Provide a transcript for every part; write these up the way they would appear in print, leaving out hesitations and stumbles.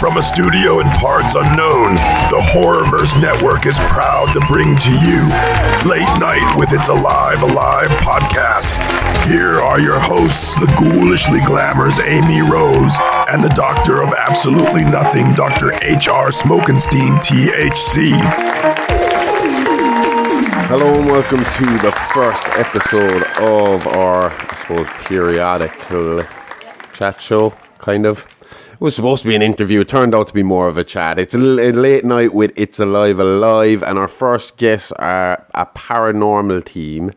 From a studio in parts unknown, the Horrorverse Network is proud to bring to you Late Night with its Alive podcast. Here are your hosts, the ghoulishly glamorous Aimee Rose and the Doctor of Absolutely Nothing, Dr. H.R. Smokenstein, THC. Hello and welcome to the first episode of our, I suppose, periodical chat show, kind of. It was supposed to be an interview. It turned out to be more of a chat. It's a late night with It's Alive, and our first guests are a paranormal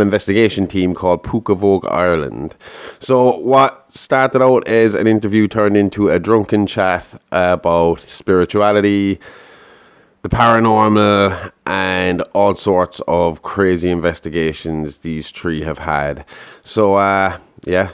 investigation team called Puca Vogue Ireland. So what started out as an interview turned into a drunken chat about spirituality, the paranormal, and all sorts of crazy investigations these three have had. So,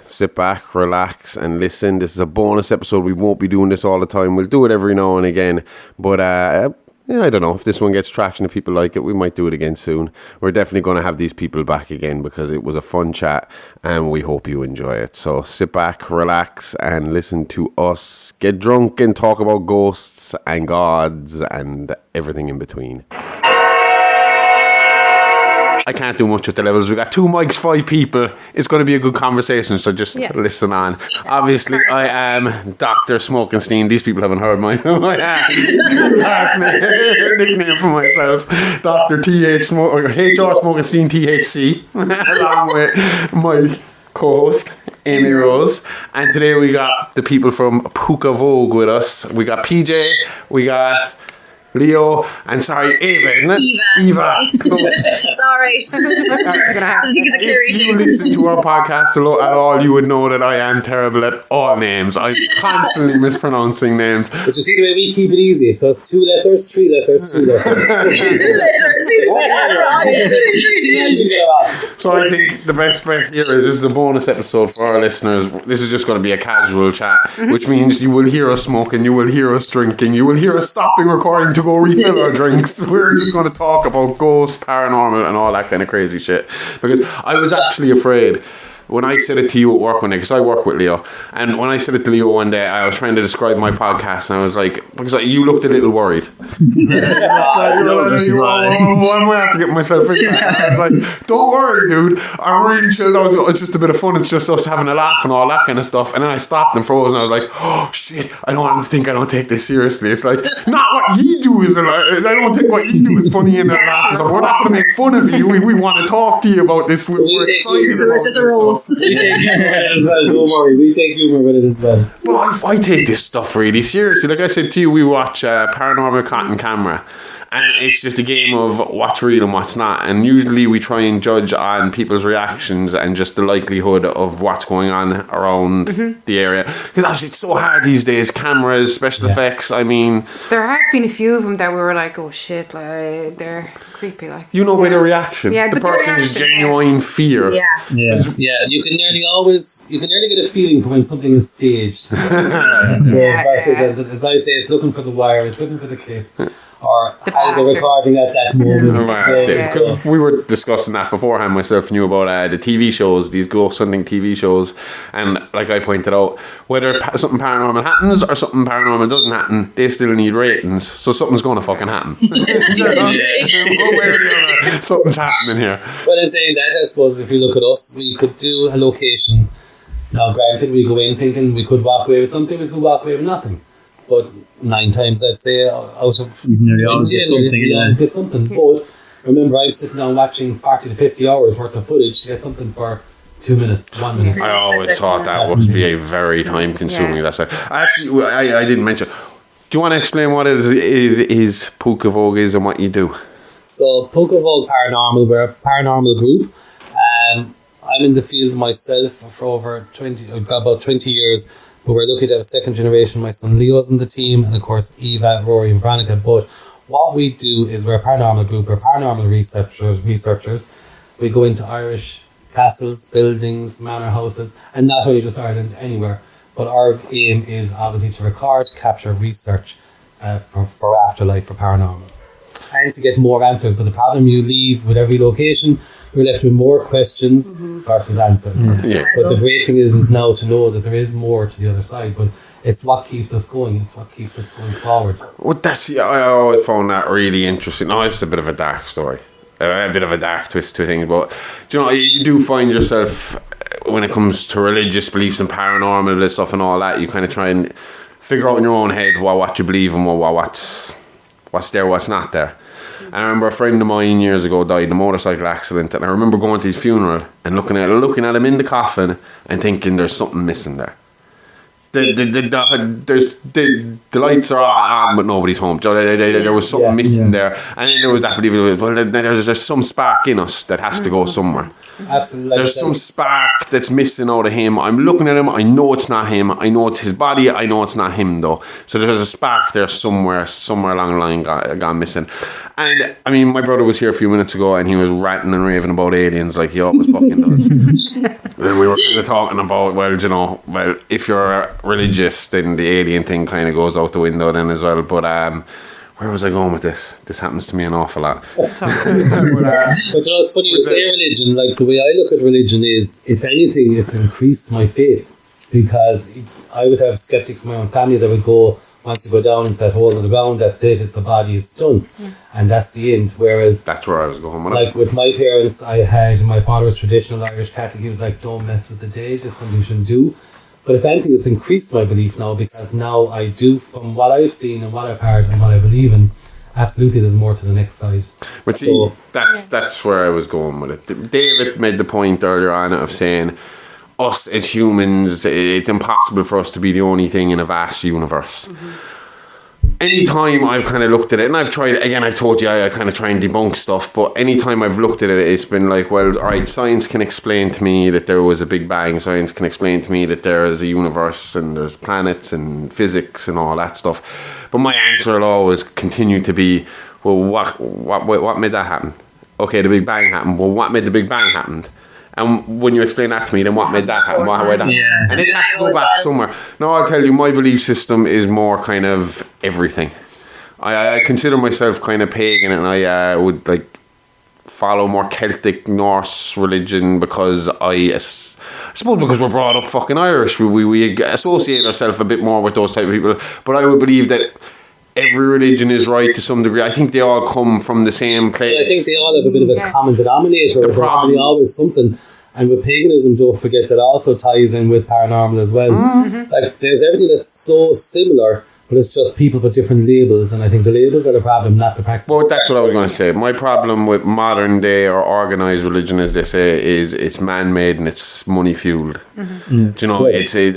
sit back, relax, and listen. This is a bonus episode. We won't be doing this all the time. We'll do it every now and again. But, I don't know. If this one gets traction, if people like it, we might do it again soon. We're definitely going to have these people back again because it was a fun chat, and we hope you enjoy it. So sit back, relax, and listen to us get drunk and talk about ghosts and gods and everything in between. I can't do much with the levels. We got 2 mics, 5 people. It's going to be a good conversation, so just listen on. Obviously, I am Dr. Smokenstein. These people haven't heard my nickname for myself. Dr. HR Smokenstein, THC, along with my co-host, Aimee Rose. And today we got the people from Puca Vogue with us. We got PJ, we got Leo, and sorry, Eva, isn't it? Eva. It's alright. If you listen to our podcast at all, you would know that I am terrible at all names. I'm constantly mispronouncing names. But you see the way we keep it easy. So it's 2 letters, 3 letters, 2 letters. 2 letters. So I think the best way here is this is a bonus episode for our listeners. This is just going to be a casual chat, which means you will hear us smoking, you will hear us drinking, you will hear us stopping recording to go refill our drinks. We're just going to talk about ghosts, paranormal, and all that kind of crazy shit. Because I was actually afraid when I said it to you at work one day, because I work with Leo, and when I said it to Leo one day, I was trying to describe my podcast, and I was like, because you looked a little worried. When do I have to get myself in? I was like, don't worry, dude. I'm really chilled out. It's just a bit of fun. It's just us having a laugh and all that kind of stuff. And then I stopped and froze, and I was like, oh shit, I don't want to think I don't take this seriously. It's like, not what you do is, I don't think what you do is funny in that laugh. We're not going to make fun of you. We want to talk to you about this. We're excited. So it's just a roll. We take humor as well, don't worry. We take humor with it as well. Well, I take this stuff really seriously. Like I said to you, we watch Paranormal Cotton Camera, and it's just a game of what's real and what's not. And usually we try and judge on people's reactions and just the likelihood of what's going on around the area. Because obviously it's so hard these days. Cameras, special effects. I mean, there have been a few of them that we were like, oh shit, like they're creepy. Like, you know, by the reaction, the person's genuine fear. Yeah. You can nearly get a feeling for when something is staged. Versus, as I say, it's looking for the wire, it's looking for the clip. Or how they're recording at that moment. We were discussing that beforehand, myself and you, about the TV shows, these ghost hunting TV shows, and like I pointed out, whether something paranormal happens or something paranormal doesn't happen, they still need ratings, so something's going to fucking happen. Something's happening here. Well, in saying that, I suppose if you look at us, we could do a location. Now granted, we go in thinking we could walk away with something, we could walk away with nothing. But 9 times, I'd say, out of nearly always get something. But remember, I was sitting down watching 40 to 50 hours worth of footage to get something for 2 minutes, 1 minute. I always thought that would be a very time-consuming. That's actually, I didn't mention. Do you want to explain what it is Puca Vogue is and what you do? So, Puca Vogue Paranormal, we're a paranormal group. I'm in the field myself for over 20 years. But we're lucky to have a second generation. My son Leo's in the team, and of course Eva, Rory and Veronica. But what we do is we're a paranormal group, we're paranormal researchers. We go into Irish castles, buildings, manor houses, and not only just Ireland, anywhere. But our aim is obviously to record, capture, research for afterlife, for paranormal. And to get more answers. But the problem you leave with every location, we're left with more questions versus answers. Yeah. But the great thing is now to know that there is more to the other side, but it's what keeps us going. It's what keeps us going forward. Well, I always found that really interesting. No, it's a bit of a dark story, a bit of a dark twist to things. But do you know, you do find yourself when it comes to religious beliefs and paranormal stuff and all that, you kind of try and figure out in your own head what you believe and what's there, what's not there. And I remember a friend of mine years ago died in a motorcycle accident, and I remember going to his funeral and looking at him in the coffin and thinking there's something missing there. The lights are on, but nobody's home. There was something missing there, and then there was that belief. Well, there's some spark in us that has to go somewhere. Absolutely. There's some spark that's missing out of him. I'm looking at him. I know it's not him. I know it's his body. I know it's not him though. So there's a spark there somewhere along the line gone missing. And I mean, my brother was here a few minutes ago, and he was ranting and raving about aliens like he always fucking does. And we were kind of talking about, well, if you're religious, then the alien thing kind of goes out the window then as well. But where was I going with this? This happens to me an awful lot. But it's funny you say religion. Like, the way I look at religion is, if anything, it's increased my faith, because I would have skeptics in my own family that would go, once you go down into that hole in the ground, that's it, it's a body, it's done. And that's the end. Whereas, that's where I was going with like with my parents, my father was traditional Irish Catholic. He was like, don't mess with the date, it's something you shouldn't do. But if anything, it's increased my belief now, because now I do, from what I've seen and what I've heard and what I believe in, absolutely there's more to the next side. But see, that's where I was going with it. David made the point earlier on of saying, us as humans, it's impossible for us to be the only thing in a vast universe. Anytime I've kind of looked at it, and I've tried, again, I've told you I kind of try and debunk stuff, but anytime I've looked at it, it's been like, well, alright, science can explain to me that there was a Big Bang, science can explain to me that there is a universe and there's planets and physics and all that stuff. But my answer will always continue to be, well, what made that happen? Okay, the Big Bang happened. Well, what made the Big Bang happen? And when you explain that to me, then what made that happen? And it has to go back somewhere. No, I'll tell you, my belief system is more kind of everything. I consider myself kind of pagan, and I would like follow more Celtic Norse religion because I suppose because we're brought up fucking Irish, we associate ourselves a bit more with those type of people. But I would believe that every religion is right to some degree. I think they all come from the same place. I think they all have a bit of a common denominator. The problem, there's always something. And with paganism, don't forget that also ties in with paranormal as well. Like, there's everything that's so similar, but it's just people put different labels, and I think the labels are the problem, not the practice. Well, that's what I was going to say. My problem with modern day or organised religion, as they say, is it's man-made and it's money-fueled. Do you know, that's it.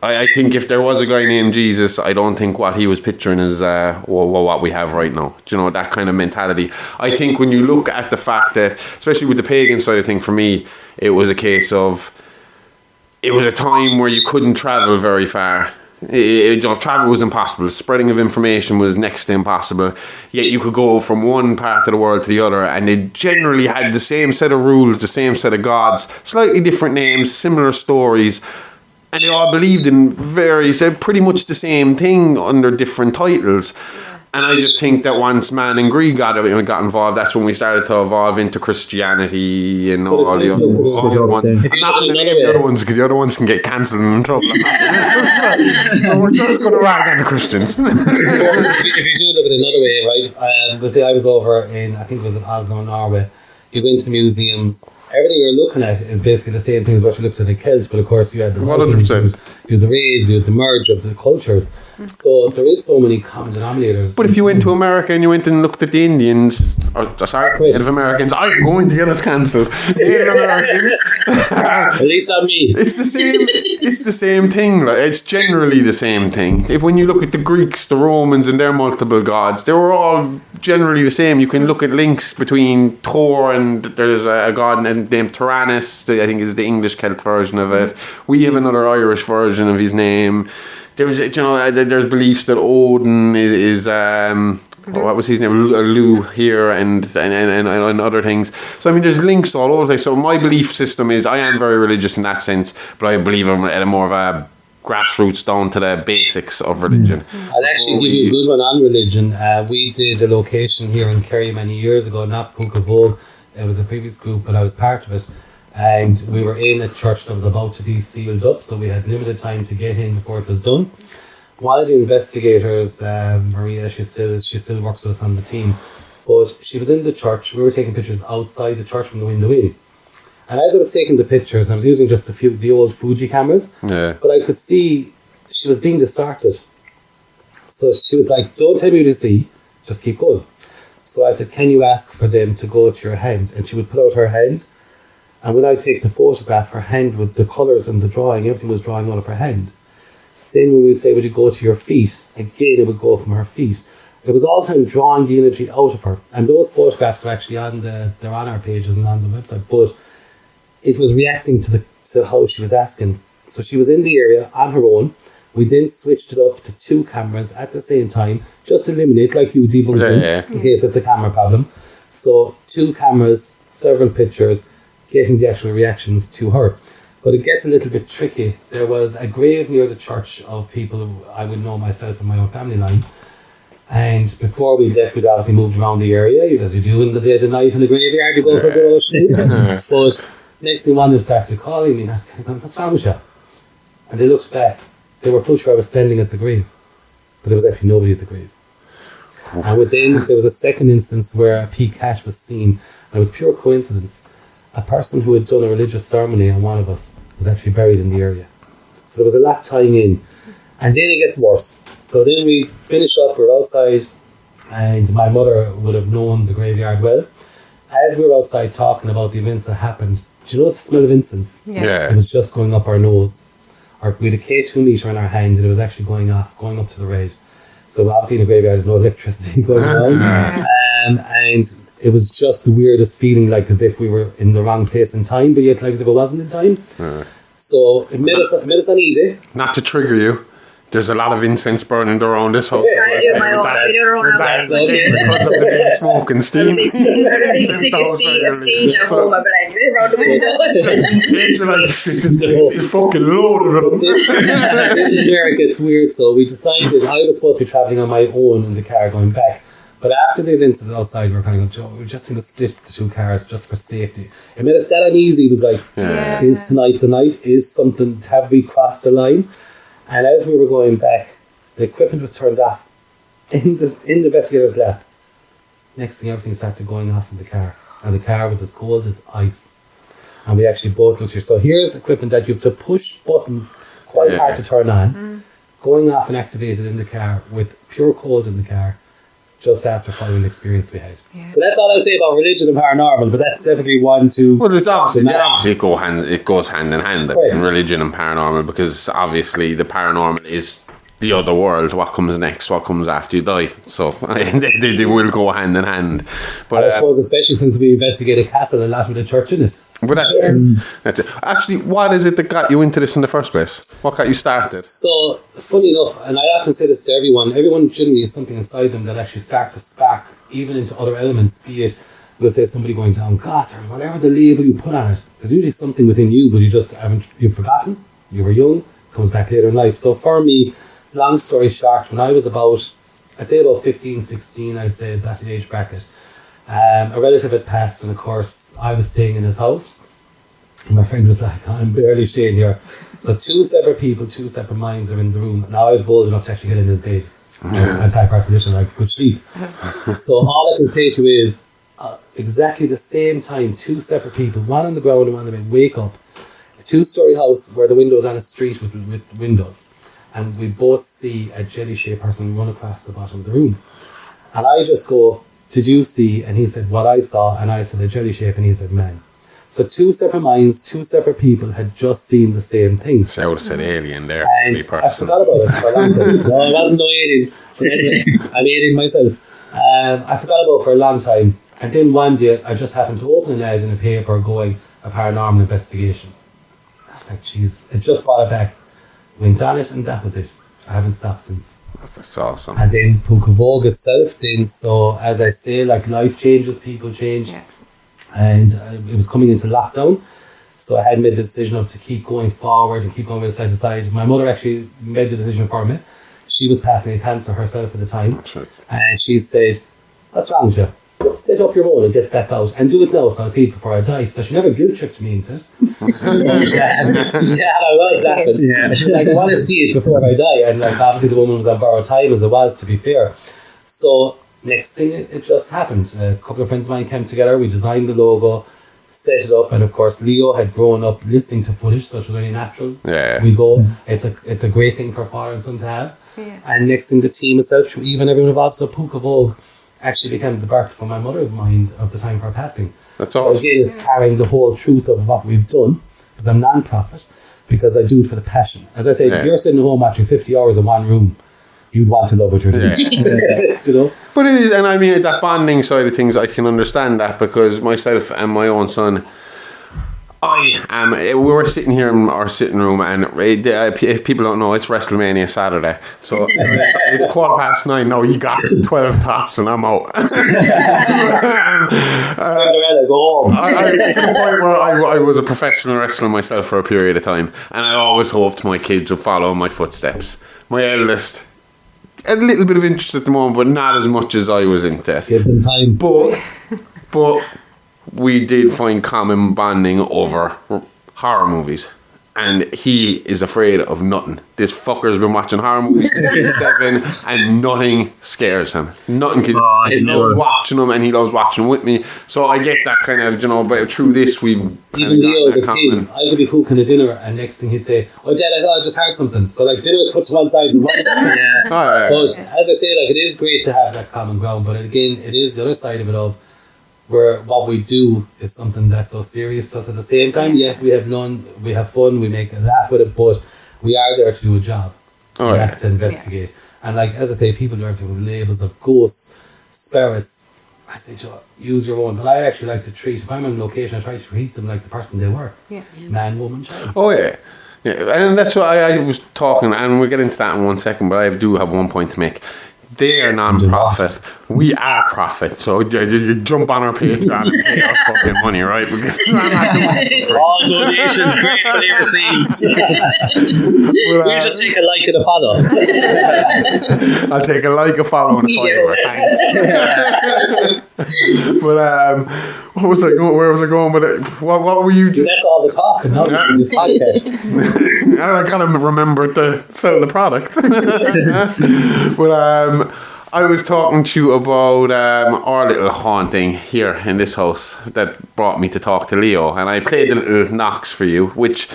I think if there was a guy named Jesus, I don't think what he was picturing is what we have right now. Do you know, that kind of mentality. I think when you look at the fact that, especially with the pagan side of thing, for me, it was a case of, it was a time where you couldn't travel very far. Travel was impossible. Spreading of information was next to impossible. Yet you could go from one part of the world to the other, and they generally had the same set of rules, the same set of gods, slightly different names, similar stories, and they all believed in pretty much the same thing under different titles. And I just think that once man and Greek got involved, that's when we started to evolve into Christianity and all the other ones. I'm not going to name the other ones because the other ones can get cancelled and in trouble. So we're just going to rag on the Christians. If you do look at it another way, right? Let's say I was over in, I think it was in Oslo, Norway. You go into museums. Everything you're looking at is basically the same thing as what you looked at in Celts, but of course you had the 100%. You had the raids, you had the merge of the cultures. So there is so many common denominators. But if you went to America and you went and looked at the Indians, Native Americans, I'm going to get us cancelled. Native Americans. At least not me. It's the same thing. Like, it's generally the same thing. When you look at the Greeks, the Romans and their multiple gods, they were all generally the same. You can look at links between Thor and there's a god named Tyrannus, I think is the English Celt version of it. We have another Irish version of his name. There's beliefs that Odin is what was his name? Lou here and other things. So I mean, there's links all over the place. So my belief system is, I am very religious in that sense, but I believe I'm at a more of a grassroots down to the basics of religion. I'll actually give you a good one on religion. We did a location here in Kerry many years ago, not Puca Vogue. It was a previous group, but I was part of it. And we were in a church that was about to be sealed up, so we had limited time to get in before it was done. One of the investigators, Maria, she still works with us on the team, but she was in the church. We were taking pictures outside the church from the window in. And as I was taking the pictures, I was using just the old Fuji cameras, but I could see she was being distorted. So she was like, don't tell me what you see, just keep going. So I said, can you ask for them to go to your hand? And she would put out her hand. And when I take the photograph, her hand with the colours and the drawing, everything was drawing out of her hand. Then we would say, would you go to your feet? Again, it would go from her feet. It was all the time drawing the energy out of her. And those photographs are actually they're on our pages and on the website. But it was reacting to how she was asking. So she was in the area on her own. We then switched it up to 2 cameras at the same time, just to eliminate, like you debunked, in case it's a camera problem. So 2 cameras, several pictures, getting the actual reactions to her. But it gets a little bit tricky. There was a grave near the church of people who I would know myself and my own family line. And before we left, we'd obviously moved around the area, as you do in the dead of night in the graveyard, you go for a good old sleep. But next thing one of them started calling me, and I was going, what's wrong with you? And they looked back. They were pretty sure I was standing at the grave. But there was actually nobody at the grave. And within, there was a second instance where a pea cat was seen, and it was pure coincidence. A person who had done a religious ceremony on one of us was actually buried in the area. So there was a lot tying in. And then it gets worse. So then we finish up, we're outside, and my mother would have known the graveyard well. As we were outside talking about the events that happened, do you know the smell of incense? Yeah. It was just going up our nose. We had a K2 meter in our hand, and it was actually going up to the red. So obviously in the graveyard there's no electricity going on. And it was just the weirdest feeling, like as if we were in the wrong place in time, but yet like as if it wasn't in time. So it made us uneasy. Not to trigger you, there's a lot of incense burning around this house. I do my own. I do our own house. Because of the smoke and steam. Big stick of sage at home. I'm like, around the window. It's fucking loaded of them. This is where it gets weird. So we decided I was supposed to be travelling on my own in the car going back. But after the events outside, we were kind of going, we're just going to split the 2 cars just for safety. It made us that uneasy. It was like, is tonight the night? Is something, have we crossed the line? And as we were going back, the equipment was turned off in the investigator's lap. Next thing, everything started going off in the car. And the car was as cold as ice. And we actually both looked here. So here's equipment that you have to push buttons quite hard to turn on, going off and activated in the car with pure cold in the car, just after following the experience we had. Yeah. So that's all I'll say about religion and paranormal, but that's definitely one to... Well, it's obviously it goes hand in hand in religion and paranormal, because obviously the paranormal is the other world. What comes next? What comes after you die? So they will go hand in hand. But I suppose especially since we investigated Castle a lot with the church in it. But that's it. Actually, what is it that got you into this in the first place? What got you started? So, funny enough, and I often say this to everyone generally has something inside them that actually starts to spark even into other elements, be it, we'll say, somebody going down God or whatever the label you put on it. There's usually something within you, but you've forgotten, you were young, comes back later in life. So for me, long story short, when I was about 15, 16, I'd say that age bracket, a relative had passed, and of course I was staying in his house, and my friend was like, I'm barely staying here. So 2 separate people, 2 separate minds are in the room. Now I was bold enough to actually get in his bed. Anti-personation, like good sleep. So all I can say to you is, exactly the same time, 2 separate people, one on the ground and one on the bed, wake up. A 2-story house where the window's on a street with windows. And we both see a jelly-shaped person run across the bottom of the room. And I just go, did you see? And he said, what I saw. And I said, a jelly shape. And he said, man. So 2 separate minds, 2 separate people had just seen the same thing. So I would have said alien there. And I forgot about it for a long time. No, I wasn't no alien. So anyway, I'm alien myself. I forgot about it for a long time. And then one day, I just happened to open an ad in a paper going, a paranormal investigation. I was like, jeez, it just brought it back. Went on it, and that was it. I haven't stopped since. That's awesome. And then Puca Vogue itself, then, so as I say, like life changes, people change. Yeah. And it was coming into lockdown. So I had made the decision to keep going forward and keep going side to side. My mother actually made the decision for me. She was passing a cancer herself at the time. That's right. And she said, what's wrong with you? set up your own and get back out and do it now so I'll see it before I die. So she never guilt tripped me into it. Yeah, I was laughing. Yeah. She was like, I want to see it before I die. And like obviously the woman was on borrowed time as it was, to be fair. So next thing it just happened. A couple of friends of mine came together, we designed the logo, set it up, and of course Leo had grown up listening to footage, so it was very natural. Yeah. We go, it's a great thing for a father and son to have. Yeah. And next thing the team itself, even everyone involved, so Puca Vogue actually became the birth from my mother's mind of the time for her passing. That's So awesome. again, it's carrying the whole truth of what we've done, because I'm non-profit, because I do it for the passion. As I say, if you're sitting at home watching 50 hours in one room, you'd want to love what you're doing. You know? But it is, and I mean, that bonding side of things, I can understand that, because myself and my own son, we were sitting here in our sitting room, and if people don't know, it's WrestleMania Saturday, so it's 9:15. No, you got 12 tops and I'm out. Cinderella, go home. To the point where I was a professional wrestler myself for a period of time, and I always hoped my kids would follow in my footsteps. My eldest, a little bit of interest at the moment, but not as much as I was into it. Give them time. But we did find common bonding over horror movies. And he is afraid of nothing. This fucker's been watching horror movies since he was 7, and nothing scares him. Nothing can. He loves watching them, and he loves watching with me. So I get that kind of, but through this, we've Even Leo, the kids, I could be cooking a dinner, and next thing he'd say, "Oh, Dad, I just heard something." So like dinner was put to one side. And But as I say, like, it is great to have that common ground. But again, it is the other side of it of where what we do is something that's so serious. So at the same time, yes, we have fun, we make a laugh with it, but we are there to do a job. That's to investigate. And like, as I say, people are doing labels of ghosts, spirits. I say, use your own. But I actually like to treat, if I'm on location, I try to treat them like the person they were. Yeah. Man, woman, child. Oh, yeah. Yeah, and that's what I was talking, and we'll get into that in 1 second, but I do have one point to make. They are non-profit. We are profit. So you jump on our Patreon and pay our fucking money, right? Because I'm not doing it for free. All donations gratefully received. We'll just take a like and a follow. I'll take a like, a follow, and a follower. But what was I going? Where was I going with it? What were you? That's all the talk, and not this podcast. I gotta remember to sell the product. But I was talking to you about our little haunting here in this house that brought me to talk to Leo, and I played the little knocks for you, which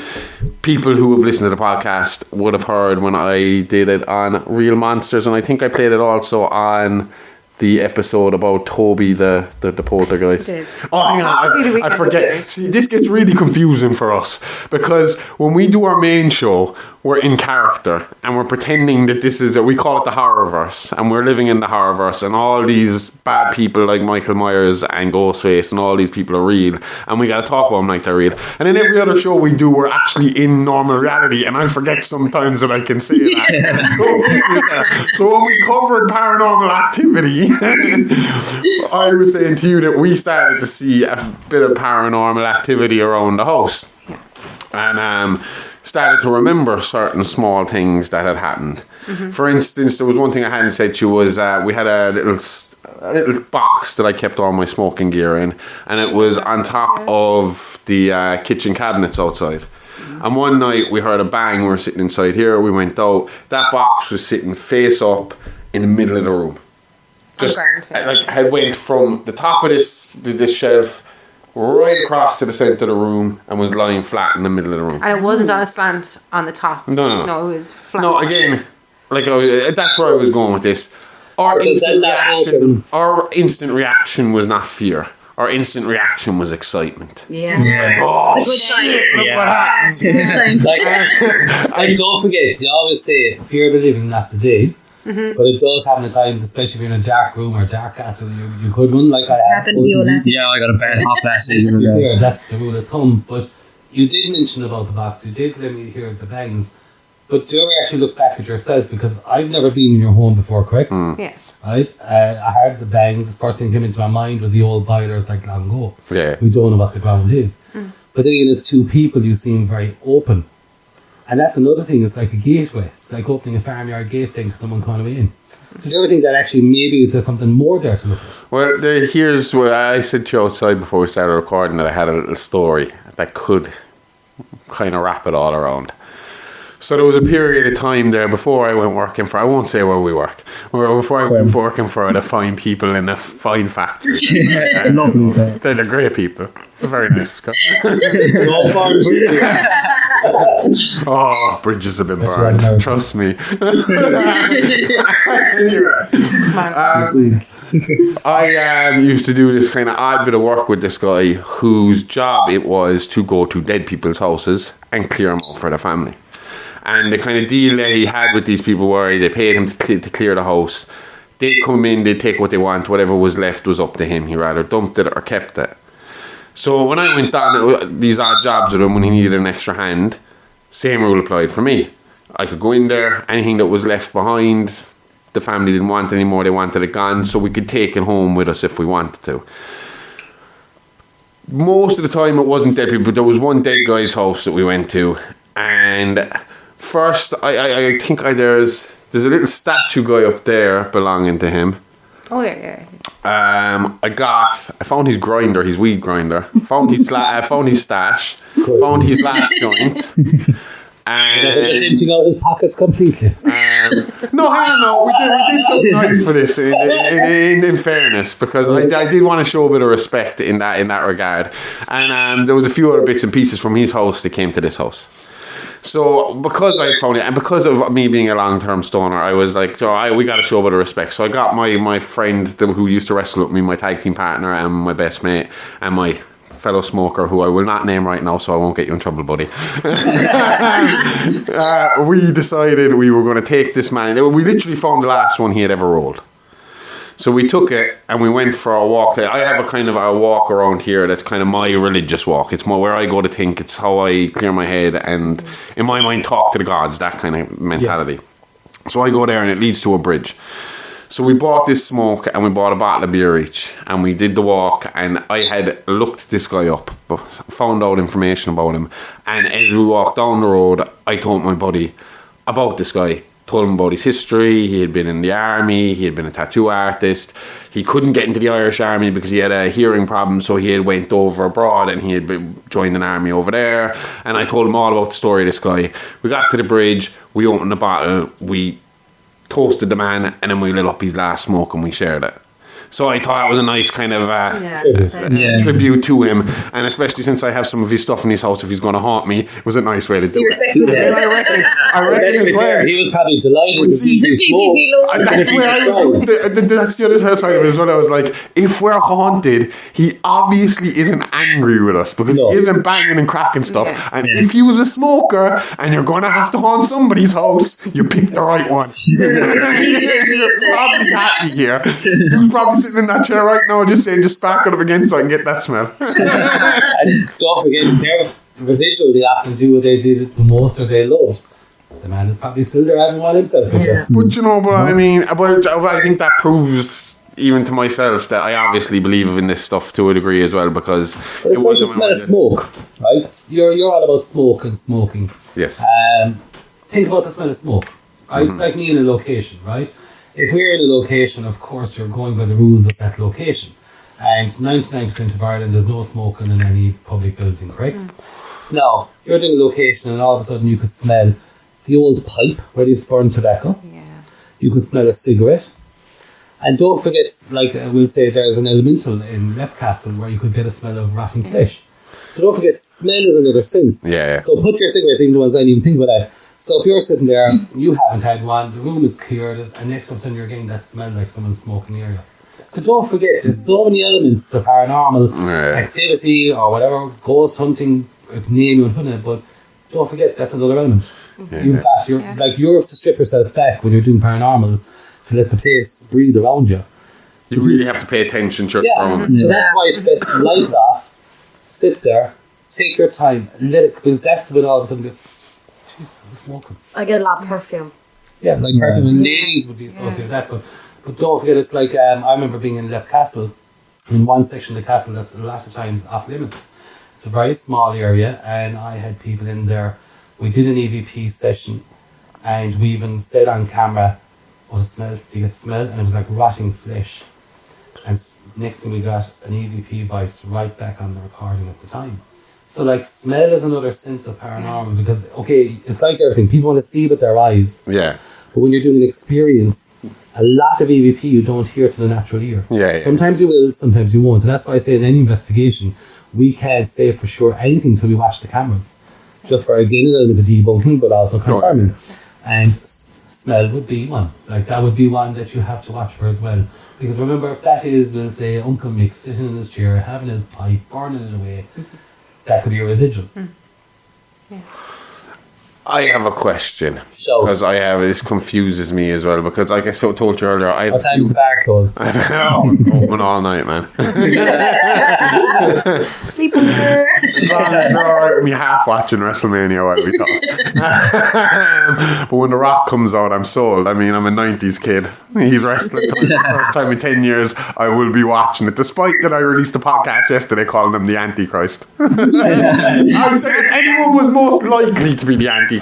people who have listened to the podcast would have heard when I did it on Real Monsters, and I think I played it also on the episode about Toby the poltergeist. Oh, hang on, I forget. See, this gets really confusing for us, because when we do our main show, we're in character and we're pretending that this is, we call it the horrorverse, and we're living in the horrorverse, and all these bad people like Michael Myers and Ghostface and all these people are real, and we gotta talk about them like they're real. And in every other show we do, we're actually in normal reality, and I forget sometimes that I can say that. So when we covered Paranormal Activity, I was saying to you that we started to see a bit of paranormal activity around the house, and started to remember certain small things that had happened. For instance, there was one thing I hadn't said to you was we had a little box that I kept all my smoking gear in, and it was on top of the kitchen cabinets outside. And one night we heard a bang. We were sitting inside here, we went out, that box was sitting face up in the middle of the room. Just like I went from the top of this shelf right across to the centre of the room and was lying flat in the middle of the room. And it wasn't on a slant on the top. No, it was flat. No, again, like that's where I was going with this. Our instant reaction was not fear. Our instant reaction was excitement. Yeah. Oh, good shit! time. Look what happened. And don't forget, you always say fear the living, not the dead. But it does happen at times, especially if you're in a dark room or dark castle. You could run like I have. Yeah, I got a bad hop last season. That's the rule of thumb. But you did mention about the box. You did let me hear the bangs. But do you ever actually look back at yourself? Because I've never been in your home before, correct? Yeah. Right? I heard the bangs. The first thing that came into my mind was the old boilers like long ago. Yeah. We don't know what the ground is. But then as two people, you seem very open. And that's another thing, it's like a gateway. It's like opening a farmyard gate saying to someone coming in. So do you ever think that actually maybe there's something more there to look at? Well, here's where I said to you outside before we started recording that I had a little story that could kind of wrap it all around. So there was a period of time there before I went working for, I won't say where we worked, before I went working for the fine people in the fine factory. Lovely guy. They're great people. They're very nice guys. Oh, bridges have been burned. Trust me. I used to do this kind of odd bit of work with this guy whose job it was to go to dead people's houses and clear them out for the family. And the kind of deal that he had with these people were they paid him to clear the house. They'd come in, they'd take what they want, whatever was left was up to him. He rather dumped it or kept it. So when I went on these odd jobs with him when he needed an extra hand, same rule applied for me. I could go in there, anything that was left behind, the family didn't want anymore, they wanted it gone, so we could take it home with us if we wanted to. Most of the time it wasn't dead people, but there was one dead guy's house that we went to, and first, I think there's a little statue guy up there belonging to him. Oh yeah. I found his grinder, his weed grinder. Found his stash. Found his last joint. And just emptying out his pockets completely. No. We did something nice for this. In fairness, because I did want to show a bit of respect in that regard. And there was a few other bits and pieces from his house that came to this house. So because I found it, and because of me being a long-term stoner, I was like, we got to show a bit of respect. So I got my friend who used to wrestle with me, my tag team partner, and my best mate, and my fellow smoker, who I will not name right now, so I won't get you in trouble, buddy. We decided we were going to take this man. We literally found the last one he had ever rolled. So we took it and we went for a walk. I have a kind of a walk around here that's kind of my religious walk. It's more where I go to think. It's how I clear my head and, in my mind, talk to the gods, that kind of mentality. Yeah. So I go there and it leads to a bridge. So we bought this smoke and we bought a bottle of beer each. And we did the walk, and I had looked this guy up, found out information about him. And as we walked down the road, I told my buddy about this guy. Told him about his history. He had been in the army. He had been a tattoo artist. He couldn't get into the Irish army because he had a hearing problem, so he had went over abroad and he had joined an army over there. And I told him all about the story of this guy. We got to the bridge. We opened the bottle. We toasted the man, and then we lit up his last smoke and we shared it. So I thought it was a nice kind of tribute to him, and especially since I have some of his stuff in his house, if he's going to haunt me, it was a nice way to do it. I reckon he was probably delighted to see his smoke. That's the other side of it as well. I was like, if we're haunted, he obviously isn't angry with us because he isn't banging and cracking stuff. And if he was a smoker and you're going to have to haunt somebody's house, you picked the right one. He's probably happy here. He's probably sitting in that chair right now just saying, just spark it up again so I can get that smell. And don't forget, their residual, they often do what they did the most or they loved. The man is probably still there having one himself. But you know, I mean, I think that proves even to myself that I obviously believe in this stuff to a degree as well, because it wasn't the smell of smoke, right? You're all about smoke and smoking. Yes. Think about the smell of smoke. Right? It's like me in a location, right? If we're in a location, of course, you're going by the rules of that location. And 99% of Ireland, there's no smoking in any public building, correct? Now, you're doing a location and all of a sudden you could smell the old pipe where they burn tobacco. Yeah. You could smell a cigarette. And don't forget, like we'll say, there's an elemental in Lepcastle where you could get a smell of rotting flesh. So don't forget, smell is another sense. Yeah. So put your cigarettes, even the ones I didn't even think about that. So if you're sitting there, you haven't had one, the room is cleared, and next time sudden you're getting that smell like someone's smoking in the area. So don't forget, there's so many elements to paranormal activity or whatever, ghost hunting, name you and put in it, but don't forget, that's another element. You have to strip yourself back when you're doing paranormal to let the place breathe around you. You really have to pay attention to your surroundings. So that's why it's best to lights off, sit there, take your time, let it, because that's when all of a sudden you jeez, I'm smoking. I get a lot of perfume. Yeah, like perfume, and ladies would be associated with that, but don't forget, it's like, I remember being in Lepcastle, in one section of the castle that's a lot of times off limits. It's a very small area, and I had people in there. We did an EVP session, and we even said on camera, oh, the smell, you get the smell, and it was like rotting flesh. And next thing we got an EVP voice right back on the recording at the time. So like smell is another sense of paranormal because, okay, it's like everything. People want to see with their eyes. Yeah. But when you're doing an experience, a lot of EVP you don't hear to the natural ear. Yeah. Sometimes you will, sometimes you won't. And that's why I say in any investigation, we can't say for sure anything until we watch the cameras. Just for, again, an element of debunking, but also confirming. And smell would be one. Like, that would be one that you have to watch for as well. Because remember, if that is, we'll say, Uncle Mick sitting in his chair, having his pipe, burning it away, that could be a residual. Yeah. I have a question. So, Because this confuses me as well. Because like I told you earlier, what time's the bar closed? open all night, man. Sleepover. I'm half watching WrestleMania while we talk. But when The Rock comes out, I'm sold. I mean, I'm a 90s kid. He's wrestling for the first time in 10 years. I will be watching it. Despite that I released a podcast yesterday calling him the Antichrist. I said if anyone was most likely to be the Antichrist,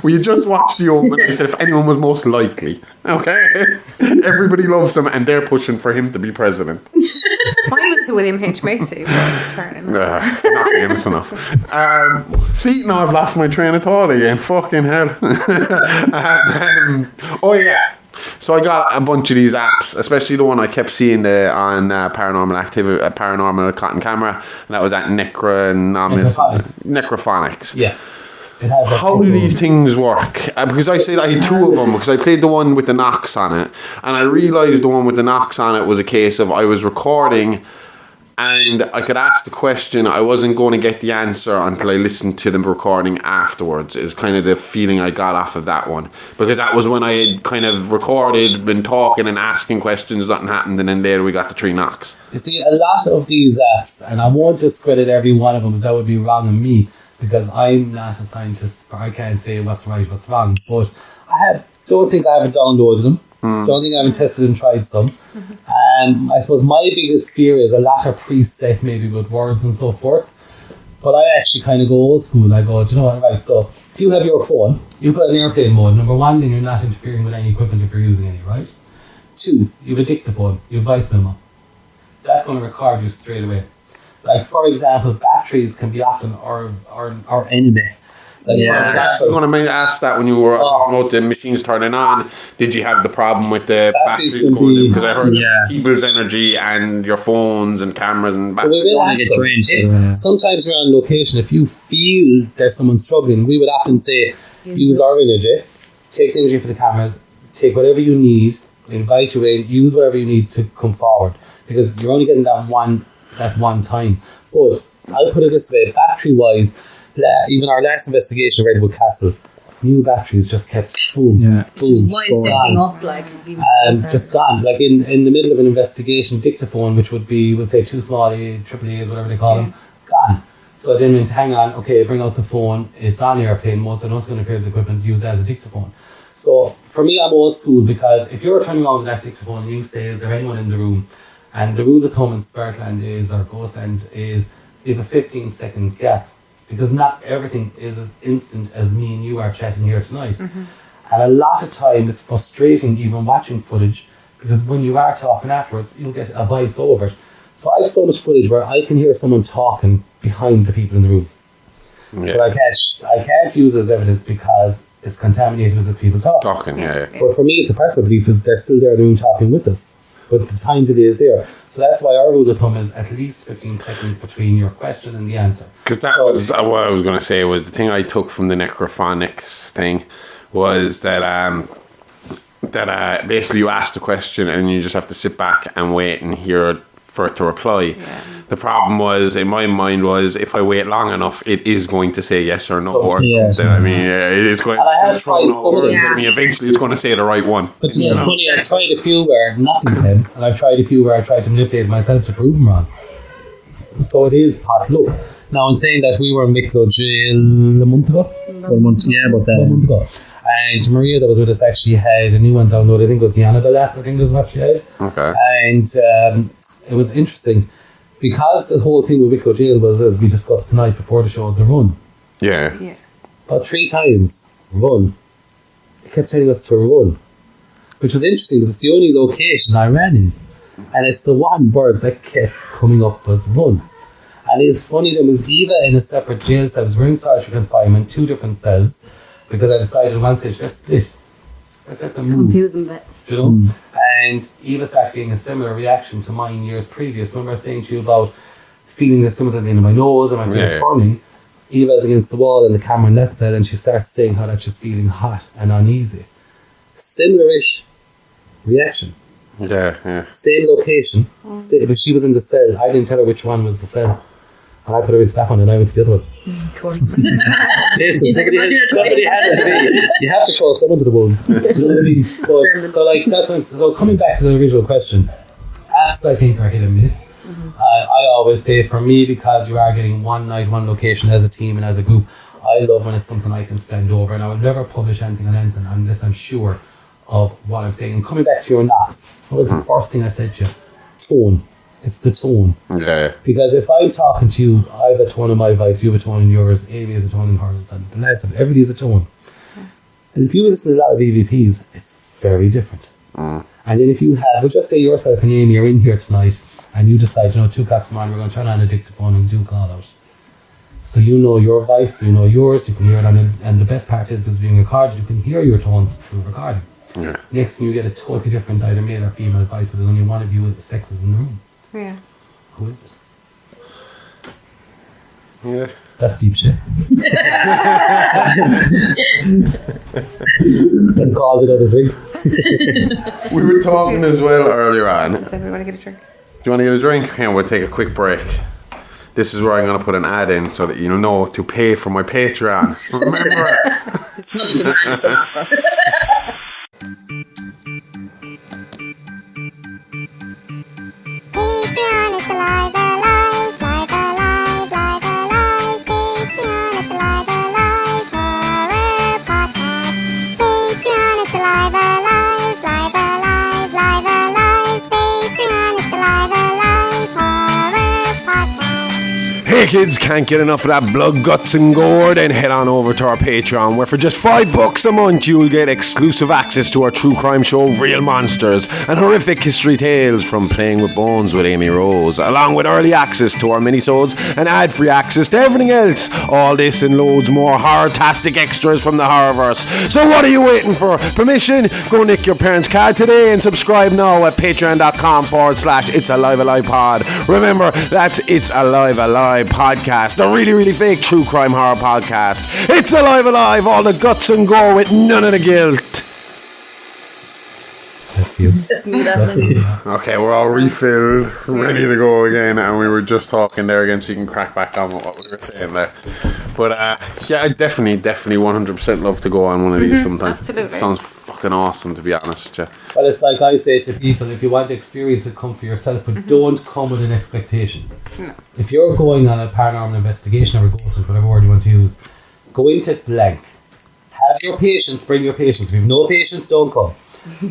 we just watched The Omen. I said if anyone was most likely. Okay? Everybody loves him and they're pushing for him to be president. Mine was William H. Macy, but apparently not. Not famous enough. See, now I've lost my train of thought again. Fucking hell. Oh yeah. So I got a bunch of these apps, especially the one I kept seeing on Paranormal Activity, Paranormal Cotton Camera, and that was that Necrophonics. Yeah. How do these things work? Because I said I had two of them, because I played the one with the knocks on it, and I realised the one with the knocks on it was a case of I was recording and I could ask the question, I wasn't going to get the answer until I listened to the recording afterwards, is kind of the feeling I got off of that one. Because that was when I had kind of recorded, been talking and asking questions, nothing happened, and then later we got the three knocks. You see, a lot of these apps, and I won't discredit every one of them, because that would be wrong on me, because I'm not a scientist, I can't say what's right, what's wrong, but don't think I haven't downloaded them. Don't think I haven't tested and tried some. I suppose my biggest fear is a lot of preset maybe with words and so forth. But I actually kind of go old school. I go, do you know what, right, so if you have your phone, you put it in airplane mode. Number one, then you're not interfering with any equipment if you're using any, right? Two, you have a dictaphone, you have voice memo. That's going to record you straight away. Like, for example, batteries can be often our enemy. Like, I was going to ask that when you were talking about the machines turning on. Did you have the problem with the batteries going in? Because I heard people's energy and your phones and cameras and batteries. Sometimes we're on location. If you feel there's someone struggling, we would often say, use our energy, take the energy for the cameras, take whatever you need, invite you in, use whatever you need to come forward. Because you're only getting that one time. But I'll put it this way, battery-wise, even our last investigation of Redwood Castle, new batteries just kept boom. Why setting up like just gone. Like in the middle of an investigation, dictaphone, which would be, we'll say, too small, AAAs, whatever they call them, gone. So I then went, hang on, okay, bring out the phone, it's on airplane mode, so I know it's going to appear the equipment used as a dictaphone. So for me, I'm old school, because if you're turning on that dictaphone and you say, is there anyone in the room? And the rule of thumb in Spiritland is, or Ghostland is, you have a 15-second gap. Because not everything is as instant as me and you are chatting here tonight. Mm-hmm. And a lot of time it's frustrating even watching footage, because when you are talking afterwards, you'll get a voice over it. So I have so much footage where I can hear someone talking behind the people in the room. Yeah. But I can't use it as evidence because it's contaminated with these people talking. But for me it's a personal belief, because they're still there in the room talking with us. But the time delay is there. So that's why our rule of thumb is at least 15 seconds between your question and the answer. Because that was what I was going to say, was the thing I took from the necrophonics thing was that basically you ask the question and you just have to sit back and wait and hear for it to reply. Yeah. The problem was, in my mind, was if I wait long enough, it is going to say yes or no or something. I mean, it's going to throw words at me. Eventually, it's going to say the right one. But you know, it's funny, I've tried a few where nothing said, and I've tried a few where I tried to manipulate myself to prove them wrong. So it is hot luck. Now, in saying that, we were in Wicklow jail a month ago. About a month ago. And Maria, that was with us, actually had a new one downloaded. I think it was the Annabelle app, I think is what she had. Okay. And it was interesting, because the whole thing with Wicklow jail was, as we discussed tonight before the show, the run. Yeah. About 3 times, run. It kept telling us to run. which was interesting because it's the only location I ran in. And it's the one bird that kept coming up as one. And it was funny, there was Eva in a separate jail cell. We were in solitary confinement, 2 different cells, because I decided at one stage, let's split. Let's let them move. Confusing bit. You know? And Eva started getting a similar reaction to mine years previous. Remember I was saying to you about feeling that someone's at the end of my nose and my face burning? Eva's against the wall in the camera in that cell, and she starts saying how that's just feeling hot and uneasy. Similar-ish reaction. Yeah. Same location. But she was in the cell. I didn't tell her which one was the cell. And I put her into that one and I went to the other one. Of course. Listen, somebody has to be. You have to throw someone to the wolves. You know what I mean? But, so like that's what, so coming back to the original question, apps I think are hit and miss. I always say for me, because you are getting one night, one location as a team and as a group, I love when it's something I can stand over, and I would never publish anything on anything unless I'm sure of what I'm saying. And coming back to your knocks, what was the first thing I said to you? Tone. It's the tone. Yeah. Because if I'm talking to you, I have a tone in my voice, you have a tone in yours, Aimee has a tone in hers, and the lads have, everybody has a tone. And if you listen to a lot of EVPs, it's very different. And then if you have, well, just say yourself and Aimee are in here tonight, and you decide, 2 o'clock in the morning, we're going to turn on a dictaphone and do call out. So you know your voice, you know yours, you can hear it on it, and the best part is, because being recorded, you can hear your tones through recording. Yeah. Next thing you get a totally different either male or female voice, but there's only one of you with the sexes in the room. Yeah. Who is it? Yeah. That's deep shit. Let's call it another drink. We were talking as well earlier on. Does everybody get a drink? Do you want to get a drink? Yeah, we'll take a quick break. This is where I'm going to put an ad in so that you'll know to pay for my Patreon. Remember? It's not a demand, it's an offer. Patreon is alive, alive, live, alive, live, alive. Patreon is alive, alive, horror podcast. Patreon is alive, alive, live, alive, live, alive. Patreon is alive, alive, horror podcast. Hey kids, can't get enough of that blood, guts and gore? Then head on over to our Patreon, where for just $5 a month you'll get exclusive access to our true crime show Real Monsters and horrific history tales from Playing with Bones with Aimee Rose, along with early access to our minisodes and ad-free access to everything else. All this and loads more horror-tastic extras from the Horrorverse. So what are you waiting for? Permission? Go nick your parents' card today and subscribe now at patreon.com/It's Alive Alive Pod. Remember, that's It's Alive Alive Podcast, the really, really fake true crime horror podcast. It's Alive Alive, all the guts and gore with none of the guilt. That's you. It's me, that Okay, we're all refilled, ready to go again, and we were just talking there again, so you can crack back on with what we were saying there. But yeah, I definitely 100% love to go on one of these sometime. Absolutely. Sounds fucking awesome, to be honest with you. Well, it's like I say to people, if you want to experience it, come for yourself, but don't come with an expectation. No. If you're going on a paranormal investigation or a ghost hunt, whatever word you want to use, go into it blank. Have your patience, bring your patience. If you have no patience, don't come.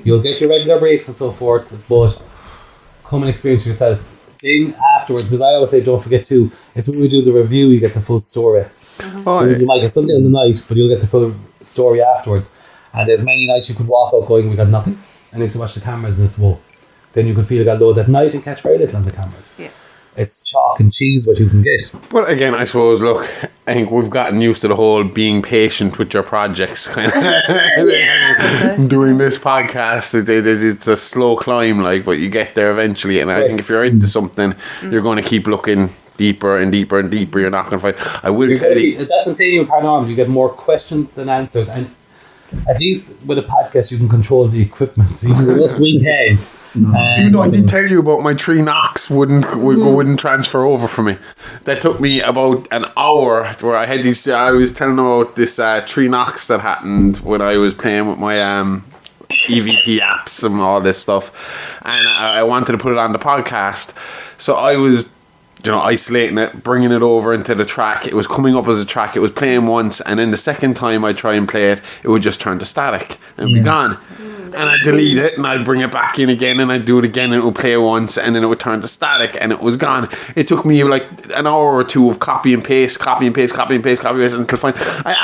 You'll get your regular breaks and so forth, but come and experience it yourself. Then afterwards, because I always say don't forget to, it's when we do the review, you get the full story. Oh, You might get something on the night, but you'll get the full story afterwards. And there's many nights you could walk out going, we got nothing. And then you watch the cameras and it's whoa. Then you could feel you got low that night and catch very little on the cameras. Yeah. It's chalk and cheese what you can get. But again, I suppose, look, I think we've gotten used to the whole being patient with your projects kind of. Doing this podcast, it's a slow climb, like, but you get there eventually. And I think if you're into something, you're going to keep looking deeper and deeper and deeper. You're not going to find. I will tell you. That's what I'm saying with paranormal. You get more questions than answers. And at least with a podcast, you can control the equipment. So you can go swing head. Even though I did tell you about my 3 knocks wouldn't transfer over for me. That took me about an hour where I had these. I was telling them about this 3 knocks that happened when I was playing with my EVP apps and all this stuff, and I wanted to put it on the podcast. So I was, isolating it, bringing it over into the track. It was coming up as a track. It was playing once, and then the second time I try and play it, it would just turn to static and be gone. And And I'd delete it, and I'd bring it back in again, and I'd do it again, and it would play once, and then it would turn to static, and it was gone. It took me like an hour or two of copy and paste until finally. I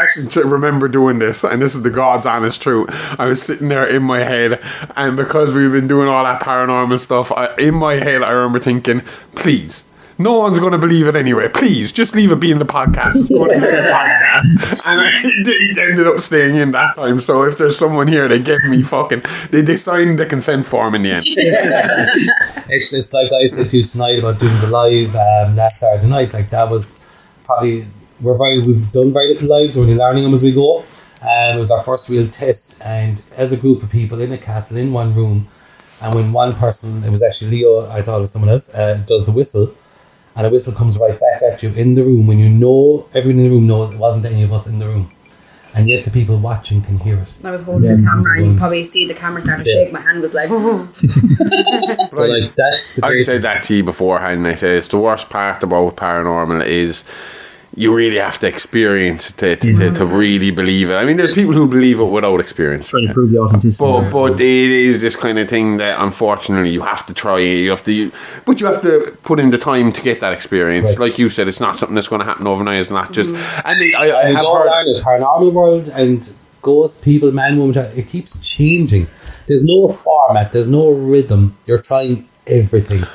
actually remember doing this, and this is the God's honest truth. I was sitting there in my head, and because we've been doing all that paranormal stuff, in my head I remember thinking, please, no one's going to believe it anyway. Please, just leave it be in the podcast. It's going to be in the podcast. And it ended up staying in that time. So if there's someone here, they give me they signed the consent form in the end. It's like I said to you tonight about doing the live last Saturday night. Like that was probably we've done very little lives. We're only learning them as we go. It was our first real test, and as a group of people in a castle in one room, and when one person, it was actually Leo, I thought it was someone else, does the whistle. And a whistle comes right back at you in the room when you know, everyone in the room knows it wasn't any of us in the room. And yet the people watching can hear it. I was holding the camera and you probably see the camera start to shake. My hand was like... So like that's the I said that to you beforehand. I said it's the worst part about paranormal is you really have to experience it to really believe it. I mean, there's people who believe it without experience. Trying to prove the authenticity. But it is this kind of thing that unfortunately you have to try. But you have to put in the time to get that experience. Right. Like you said, it's not something that's going to happen overnight. It's not just. And I have have heard the paranormal world and ghost people, man, woman, it keeps changing. There's no format. There's no rhythm. You're trying everything.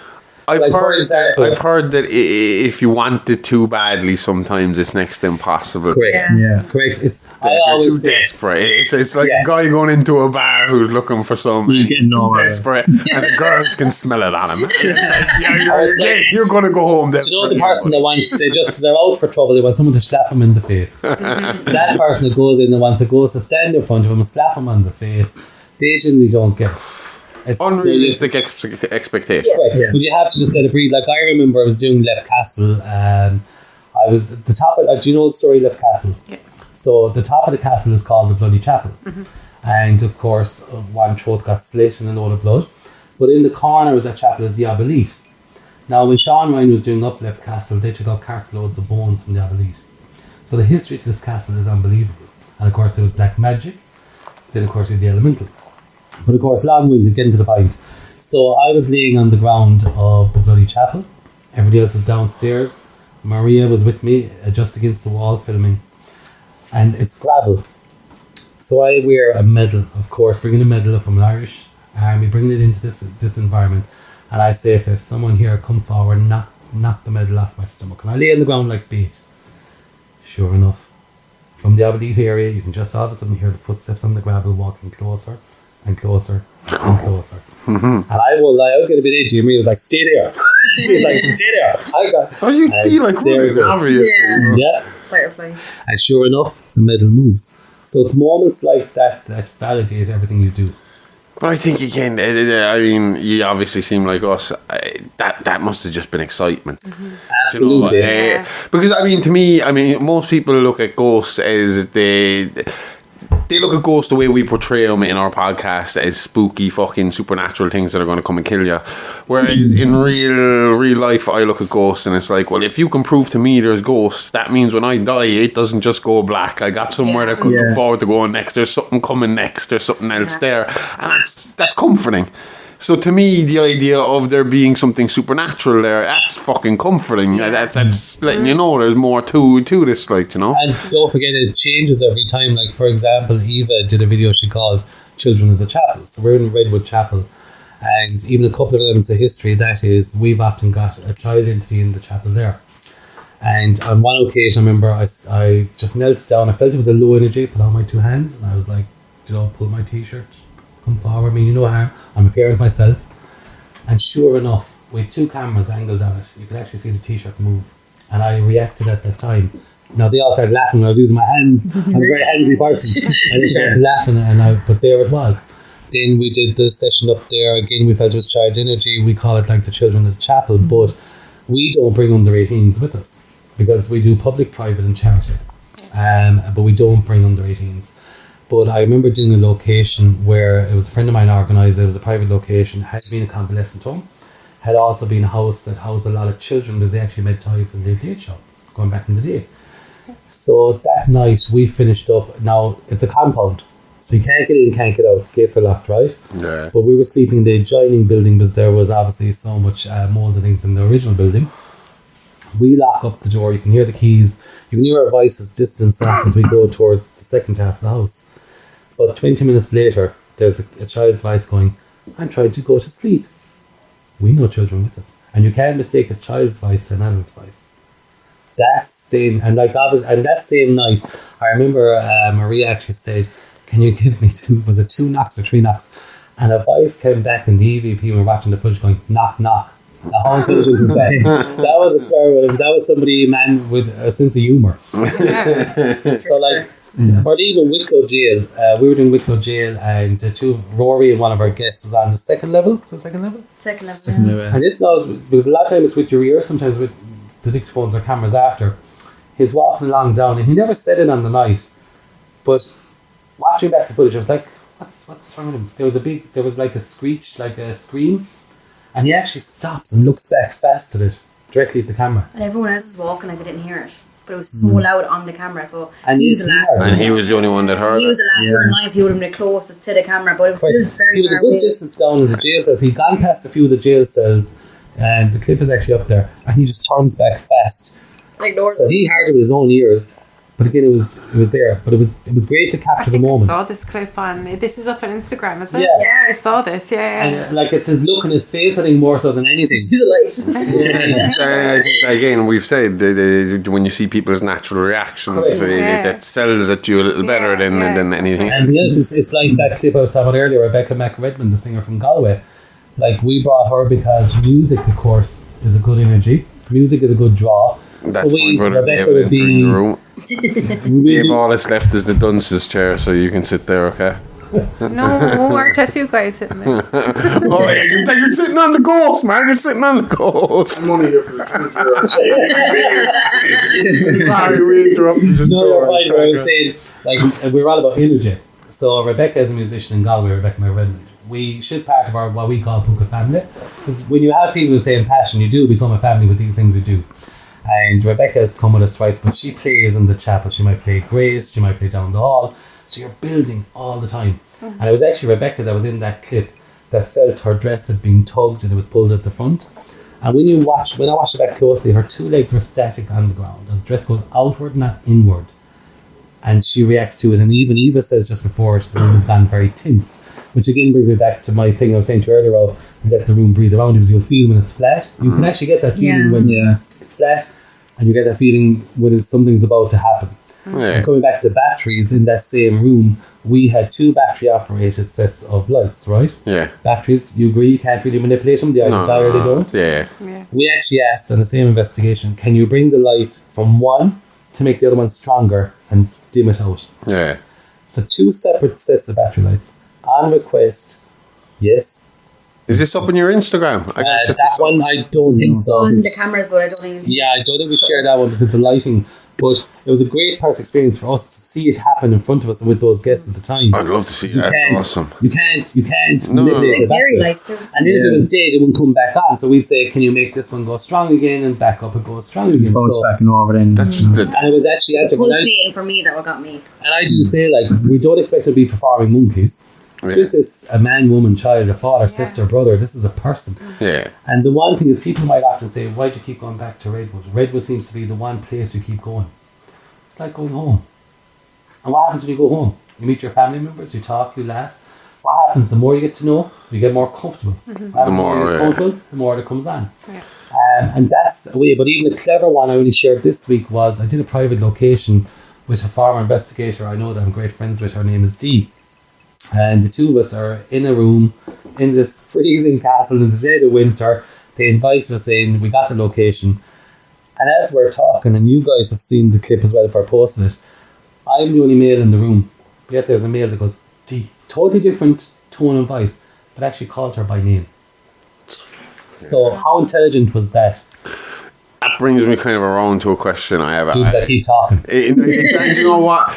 I've Like, for heard example- I've heard that if you want it too badly, sometimes it's next to impossible. Correct. Yeah. Correct. It's If I you're always too say, desperate. It's like Yeah. a guy going into a bar who's looking for some. You get too nowhere. desperate, and the girls can smell it on him. It's like- You're going to go home. do you know the person that wants they're out for trouble, they want someone to slap them in the face. That person that goes in and wants a ghost to stand in front of them and slap them on the face, they generally don't get it. It's Unrealistic expectation. Correct. Yeah. But you have to just let it breathe. Like I remember I was doing Lep Castle and I was at the top of do you know the story Lep Castle? Yeah. So the top of the castle is called the Bloody Chapel. And of course one throat got slit and a load of blood. But in the corner of that chapel is the Obelite. Now when Sean Ryan was doing up Lep Castle, they took out carts loads of bones from the Obelite. So the history to this castle is unbelievable. And of course there was black magic. Then of course you had the elemental. But of course, long-winded, getting to the point. So I was laying on the ground of the Bloody Chapel. Everybody else was downstairs. Maria was with me, just against the wall, filming. And it's gravel. So I wear a medal, of course, bringing a medal up from an Irish Army, bringing it into this environment. And I say, if there's someone here, come forward, knock the medal off my stomach. And I lay on the ground like bait. Sure enough, from the Obelite area, you can just all of a sudden hear the footsteps on the gravel walking closer and closer and closer. And I won't lie, I was getting a bit edgy, and Maria was like, stay there. She was like, stay there. You feel like there running, we go. obviously. Yeah. Yeah. Firefly. And sure enough, the medal moves. So it's moments like that that validate everything you do. But I think again, I mean, you obviously seem like us. That must have just been excitement. Absolutely. You know, because I mean, to me, most people look at ghosts as they look at ghosts the way we portray them in our podcast as spooky, fucking supernatural things that are going to come and kill you. Whereas in real life, I look at ghosts and it's like, well, if you can prove to me there's ghosts, that means when I die, it doesn't just go black. I got somewhere that I could look forward to going next. There's something coming next. There's something else there, and that's comforting. So to me, the idea of there being something supernatural there, that's fucking comforting. That's letting you know there's more to this, like, you know. And don't forget, it changes every time. Like, for example, Eva did a video she called Children of the Chapel. So we're in Redwood Chapel. And even a couple of elements of history, that is, we've often got a child entity in the chapel there. And on one occasion, I remember I just knelt down. I felt it was a low energy, put on my two hands, and I was like, pull my t-shirt, come forward. I mean, you know harm. I'm a parent myself. And sure enough, with two cameras angled on it, you could actually see the t-shirt move. And I reacted at that time. Now they all started laughing when I was using my hands. I'm a very handsy person. And they started laughing, but there it was. Then we did the session up there. Again, we felt it was child energy. We call it like the Children of the Chapel, but we don't bring under 18s with us because we do public, private and charity. But we don't bring under 18s. But I remember doing a location where it was a friend of mine organised. It was a private location. Had been a convalescent home. Had also been a house that housed a lot of children because they actually made toys for the late show going back in the day. So that night we finished up. Now it's a compound. So you can't get in, can't get out. Gates are locked, right? Yeah. But we were sleeping in the adjoining building because there was obviously so much mold and things in the original building. We lock up the door. You can hear the keys. You can hear our voices distance off as we go towards the second half of the house. But 20 minutes later, there's a child's voice going, I'm trying to go to sleep. We know children with us. And you can't mistake a child's voice to an adult's voice. That's the, and like obviously, and that same night, I remember Maria actually said, can you give me two knocks or three knocks? And a voice came back in the EVP when we were watching the footage going, knock, knock. The whole intelligence was that. That was a swear word. That was somebody, man, with a sense of humour. So like, or even Wicklow Jail. We were doing Wicklow Jail, and Rory and one of our guests was on the second level. Second level. And this knows, because a lot of times it's with your ear, sometimes with the dictaphones or cameras after. He's walking along down, and he never said it on the night, but watching back the footage, I was like, what's wrong with him? There was like a screech, like a scream, and he actually stops and looks back fast at it, directly at the camera. And everyone else was walking like they didn't hear it. But it was so loud on the camera, so And he was the last. And he was the only one that heard He was it. the last one in line, so he would have been the closest to the camera, but it was still very He was a far good away. distance down in the jail cells. He'd gone past a few of the jail cells, and the clip is actually up there, and he just turns back fast. Like Lord. So he heard it with his own ears, but again, it was there. But it was great to capture the I moment. saw this clip on. This is up on Instagram, is it? Yeah. Yeah, I saw this. Yeah. And like it's his look on his face, I think, more so than anything. See the light. I think, again, we've said when you see people's natural reactions, Correct. that sells it you a little better than anything else. And the else it's like that clip I was talking about earlier, Rebecca McRedmond, the singer from Galway. Like, we brought her because music, of course, is a good energy. Music is a good draw. That's so my brother Rebecca David would entering be... the room. we Dave, do- all that's left is the dunce's chair, so you can sit there, okay? No, our tattoo guy is sitting there. Oh, yeah, you're sitting on the ghost, man. You're sitting on the ghost. I'm only here for the Sorry, we interrupted you. No, you're right. I was saying, like, we're all about energy. So Rebecca is a musician in Galway, Rebecca McRedmond. She's part of our, what we call Puca family. Because when you have people who say in passion, you do become a family with these things you do. And Rebecca has come with us twice, but she plays in the chapel. She might play Grace, she might play down the hall. So you're building all the time. And it was actually Rebecca that was in that clip that felt her dress had been tugged and it was pulled at the front. And when I watched it back closely, her two legs were static on the ground. And the dress goes outward, not inward. And she reacts to it. And even Eva says just before it, the room has gone very tense. Which again brings me back to my thing I was saying to you earlier about let the room breathe around you, because you'll feel when it's flat. You can actually get that feeling when it's flat, and you get that feeling when something's about to happen. Yeah. And coming back to batteries, in that same room, we had 2 battery operated sets of lights, right? Yeah. Batteries, you agree, you can't really manipulate them, they either die or they don't. Yeah. Yeah. We actually asked in the same investigation, can you bring the light from one to make the other one stronger and dim it out? Yeah. So 2 separate sets of battery lights. On request, yes. Is this up on your Instagram? I can check That this one, I don't think It's so. on the cameras, but I don't even. Yeah, I don't think we share that one because the lighting. But it was a great personal experience for us to see it happen in front of us and with those guests at the time. I'd love to see that. That's awesome. You can't No. manipulate Like the fairy battery. lights. There was And then if it was dead, it wouldn't come back on. So we'd say, can you make this one go strong again and back up and go strong again? Boats So, backing over then. That's and it was actually answered. pulsating for me that what got me. And I do say, like, we don't expect to be performing monkeys. Yeah. This is a man, woman, child, a father, sister, brother. This is a person. Yeah. And the one thing is, people might often say, why do you keep going back to Redwood? Redwood seems to be the one place you keep going. It's like going home. And what happens when you go home? You meet your family members, you talk, you laugh. What happens? The more you get to know, you get more comfortable. What happens The more, you get yeah. comfortable, the more it comes on. Yeah. And that's a way. But even a clever one I only shared this week was, I did a private location with a former investigator I know that I'm great friends with. Her name is Dee. And the two of us are in a room in this freezing castle in the dead of winter. They invited us in, we got the location. And as we're talking, and you guys have seen the clip as well if I posted it, I'm the only male in the room. Yet there's a male that goes, Dee, totally different tone of voice, but actually called her by name. So how intelligent was that? That brings me kind of around to a question I have. Dudes that keep talking. And you know what?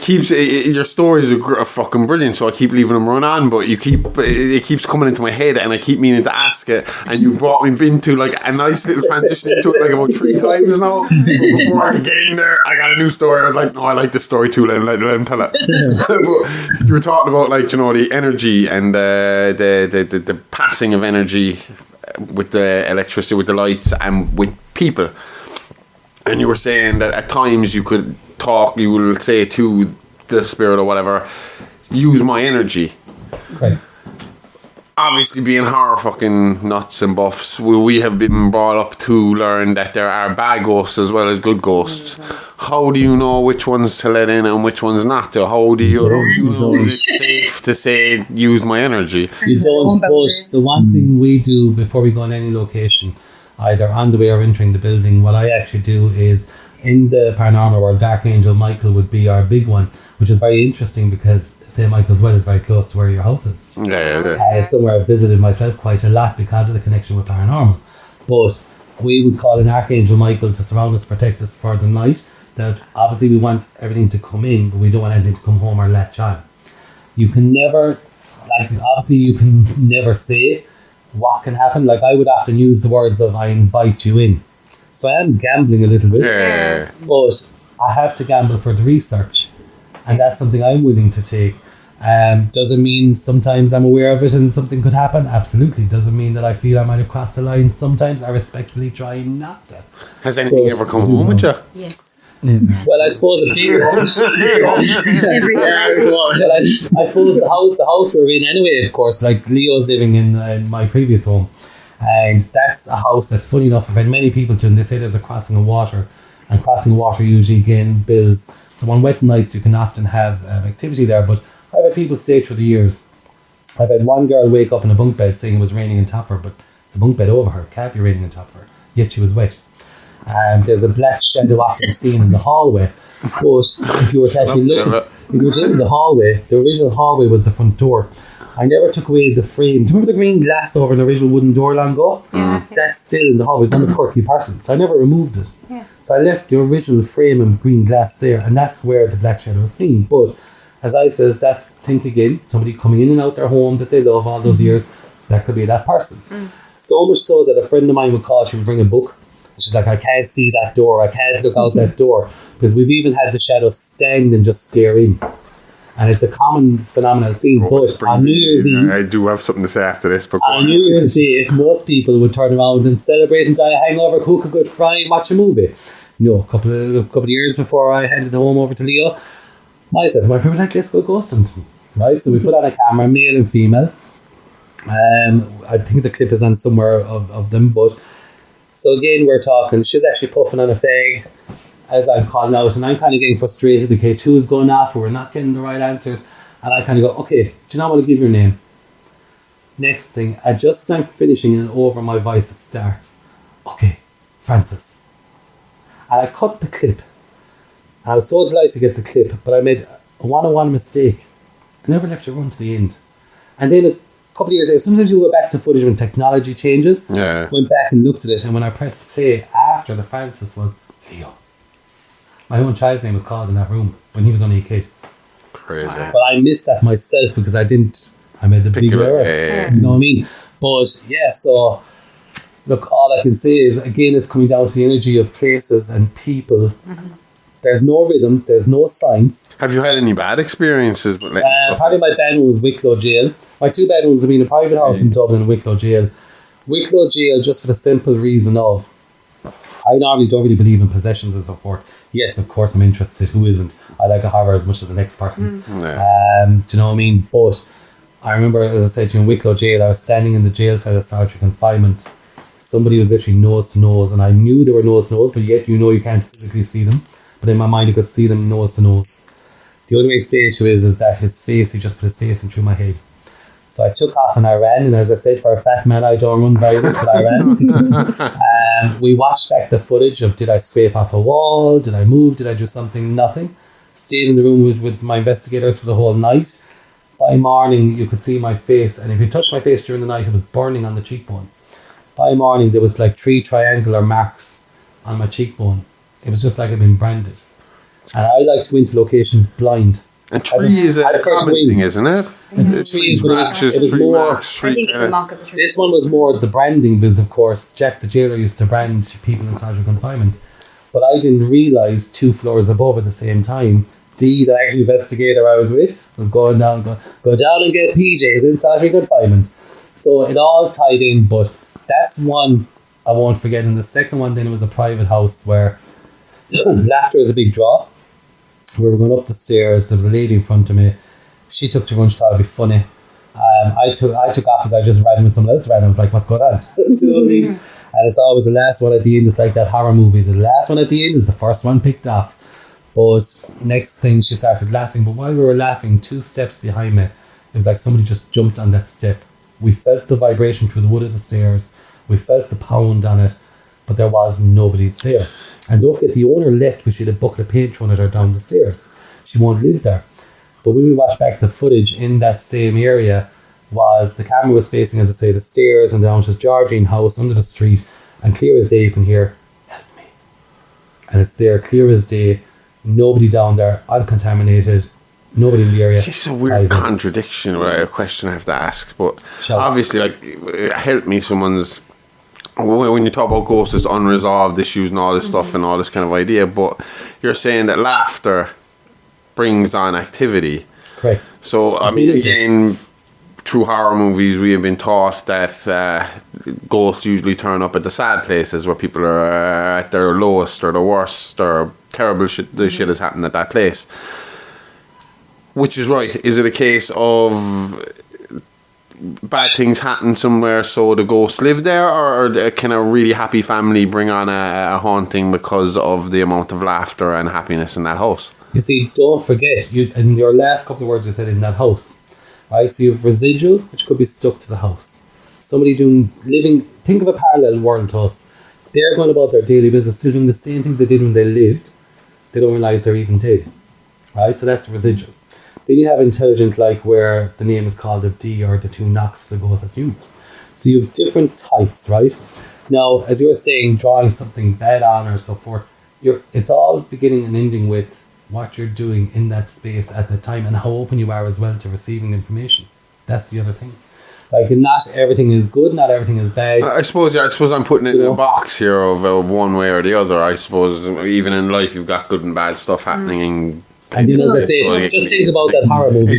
Your stories are fucking brilliant, so I keep leaving them run on. But it keeps coming into my head, and I keep meaning to ask it. And you brought me into like a nice little transition into it, like about 3 times now. Before I could get in there, I got a new story. I was like, no, I like this story too. Let him tell it. But you were talking about like the energy and the passing of energy with the electricity, with the lights, and with people. And you were saying that at times you could talk, you will say to the spirit or whatever, use my energy. Right. Obviously, being horror fucking nuts and buffs, we have been brought up to learn that there are bad ghosts as well as good ghosts. How do you know which ones to let in and which ones not to? How do you know it's safe to say, use my energy? You don't, but the one thing we do before we go on any location, either on the way or entering the building, what I actually do is, in the paranormal world, Dark Angel Michael would be our big one, which is very interesting because St. Michael's Well is very close to where your house is. It's somewhere I've visited myself quite a lot because of the connection with paranormal. But we would call an Archangel Michael to surround us, protect us for the night. That obviously we want everything to come in, but we don't want anything to come home or latch on. You can never, you can never say what can happen. Like, I would often use the words of, I invite you in. So I am gambling a little bit, but I have to gamble for the research, and that's something I'm willing to take. Does it mean sometimes I'm aware of it and something could happen? Absolutely. Does it mean that I feel I might have crossed the line? Sometimes I respectfully try not to. Has anything ever come home with you? Yes. Well, I suppose a few. Every year. Well, I suppose the house we're in anyway, of course, like Leo's living in my previous home, and that's a house that, funny enough, I've had many people to, and they say there's a crossing of water, and crossing of water usually again builds. So on wet nights you can often have activity there, but I've had people say through the years, I've had one girl wake up in a bunk bed saying it was raining on top of her, but it's a bunk bed over her, it can't be raining on top of her, yet she was wet. There's a black shadow often seen in the hallway, but if you were to actually look, if you were to look in the hallway, the original hallway was the front door. I never took away the frame. Do you remember the green glass over an original wooden door long ago? Yeah. That's still in the hallway. It's on the quirky person. So I never removed it. Yeah. So I left the original frame and green glass there, and that's where the black shadow was seen. But as I says, that's, think again, somebody coming in and out their home that they love all those years, that could be that person. So much so that a friend of mine would call, she would bring a book. She's like, I can't see that door, I can't look out that door. Because we've even had the shadow stand and just stare in. And it's a common phenomenon seen. But on New Year's Eve, I do have something to say after this. But on New Year's Eve, most people would turn around and celebrate and die a hangover, cook a good fry, and watch a movie. A couple of years before I handed the home over to Leo, myself and my friend were like, let's go ghost hunting. Right? So we put on a camera, male and female. I think the clip is on somewhere of them. But so again, we're talking. She's actually puffing on a fag as I'm calling out, and I'm kind of getting frustrated. The K2 is going off, or we're not getting the right answers, and I kind of go, okay, do you not want to give your name? Next thing, I just start finishing, and over my voice it starts, okay, Francis. And I cut the clip. I was so delighted to get the clip, but I made a one-on-one mistake. I never left it run to the end. And then a couple of years later, sometimes you go back to footage when technology changes. Yeah. Went back and looked at it, and when I pressed play after the Francis was Leo. My own child's name was called in that room when he was only a kid. Crazy. But I missed that myself because I made the big error. You know what I mean? But yeah, so look, all I can say is, again, it's coming down to the energy of places and people. There's no rhythm, there's no science. Have you had any bad experiences with probably my bad one was Wicklow Jail. My two bad ones have been a private house in Dublin and Wicklow Jail. Wicklow Jail, just for the simple reason of, I normally don't really believe in possessions and so forth. Yes, of course I'm interested. Who isn't? I like a horror as much as the next person. Do you know what I mean? But I remember, as I said to you, in Wicklow Jail, I was standing in the jail cell of solitary confinement. Somebody was literally nose to nose, and I knew they were nose to nose, but yet you know you can't physically see them. But in my mind, I could see them nose to nose. The only way to explain to you is that his face, he just put his face in through my head. So I took off and I ran, and as I said, for a fat man, I don't run very much, but I ran. We watched back the footage of, did I scrape off a wall? Did I move? Did I do something? Nothing. Stayed in the room with my investigators for the whole night. By morning, you could see my face, and if you touched my face during the night, it was burning on the cheekbone. By morning, there was like 3 triangular marks on my cheekbone. It was just like I'd been branded. And I like to go into locations blind. And tree is a common thing, isn't it? Trees, but it was more. I think it's a mock of the truth. This one was more the branding because, of course, Jack the jailer used to brand people in solitary confinement. But I didn't realise 2 floors above at the same time, Dee, the actual investigator I was with, was going down, go down and get PJs in solitary confinement. So it all tied in, but that's one I won't forget. And the second one then was a private house where laughter is a big draw. We were going up the stairs, there was a lady in front of me. She took to run, she thought it'd be funny. I took off as I just ran with someone else around. I was like, what's going on? Do you know what I mean? And it's always the last one at the end. It's like that horror movie. The last one at the end is the first one picked off. But next thing, she started laughing. But while we were laughing, 2 steps behind me, it was like somebody just jumped on that step. We felt the vibration through the wood of the stairs. We felt the pound on it. But there was nobody there. And don't forget, the owner left because she had a bucket of paint thrown at her down the stairs. She won't live there. But when we watched back the footage in that same area, was the camera was facing, as I say, the stairs and down to the Georgine house under the street, and clear as day you can hear, help me. And it's there, clear as day, nobody down there, uncontaminated, nobody in the area. It's a weird contradiction, or a question I have to ask, but obviously, like, help me, someone's, when you talk about ghosts, there's unresolved issues and all this stuff and all this kind of idea, but you're saying that laughter brings on activity. Correct. So, I mean, again, through horror movies, we have been taught that ghosts usually turn up at the sad places where people are at their lowest or the worst, or terrible shit, the shit has happened at that place. Which is right. Is it a case of bad things happen somewhere so the ghosts live there, or can a really happy family bring on a haunting because of the amount of laughter and happiness in that house? You see, don't forget, in your last couple of words you said in that house, right? So you have residual, which could be stuck to the house. Somebody think of a parallel world to us. They're going about their daily business, still doing the same things they did when they lived. They don't realise they're even dead, right? So that's residual. Then you have intelligent, like where the name is called a D, or the 2 knocks for the ghost as numerous. So you have different types, right? Now, as you were saying, drawing something bad on or so forth, it's all beginning and ending with what you're doing in that space at the time and how open you are as well to receiving information. That's the other thing. Like, not everything is good, not everything is bad. I suppose I'm putting it in a box here of one way or the other. I suppose even in life you've got good and bad stuff happening. And then, as I say, just think about that horror movie.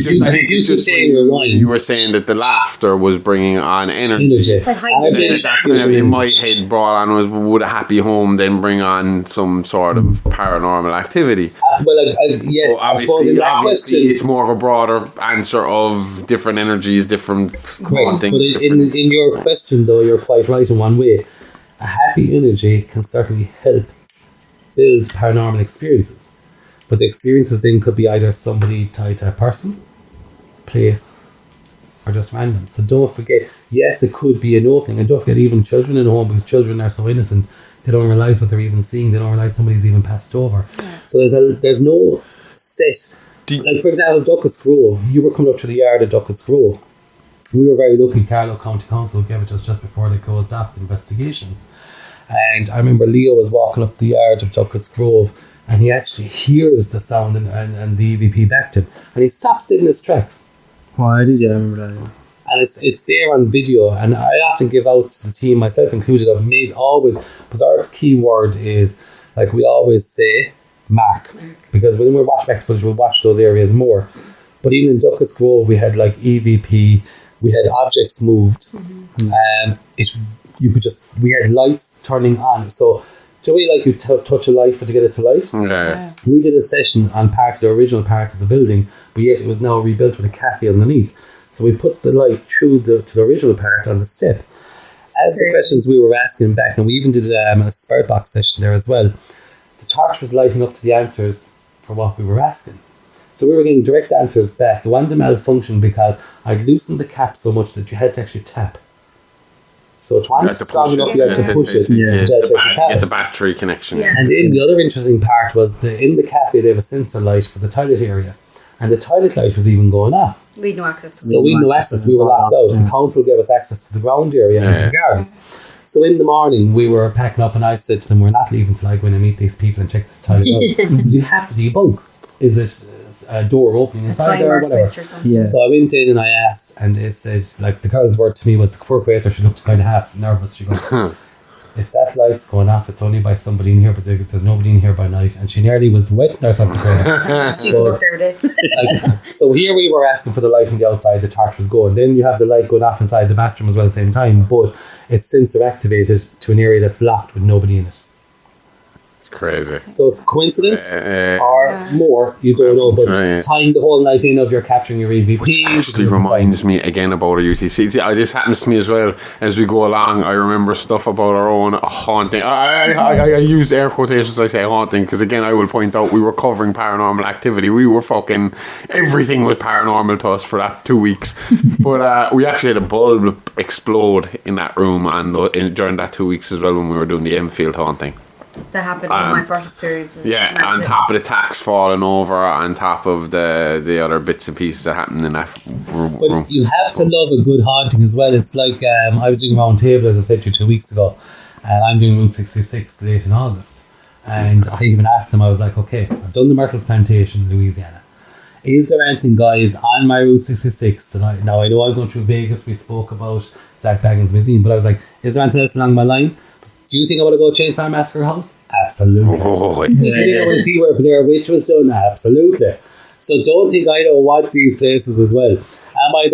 You were saying that the laughter was bringing on energy. That kind of in my head brought on was, would a happy home then bring on some sort of paranormal activity? Yes, I suppose in that obviously question, it's more of a broader answer of different energies, different things. But in your question, though, you're quite right in one way. A happy energy can certainly help build paranormal experiences. But the experiences then could be either somebody tied to a person, place, or just random. So don't forget, yes, it could be an opening. And don't forget, even children in a home, because children are so innocent, they don't realise what they're even seeing. They don't realise somebody's even passed over. Yeah. So there's no set. Like, for example, Duckett's Grove. You were coming up to the yard of Duckett's Grove. We were very lucky. Carlow County Council gave it to us just before they closed off the investigations. And I remember Leo was walking up the yard of Duckett's Grove, and he actually hears the sound and the EVP backed him. And he stops dead in his tracks. Why did you remember that? And it's there on video. And I often give out to the team, myself included, I've made always, because our key word is, like we always say, mark. Because when we watch back footage, we'll watch those areas more. But even in Duckett's Grove, we had like EVP, we had objects moved. We had lights turning on. So, do you know, like you touch a light to get it to light? Yeah. We did a session on part of the original part of the building, but yet it was now rebuilt with a cafe underneath. So we put the light through to the original part on the step. As the questions we were asking back, and we even did a spirit box session there as well, the torch was lighting up to the answers for what we were asking. So we were getting direct answers back. It wanted to malfunction because I'd loosened the cap so much that you had to actually tap. So it's one strong enough you had to push it. Get the battery connection. Yeah. And then the other interesting part was in the cafe they have a sensor light for the toilet area. And the toilet light was even going off. We had no access to it. So we had no access. We were locked out. And council gave us access to the ground area and to the gardens. So in the morning, we were packing up and I said to them, we're not leaving till I go in and meet these people and check this toilet out. Because you have to debunk. Is it a door opening inside there or whatever? Switch or something. Yeah. So I went in and I asked, and they said, like, the girl's word to me was, the poor creator, she looked kind of half nervous. She goes, if that light's going off, it's only by somebody in here, but there's nobody in here by night. And she nearly was wetting herself to cry. She used to work there every day. So here we were asking for the light on the outside, the torch was going. Then you have the light going off inside the bathroom as well at the same time, but it's sensor activated to an area that's locked with nobody in it. Crazy. So it's coincidence or more, you don't know, but tying the whole night in of you're capturing your EVP. Which actually reminds me again about our UTC. This happens to me as well as we go along. I remember stuff about our own haunting. I use air quotations, I say haunting, because again I will point out we were covering paranormal activity. We were fucking, everything was paranormal to us for that 2 weeks. But we actually had a bulb explode in that room and during that 2 weeks as well when we were doing the Enfield haunting. That happened in my first experiences. Yeah, on top of the tax falling over, on top of the other bits and pieces that happened in that room. But you have to love a good haunting as well. It's like, I was doing a round table, as I said to you 2 weeks ago, and I'm doing Route 66 late in August. And I even asked them, I was like, okay, I've done the Myrtles Plantation in Louisiana. Is there anything, guys, on my Route 66 tonight? Now, I know I'm going through Vegas, we spoke about Zach Bagans' Museum, but I was like, is there anything else along my line? Do you think I want to go Chainsaw Massacre House? Absolutely. Oh, Do you think I want to see where Blair Witch was done? Absolutely. So don't think I don't want these places as well. Am I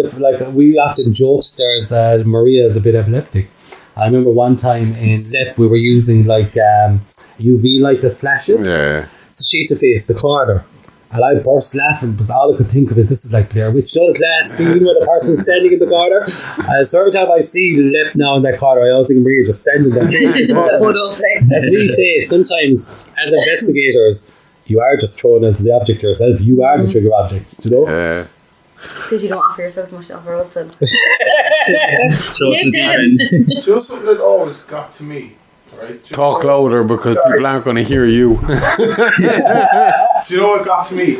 we often joke, there's Maria is a bit epileptic. I remember one time in Lep we were using UV light that flashes. yeah. So she had to face the corner. And I burst laughing, but all I could think of is this is like Blair Witch. The last scene where the person's standing in the corner. So every time I see Lep now in that corner, I always think of Maria just standing there. As we say, sometimes as investigators, you are just thrown as the object yourself. You are the trigger object, you know? Yeah. Because you don't offer yourself much to offer us then. Take them. Just something that always got to me. Right? Talk louder because people aren't going to hear you. Do you know what got to me?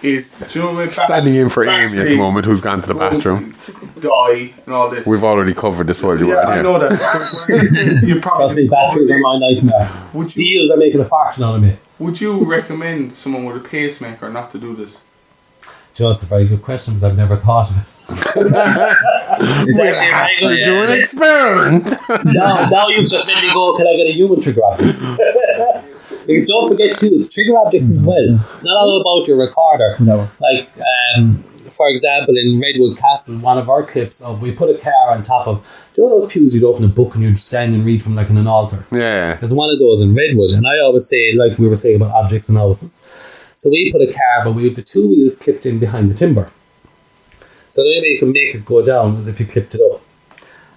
Is, do you know when Standing in for Amy at the moment, who's gone to the bathroom. Die and all this. We've already covered this while you were Yeah, here. I know that. You Trust probably me, batteries are my nightmare. Would Seals are making a fortune out of me. Would you recommend someone with a pacemaker not to do this? Do you know, it's a very good question because I've never thought of it. It's actually a very good experiment. now you've just made me go, can I get a human trigger object? Because don't forget too, it's trigger objects as well. It's not all about your recorder. No. Like, for example, in Redwood Castle, one of our clips of we put a car on top of, do you know those pews you'd open a book and you'd stand and read from like in an altar? Yeah. There's one of those in Redwood, and I always say, like we were saying about objects and houses. So we put a car, but we had the two wheels clipped in behind the timber. So the only way you can make it go down is if you clipped it up.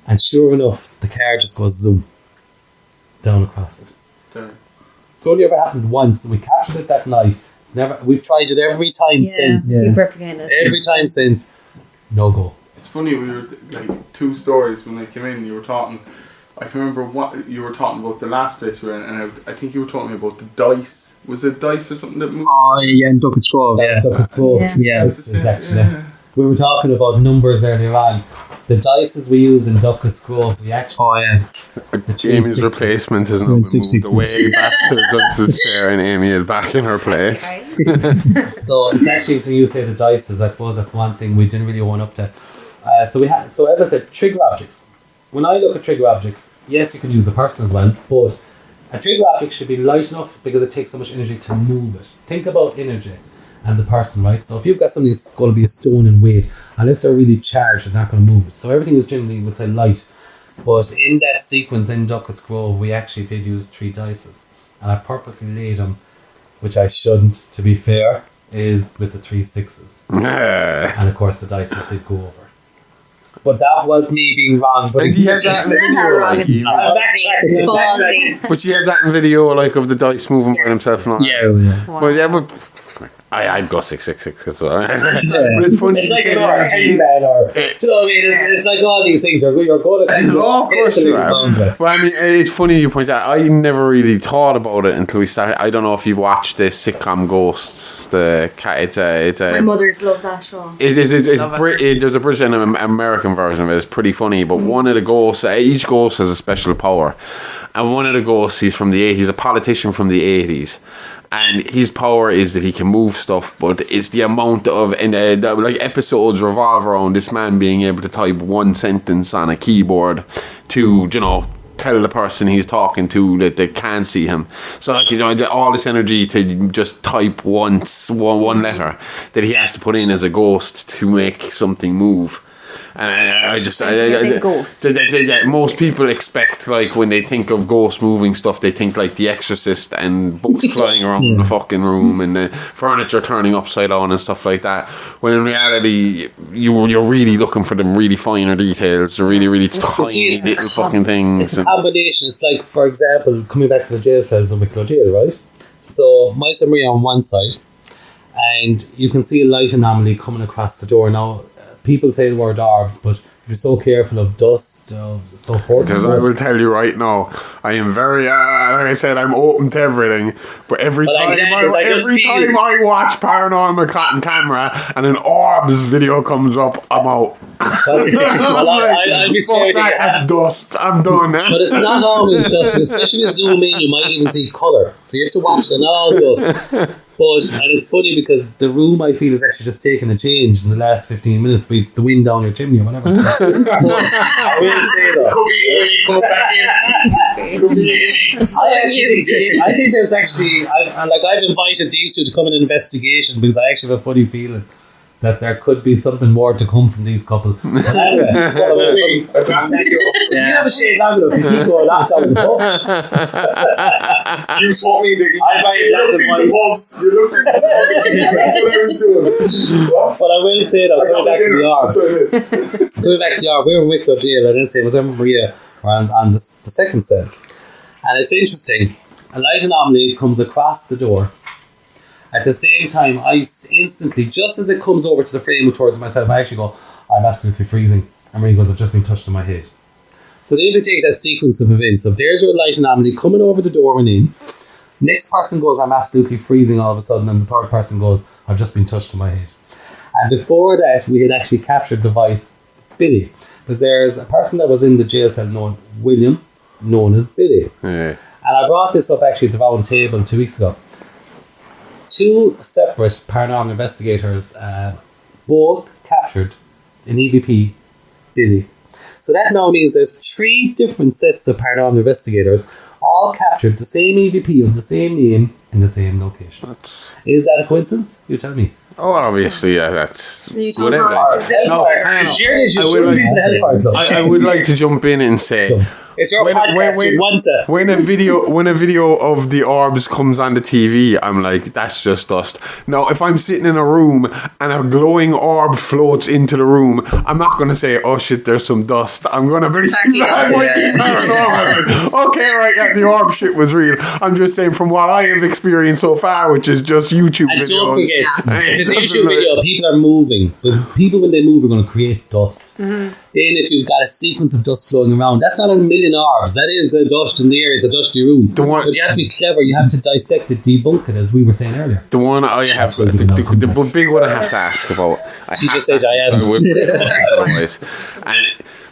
And sure enough, the car just goes zoom down across it. There. It's only ever happened once. We captured it that night. It's never. We've tried it every time since. Yeah. Keep replicating it. Every time since. No go. It's funny, we were like two stories when they came in. You were talking. I can remember what you were talking about the last place we were in, and I think you were talking about the dice. Was it dice or something that moved? Oh, yeah, in Duckett's Grove. Yeah. Duckett's Grove. Yeah. This is actually. We were talking about numbers earlier on. The dices we use in Duckett's Grove, we actually. Oh, yeah. Jamie's replacement has now been moved 666. away back to the Dunce's chair, and Amy is back in her place. So it's actually, so you say the dices, I suppose that's one thing we didn't really own up to. So as I said, trigger objects. When I look at trigger objects, yes, you can use the person as well, but a trigger object should be light enough because it takes so much energy to move it. Think about energy and the person, right? So if you've got something that's going to be a stone in weight, unless they're really charged, they're not going to move it. So everything is generally, would say, light. But in that sequence in Duckett's Grove, we actually did use 3 dices. And I purposely laid them, which I shouldn't, to be fair, is with the 3 6s. Yeah. And of course the dices did go over. But that was me being wrong. But And he has that in the That's not video, wrong. like, It's I'm ballsy. but you have that in video, like, of the dice moving by themselves and all that. Yeah. Well, yeah, but I'd go 666 as well. It's like an Hangman or do you know what I mean? It's like all these things. You're going to kind of Oh, of course you are. Well, I mean, it's funny you point out. I never really thought about it until we started. I don't know if you've watched the sitcom Ghosts. It's My mother's love that show. There's a British and an American version of it. It's pretty funny, but one of the ghosts, each ghost has a special power, and one of the ghosts, he's from the 80s, a politician from the 80s. And his power is that he can move stuff, but it's the amount of like episodes revolve around this man being able to type one sentence on a keyboard to, you know, tell the person he's talking to that they can't see him. So like, you know, all this energy to just type one letter that he has to put in as a ghost to make something move. And ghosts. Most people expect, like, when they think of ghost moving stuff, they think like The Exorcist and books flying around the fucking room and the furniture turning upside down and stuff like that. When in reality, you're really looking for them really finer details, the really tiny little fucking things. It's a combination. It's like, for example, coming back to the jail cells in Wicklow Jail, right? So my summary on one side, and you can see a light anomaly coming across the door. Now, people say the word orbs, but you're so careful of dust, so forth. Because I will tell you right now, I am very, like I said, I'm open to everything. But every time I watch Paranormal Cotton Camera and an orbs video comes up, I'm out. I'll be scared that's dust. I'm done. But it's not always dust, especially as zoom in, you might even see colour. So you have to watch it, not all dust. And it's funny because the room, I feel, is actually just taking a change in the last 15 minutes, but it's the wind down your chimney or whatever. I will say that. Could be Aimee coming back in. Could be Aimee. I think there's actually, I've invited these two to come in an investigation because I actually have a funny feeling that there could be something more to come from these couple. But anyway, you have a shade long enough, you keep going laptop in the pub. You taught me that you looked into pubs. You looked into pubs. That's what I was doing. But I will say that, going back to the yard, we were in Wicklow Jail, I didn't say, it was Maria on the second cell. And it's interesting, a light anomaly comes across the door. At the same time, I instantly, just as it comes over to the frame towards myself, I actually go, I'm absolutely freezing. And Marie goes, I've just been touched on my head. So then you take that sequence of events. So there's your light anomaly coming over the door and in. Next person goes, I'm absolutely freezing all of a sudden. And the third person goes, I've just been touched on my head. And before that, we had actually captured the voice Billy. Because there's a person that was in the jail cell known as Billy. Yeah. And I brought this up actually at the round table 2 weeks ago. Two separate paranormal investigators both captured an EVP, Billy. So that now means there's 3 different sets of paranormal investigators all captured the same EVP of the same name in the same location. Is that a coincidence? You tell me. Oh, obviously, yeah, that's whatever. I would like to jump in and say, it's your podcast, you want to. when a video of the orbs comes on the TV, I'm like, that's just dust. Now, if I'm sitting in a room and a glowing orb floats into the room, I'm not going to say, oh shit, there's some dust. I'm going to believe that might be paranormal. Okay, right, yeah, the orb shit was real. I'm just saying, from what I have experienced so far, which is just YouTube and videos. Don't forget, if it's a YouTube video, people are moving. People, when they move, are going to create dust. Mm-hmm. Then if you've got a sequence of dust flowing around, that's not a million orbs. That is the dust in the air. It's a dusty room. But you have to be clever. You have to dissect it, debunk it, as we were saying earlier. The one I have, the big one I have to ask about. She just said I am. And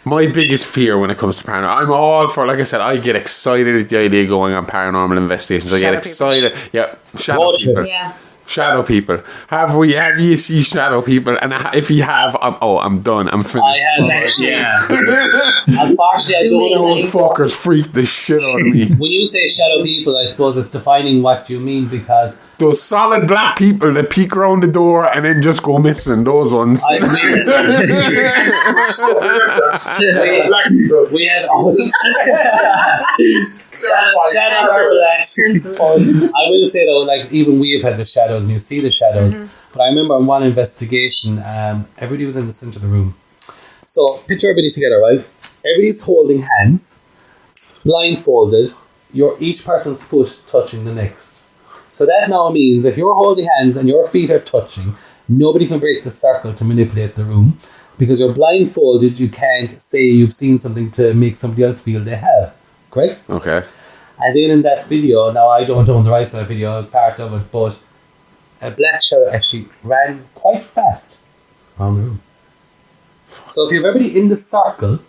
my biggest fear when it comes to paranormal, I'm all for, like I said, I get excited at the idea of going on paranormal investigations. I get excited. Yeah, shadow people. Yeah. Shadow people. Have you seen shadow people? And if you have, I'm done. I'm finished. I have actually. Yeah. Unfortunately, I don't know. Those fuckers freak the shit out of me. When you say shadow people, I suppose it's defining what you mean, because those solid black people that peek around the door and then just go missing. Those ones. We had I will say though, like, even we have had the shadows, and you see the shadows. Mm-hmm. But I remember in one investigation, everybody was in the centre of the room. So picture everybody together, right? Everybody's holding hands, blindfolded. Each person's foot touching the next. So So that now means if you're holding hands and your feet are touching, nobody can break the circle to manipulate the room. Because you're blindfolded, you can't say you've seen something to make somebody else feel they have. Correct? Okay. And then in that video, now I don't own the rights to that video, I was part of it, but a black shadow actually ran quite fast around the room. So if you have everybody in the circle,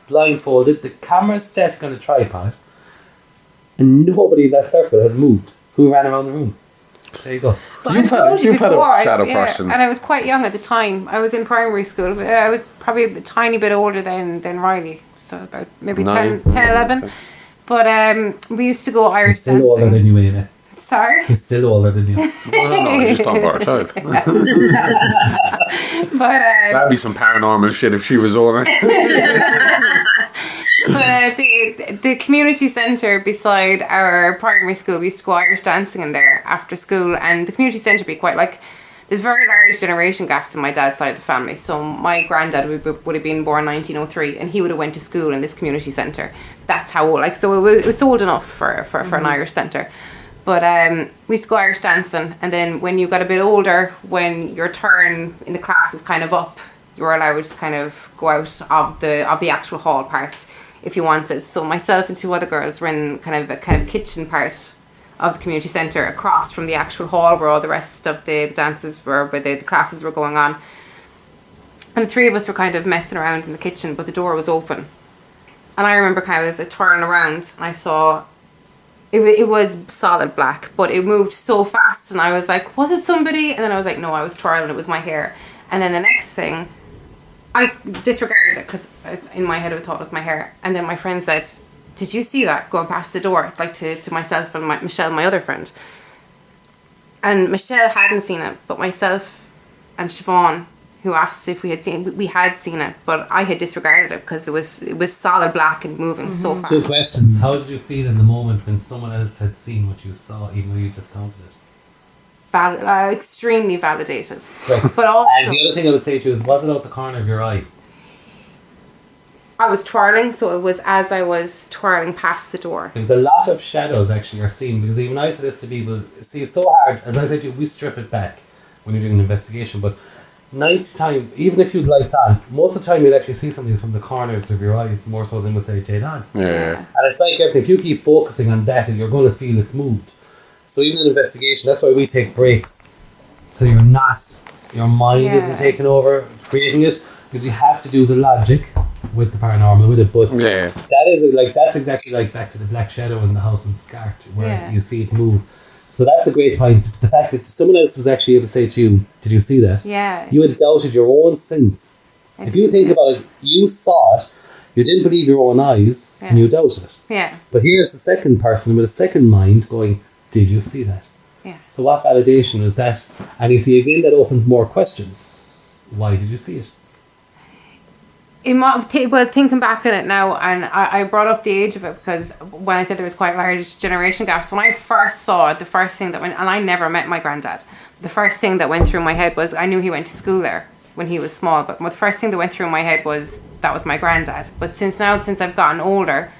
blindfolded, the camera's static on a tripod, and nobody in that circle has moved, who ran around the room? There you go. But You've I told you had a before, shadow yeah, person. and I was quite young at the time. I was in primary school. I was probably a tiny bit older than Riley, so about maybe 10, 11. But we used to go Irish He's still older dancing. than you, Aimee. Sorry? He's still older than you. No, you're just talking about a child. But That'd be some paranormal shit if she was older. But the community centre beside our primary school, we used to go Irish dancing in there after school, and the community centre be quite like, there's very large generation gaps in my dad's side of the family. So my granddad would have been born 1903, and he would have went to school in this community centre. So that's how old, like, so it's old enough for an Irish centre. But we used to go Irish dancing, and then when you got a bit older, when your turn in the class was kind of up, you were allowed to kind of go out of the actual hall part if you wanted. So myself and two other girls were in kind of kitchen part of the community centre across from the actual hall where all the rest of the dances were, where the classes were going on. And the three of us were kind of messing around in the kitchen, but the door was open. And I remember kind of as I twirling around, and I saw it was solid black, but it moved so fast, and I was like, was it somebody? And then I was like, no, I was twirling, it was my hair. And then the next thing, I disregarded it because in my head I thought it was my hair. And then my friend said, did you see that going past the door? Like to myself and Michelle, my other friend. And Michelle hadn't seen it, but myself and Siobhan, who asked if we had seen it, we had seen it, but I had disregarded it because it was solid black and moving so fast. Two questions. How did you feel in the moment when someone else had seen what you saw, even though you discounted it? Extremely validated. Right. But also, And the other thing I would say to you is, was it out the corner of your eye? I was twirling, so it was as I was twirling past the door. Because a lot of shadows actually are seen, because even I said this to people, see, it's so hard, as I said to you, we strip it back when you're doing an investigation, but 90 times, even if you'd lights on, most of the time you'll actually see something from the corners of your eyes, more so than would say dead on. Yeah. And it's like everything, if you keep focusing on that, you're going to feel it's moved. So even in investigation, that's why we take breaks. So you're not, your mind isn't taking over creating it, because you have to do the logic with the paranormal with it. But that's exactly like back to the black shadow in the house in Scart, where you see it move. So that's a great point. The fact that someone else was actually able to say to you, did you see that? Yeah. You had doubted your own sense. If you think about it, you saw it, you didn't believe your own eyes, and you doubted it. Yeah. But here's the second person with a second mind going, did you see that? Yeah. So what validation is that? And you see, again, that opens more questions. Why did you see it? Well, thinking back on it now, and I brought up the age of it because when I said there was quite large generation gaps, when I first saw it, the first thing that went, and I never met my granddad, the first thing that went through my head was, I knew he went to school there when he was small, but the first thing that went through my head was, that was my granddad. But since I've gotten older,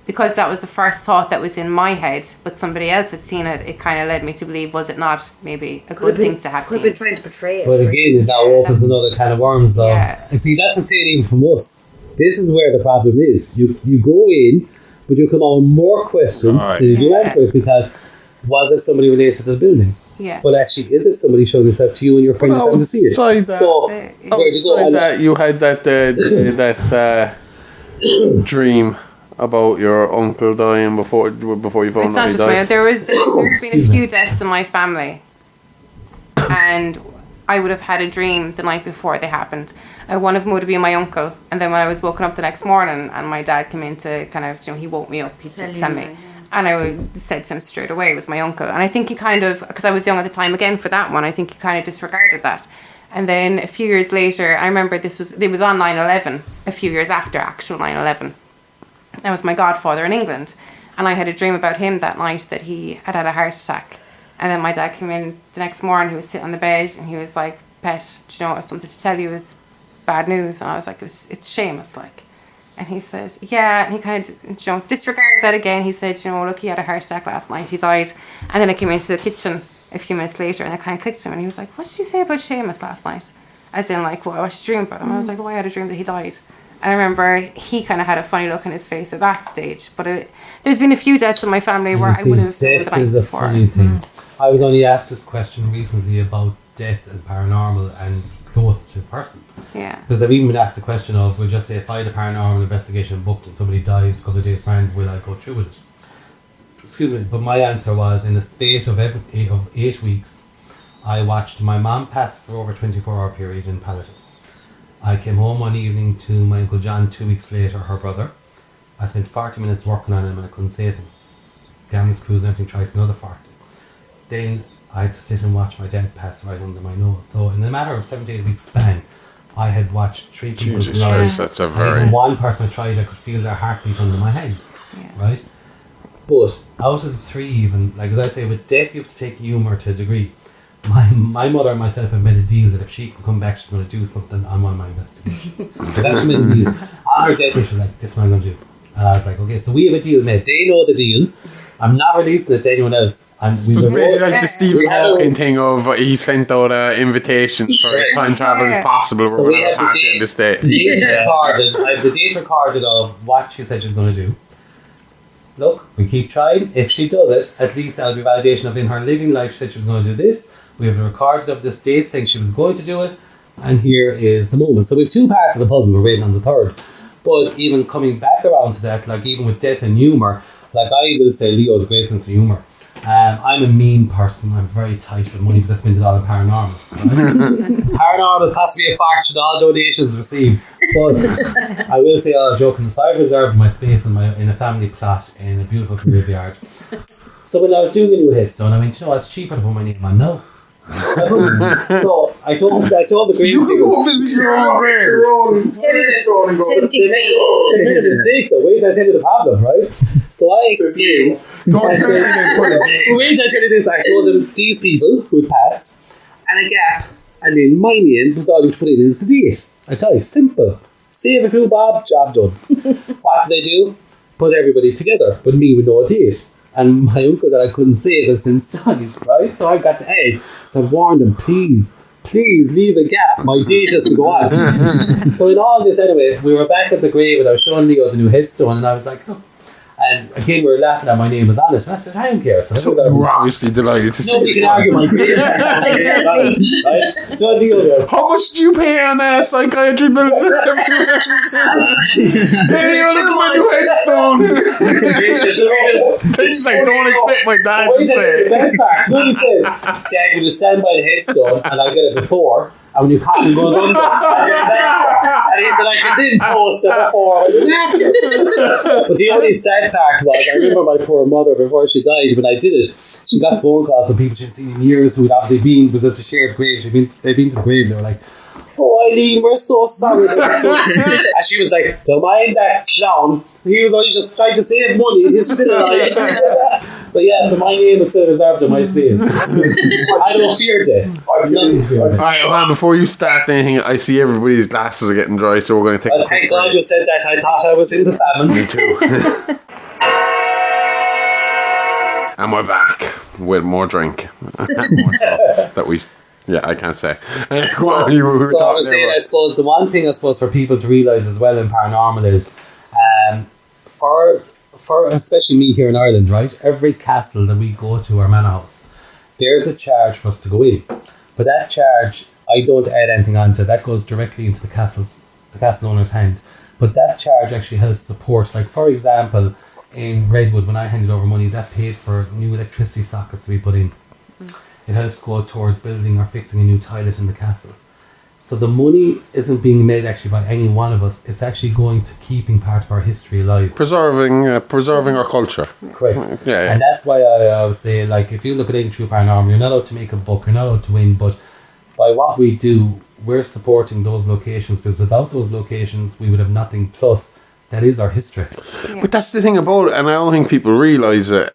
because that was the first thought that was in my head, but somebody else had seen it, it kind of led me to believe, was it not maybe a good thing to have seen? Could have been trying to portray it. But again, it now opens another can of worms. Yeah. And see, that's what I'm saying even from us. This is where the problem is. You go in, but you come out with more questions than you do answers, because was it somebody related to the building? Yeah. But actually, is it somebody showing themselves to you and your friend is trying to see it? So, where do you go? That you had that dream about your uncle dying before you found It's out not he just died. there's been a few deaths in my family, and I would have had a dream the night before they happened. One of them would have been my uncle, and then when I was woken up the next morning and my dad came in to kind of, he woke me up, he said to me, and I said to him straight away it was my uncle. And I think he kind of, because I was young at the time again for that one, I think he kind of disregarded that. And then a few years later, I remember it was on 9/11, a few years after actual 9/11. That was my godfather in England, and I had a dream about him that night that he had a heart attack. And then my dad came in the next morning, he was sitting on the bed and he was like, Pet, do you know, I have something to tell you, it's bad news. And I was like, it's Seamus, like. And he said, yeah. And he kind of, disregarded that again. He said, look, he had a heart attack last night. He died. And then I came into the kitchen a few minutes later, and I kind of clicked him. And he was like, what did you say about Seamus last night? As in, like, well, I was dreaming about him. I was like, I had a dream that he died. And I remember he kind of had a funny look on his face at that stage. But there's been a few deaths in my family where I would have known the night is a before. funny thing. I was only asked this question recently about death and paranormal and close to a person. Yeah. Because I've even been asked the question of, we'll just say if I had a paranormal investigation booked and somebody dies a couple of days behind, will I go through with it? Excuse me. But my answer was, in a spate of 8 weeks, I watched my mum pass for over a 24-hour period in palliative. I came home one evening to my Uncle John 2 weeks later, her brother. I spent 40 minutes working on him and I couldn't save him. Gambling crews and everything, tried for another 40. Then I had to sit and watch my dad pass right under my nose. So in a matter of 7 to 8 weeks span, I had watched 3 people's Jesus lives. Christ, that's a And very... even one person I tried, I could feel their heartbeat under my hand. Yeah. Right? But out of the 3 even, like as I say, with death you have to take humour to a degree. My mother and myself have made a deal that if she can come back, she's going to do something on one of my investigations. So that's made a deal. On her deathbed, she was like, this is what I'm going to do. And I was like, okay, so we have a deal made. They know the deal. I'm not releasing it to anyone else. And we So were it's basically like the Stephen Hawking thing of he sent out invitations for time travel as possible. So We're we going have to party the in this day. date recorded. I have the date recorded of what she said she was going to do. Look, we keep trying. If she does it, at least that'll be validation of in her living life she said she was going to do this. We have a recorded of this date saying she was going to do it. And here is the moment. So we have 2 parts of the puzzle. We're waiting on the third. But even coming back around to that, like even with death and humour, like I will say Leo's a great sense of humour. I'm a mean person. I'm very tight with money because I spend it all on paranormal. Right? Paranormal cost me a fortune, all donations received. But I will say, all joking aside, I've reserved my space in a family plot in a beautiful graveyard. So when I was doing a new headstone, I went, it's cheaper to put my name on now. So I told the grave You can go visit your own grave. Tempting fate. they made a mistake though. Wait till I tell you the problem, right? So I explained. Don't I tell said, me they put it in. wait till I tell you this. I told them these people who had passed and a gap, and then my name was all you put in is the date. I tell you, simple. Save a few bob, job done. What did they do? Put everybody together, but me with no date. And my uncle that I couldn't save has since died, right? So I've got to add. So I've warned him, please leave a gap. My date has to go on. So in all this anyway, we were back at the grave and I was showing Leo the new headstone and I was like, oh. And again, we were laughing at my name was on it. And I said, I don't care. So You were obviously delighted to see nobody can argue my grave. Right? So Leo does. How much did you pay on psychiatry bills? Hey, look at my new headstone. Things I don't expect my dad to Wait till say. the best part. You know what he says? Dad, will you stand by the headstone and I'll get it before. And when your cotton goes under, I'll get it after. And he said, I didn't post it before. But the only sad part was, I remember my poor mother before she died, when I did it, she got phone calls from people she'd seen in years who'd obviously been, because it's a shared grave, they'd been to the grave and they were like, oh Eileen, we're so sorry. And she was like, don't mind that clown. He was only just trying to save money. He's still alive. So yeah, so my name is still reserved in my space. I don't fear death. Alright, before you start anything, I see everybody's glasses are getting dry, so we're going to take a quick Thank God break. you said that. I thought I was in the famine. Me too. And we're back with more drink. More stuff that we... Yeah, I can't say. What you were So I talking was saying, about. I suppose the one thing for people to realise as well in paranormal is, for especially me here in Ireland, right? Every castle that we go to or manor house, there's a charge for us to go in. But that charge, I don't add anything onto. That goes directly into the castle owner's hand. But that charge actually helps support. Like for example, in Redwood, when I handed over money, that paid for new electricity sockets to be put in. It helps go towards building or fixing a new toilet in the castle. So the money isn't being made actually by any one of us. It's actually going to keeping part of our history alive. Preserving our culture. Correct. Yeah. And that's why I always say, like, if you look at any true paranormal, you're not allowed to make a book, you're not allowed to win, but by what we do, we're supporting those locations, because without those locations, we would have nothing. Plus, that is our history. Yeah. But that's the thing about it, and I don't think people realise it.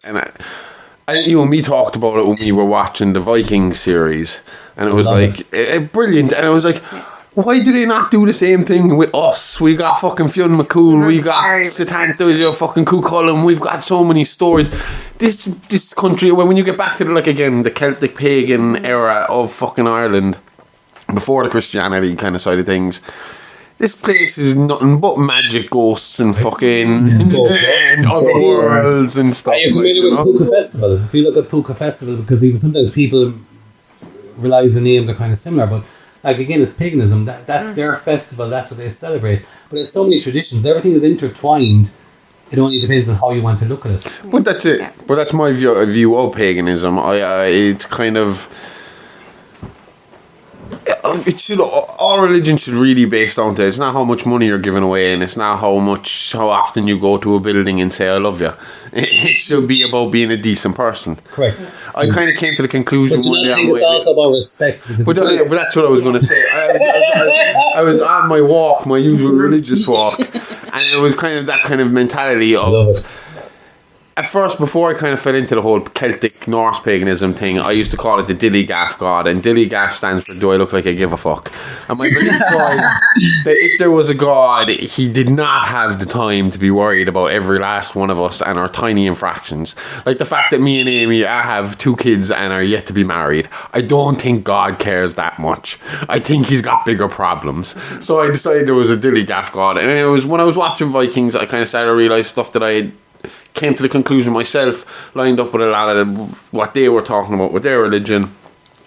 And you and me talked about it when we were watching the Viking series, and it was like brilliant. And I was like, why do they not do the same thing with us? We got fucking Fionn McCool, we got Satan Studio, fucking Cuchulainn, we've got so many stories. This country, when you get back to the Celtic pagan era of fucking Ireland, before the Christianity kind of side of things, this place is nothing but magic, ghosts and fucking and other worlds and stuff. Are you familiar with Puca Festival? If you look at Puca Festival, because even sometimes people realise the names are kind of similar, but like again, it's paganism. That's their festival. That's what they celebrate. But there's so many traditions. Everything is intertwined. It only depends on how you want to look at it. But that's it. Yeah. But that's my view of paganism. It's kind of. All religion should really be based on it's not how much money you're giving away, and it's not how often you go to a building and say I love you. It should be about being a decent person. Correct. I kind of came to the conclusion one day. I think it's also about respect. But that's what I was going to say. I was on my walk, my usual religious walk, and it was kind of that kind of mentality of. I love it. At first, before I kind of fell into the whole Celtic Norse paganism thing, I used to call it the Dillygaff god, and Dillygaff stands for do I look like I give a fuck? And my belief was that if there was a god, he did not have the time to be worried about every last one of us and our tiny infractions. Like the fact that me and Aimee have 2 kids and are yet to be married. I don't think God cares that much. I think he's got bigger problems. So I decided there was a Dillygaff god, and it was when I was watching Vikings, I kind of started to realise stuff that I came to the conclusion myself, lined up with a lot of what they were talking about with their religion,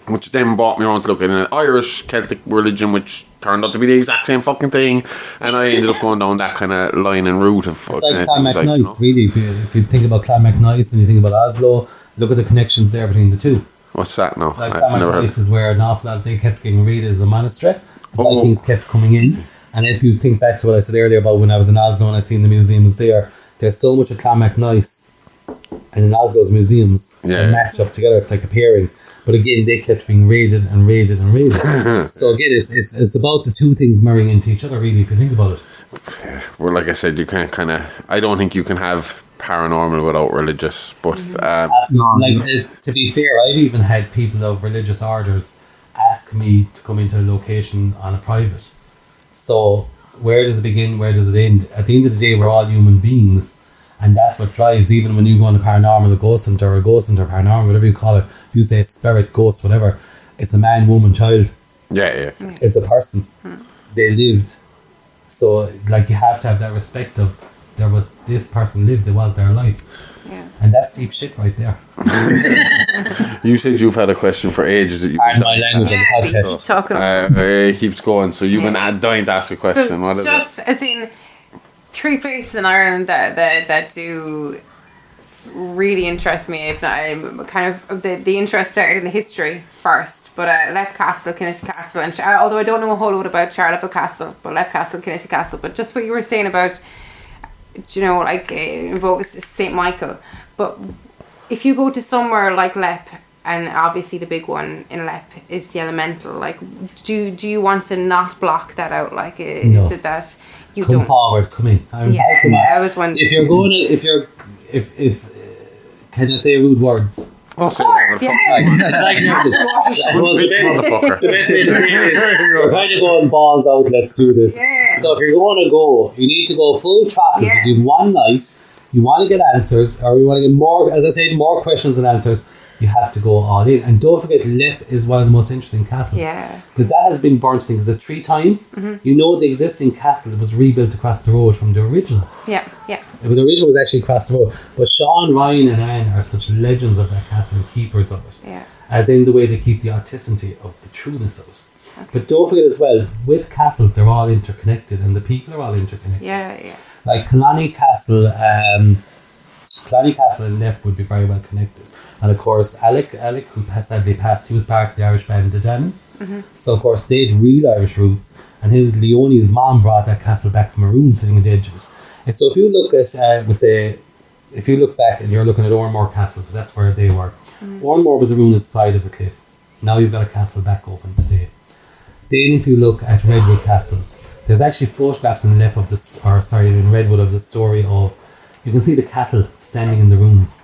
which then brought me around to looking at Irish Celtic religion, which turned out to be the exact same fucking thing, and I ended up going down that kind of line and route of it's like Clonmacnoise, really. If you think about Clonmacnoise and you think about Oslo, look at the connections there between the two. What's that now? Like Clonmacnoise is where an awful lot they kept getting raided as a monastery. The Vikings kept coming in, and if you think back to what I said earlier about when I was in Oslo and I seen the museums there's so much of Clonmacnoise and in Oslo's museums that match up together. It's like a pairing. But again, they kept being raided and raided and raided. So again, it's about the two things marrying into each other, really, if you think about it. Well, like I said, you can't I don't think you can have paranormal without religious. But absolutely. To be fair, I've even had people of religious orders ask me to come into a location on a private. So where does it begin? Where does it end? At the end of the day, we're all human beings, and that's what drives. Even when you go on a paranormal, a ghost hunter, paranormal, whatever you call it, if you say spirit, ghost, whatever, it's a man, woman, child. Yeah. It's a person. They lived. So, like, you have to have that respect of this person lived. It was their life. Yeah. And that's deep shit right there. You said you've had a question for ages that you. And my language on the podcast. Talking about. It keeps going. So you've been dying to ask a question. So what is just, as in, 3 places in Ireland that do really interest me. If not, I'm kind of the interest started in the history first. But Leap Castle, Kinnitty Castle, and although I don't know a whole lot about Charleville Castle, but Leap Castle, Kinnitty Castle. But just what you were saying about, like invokes St. Michael. But if you go to somewhere like Leap, and obviously the big one in Leap is the elemental, like do you want to not block that out? Like is it that you come don't forward, come in? I was wondering if you're going to if can I say rude words? Of course, yeah. The best way to say it is we're kind of going balls out, let's do this. Yeah. So if you're going to go, you need to go full throttle because you've one night, you want to get answers, or you want to get more, as I said, more questions than answers, you have to go all in. And don't forget, Leap is one of the most interesting castles. Yeah. Because that has been burnt, is it 3 times? Mm-hmm. You know the existing castle was rebuilt across the road from the original. Yeah. The original was actually across the road. But Sean, Ryan and Anne are such legends of that castle and keepers of it. Yeah. As in the way they keep the authenticity of the trueness of it. Okay. But don't forget as well, with castles, they're all interconnected and the people are all interconnected. Yeah. Like Killarney Castle and Leap would be very well connected. And of course, Alec, who sadly passed, he was part of the Irish band The Dannon. Mm-hmm. So of course, they had real Irish roots. And Leonie's mom brought that castle back from Maroon, sitting on the edge of it. And so if you look at, if you look back and you're looking at Ormore Castle, because that's where they were. Mm-hmm. Ormore was a ruined side of the cliff. Now you've got a castle back open today. Then if you look at Redwood Castle, there's actually photographs in Redwood of the story of, you can see the cattle standing in the ruins,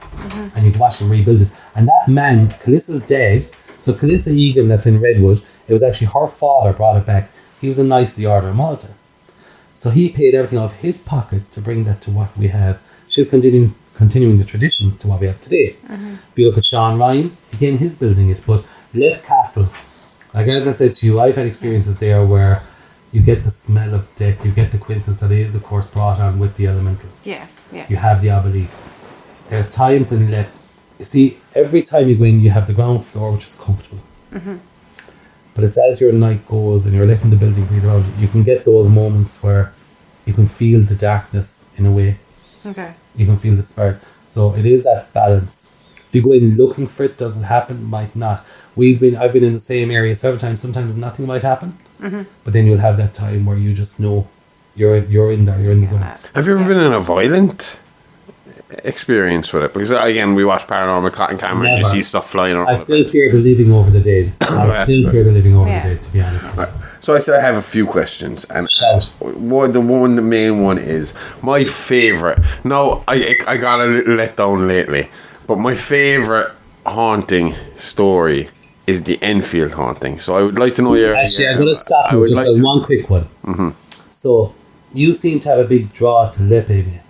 and you can watch them rebuild it. And that man, Calissa's dead, so Calissa Egan that's in Redwood, it was actually her father brought it back. he was a Knight of the Order of Malta. So he paid everything out of his pocket to bring that to what we have. Still continuing the tradition to what we have today. If you look at Sean Ryan, again, his building it, but Leith Castle, like as I said to you, I've had experiences there where you get the smell of death, you get the coincidence that it is, of course, brought on with the elemental. Yeah, yeah. You have the obelete. There's times in Leith, you see, every time you go in, you have the ground floor, which is comfortable. But it's as your night goes and you're letting the building breathe around you, you can get those moments where you can feel the darkness in a way. Okay. You can feel the spirit. So it is that balance. If you go in looking for it, does it happen? Might not. I've been in the same area several times. Sometimes nothing might happen, but then you'll have that time where you just know you're in there. You're in the zone. Have you ever been in a violent experience with it? Because again, we watch Paranormal Cotton Camera and you Never. see stuff flying around. I still fear the living over the dead. I still fear the living over the dead, to be honest. So I still have a few questions, and Shout. the main one is my favourite. No, I got a little let down lately, but my favourite haunting story is the Enfield haunting. So I would like to know your... Actually, I'm going to stop you just on one quick one. So, you seem to have a big draw to Leith, Aimee.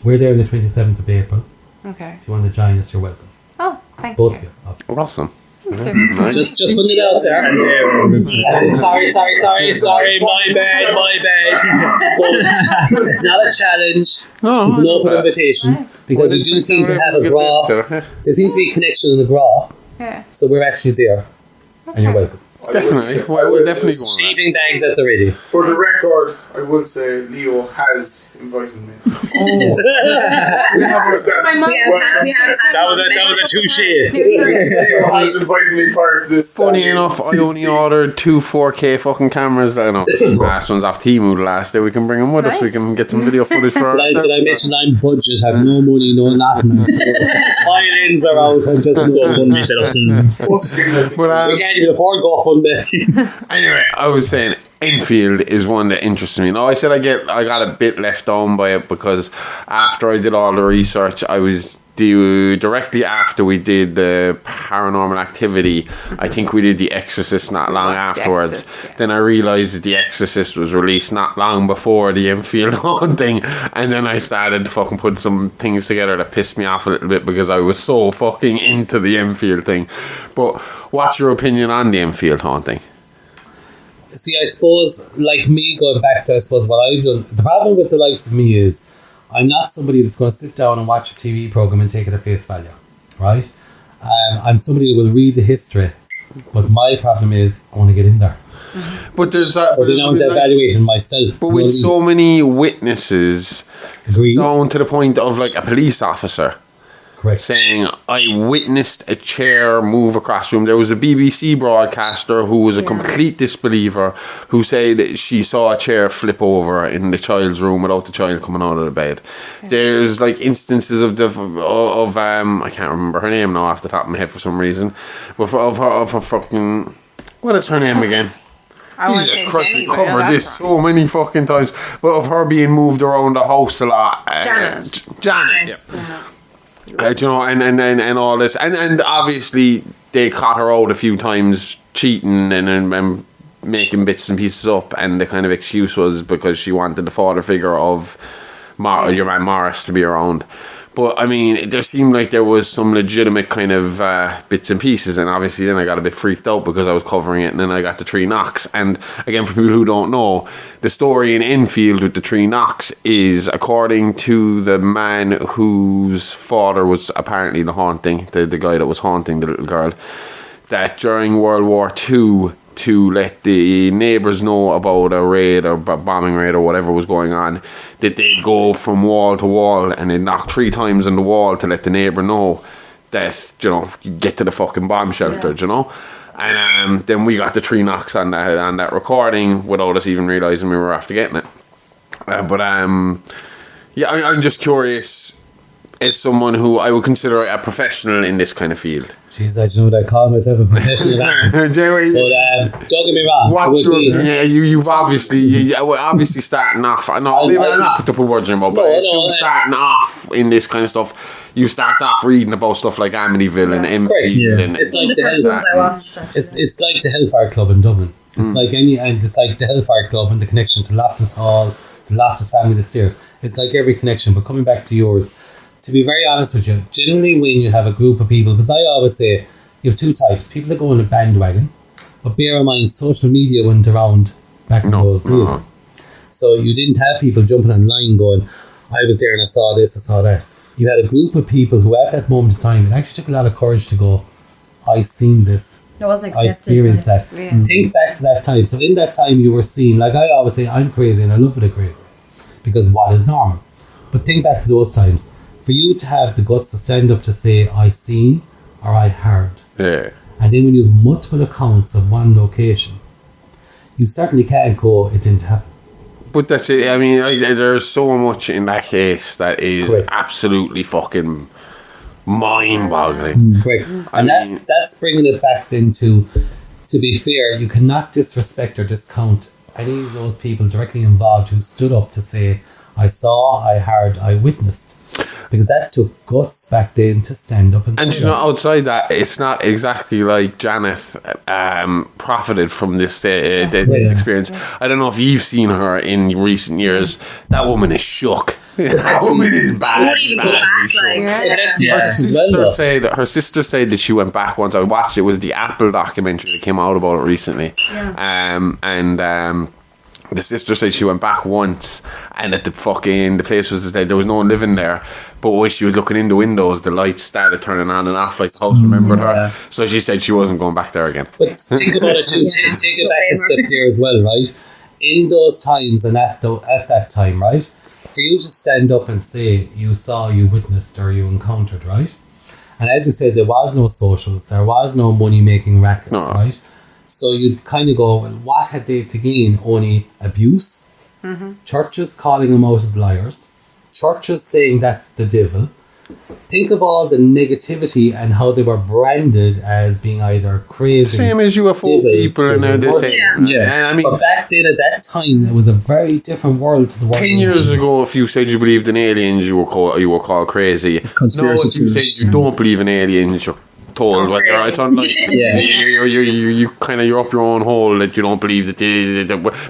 We're there on the 27th of April. Okay. If you want to join us, you're welcome. Oh, thank Both you. of you. Obviously. Awesome. Nice. Just putting it out there. Sorry, my bad. But it's not a challenge. No, It's an open invitation because you do seem to have a bra. There seems to be a connection in the bra, Yeah. so we're actually there, and you're welcome. Definitely. We're definitely going. Sleeping bags at the ready. For the record, I would say Leo has invited me. My mum. That was a touche. Leo has invited me prior to this. Funny enough, I only ordered 2 4K fucking cameras. I know. Last one's off Temu the last day. We can bring them with us. We can get some video footage for Did I mention I'm budget, have no money, no nothing. Violins are out, I'm just GoFundMe set up. But, We can't even afford GoFundMe. anyway, I was saying Enfield is one that interests me. Now I said I got a bit left down by it because after I did all the research, I was directly after we did the Paranormal Activity. I think we did The Exorcist not long afterwards. Exorcist, yeah. Then I realised that The Exorcist was released not long before the Enfield haunting, and then I started to fucking put some things together that pissed me off a little bit because I was so fucking into the Enfield thing. But what's your opinion on the Enfield haunting? See, I suppose, like me, going back to, I suppose, what I've done, the problem with the likes of me is I'm not somebody that's going to sit down and watch a TV program and take it at face value, right? I'm somebody that will read the history, but my problem is I want to get in there. But there's So then I'm the evaluation myself. But with so many witnesses, Agreed. down to the point of like a police officer Correct. saying, I witnessed a chair move across the room. There was a BBC broadcaster who was a complete disbeliever who said she saw a chair flip over in the child's room without the child coming out of the bed. There's like instances of I can't remember her name now off the top of my head for some reason, but of her fucking, what is her name again? Jesus Christ, we covered this so many fucking times. But of her being moved around the house a lot. Janet. Janet, yeah. You know, and all this, and obviously they caught her out a few times cheating and making bits and pieces up, and the kind of excuse was because she wanted the father figure of your man Morris to be around. But I mean, there seemed like there was some legitimate kind of bits and pieces, and obviously then I got a bit freaked out because I was covering it, and then I got the 3 knocks. And again, for people who don't know, the story in Enfield with the 3 knocks is, according to the man whose father was apparently the haunting, the guy that was haunting the little girl, that during World War II, to let the neighbours know about a raid or bombing raid or whatever was going on, that they'd go from wall to wall and they'd knock 3 times on the wall to let the neighbour know that, you know, you get to the fucking bomb shelter, you know. And then we got the 3 knocks on that recording without us even realising we were after getting it. Yeah, I'm just curious, as someone who I would consider a professional in this kind of field. Jeez, I just know that I call myself a professional. But don't get me wrong. You've obviously starting off. No, maybe I'm not put to put words in your mouth, but I assume starting off in this kind of stuff, you start off reading about stuff like Amityville and Enfield. Yeah. And It's like the first ones I watched. It's like the Hellfire Club in Dublin. It's like it's like the Hellfire Club and the connection to Loftus Hall, the Loftus family, the Stairs. It's like every connection. But coming back to yours, to be very honest with you, generally when you have a group of people, because I always say you have two types: people that go on a bandwagon. But bear in mind, social media went around back in those days. So you didn't have people jumping online going, I was there and I saw this, I saw that. You had a group of people who at that moment of time, it actually took a lot of courage to go, I seen this. It wasn't I accepted. experienced that. Yeah. Think back to that time. So in that time you were seeing, like I always say, I'm crazy and I love it crazy. Because what is normal? But think back to those times. For you to have the guts to stand up to say, I seen or I heard. Yeah. And then when you have multiple accounts of one location, you certainly can't go, it didn't happen. But that's it. I mean, there's so much in that case that is Correct. absolutely fucking mind-boggling. Correct. I And mean- that's bringing it back then to be fair, you cannot disrespect or discount any of those people directly involved who stood up to say, I saw, I heard, I witnessed. Because that took guts back then to stand up and And say you know, that. outside that, it's not exactly like Janet profited from this experience. I don't know if you've seen her in recent years. That woman is shook. That woman is bad. I won't even go back. Like, Her sister said that she went back once. I watched it was the Apple documentary that came out about it recently. The sister said she went back once, and that the place was there was no one living there. But when she was looking in the windows, the lights started turning on and off, like the house remembered her. So she said she wasn't going back there again. But think about it too. Take it back a step here as well, right? In those times and at that time, right? For you to stand up and say you saw, you witnessed, or you encountered, right? And as you said, there was no socials, there was no money-making rackets, right? So you'd kind of go, well, what had they to gain? Only abuse, churches calling them out as liars, churches saying that's the devil. Think of all the negativity and how they were branded as being either crazy. Same as UFO devils, people and now they say. Yeah. I mean, But back then at that time, it was a very different world to the world. 10 years ago, if you said you believed in aliens, you were called crazy. Conspiracy Now, if you said you don't believe in aliens, you're told whether it's online. You're up your own hole that you don't believe that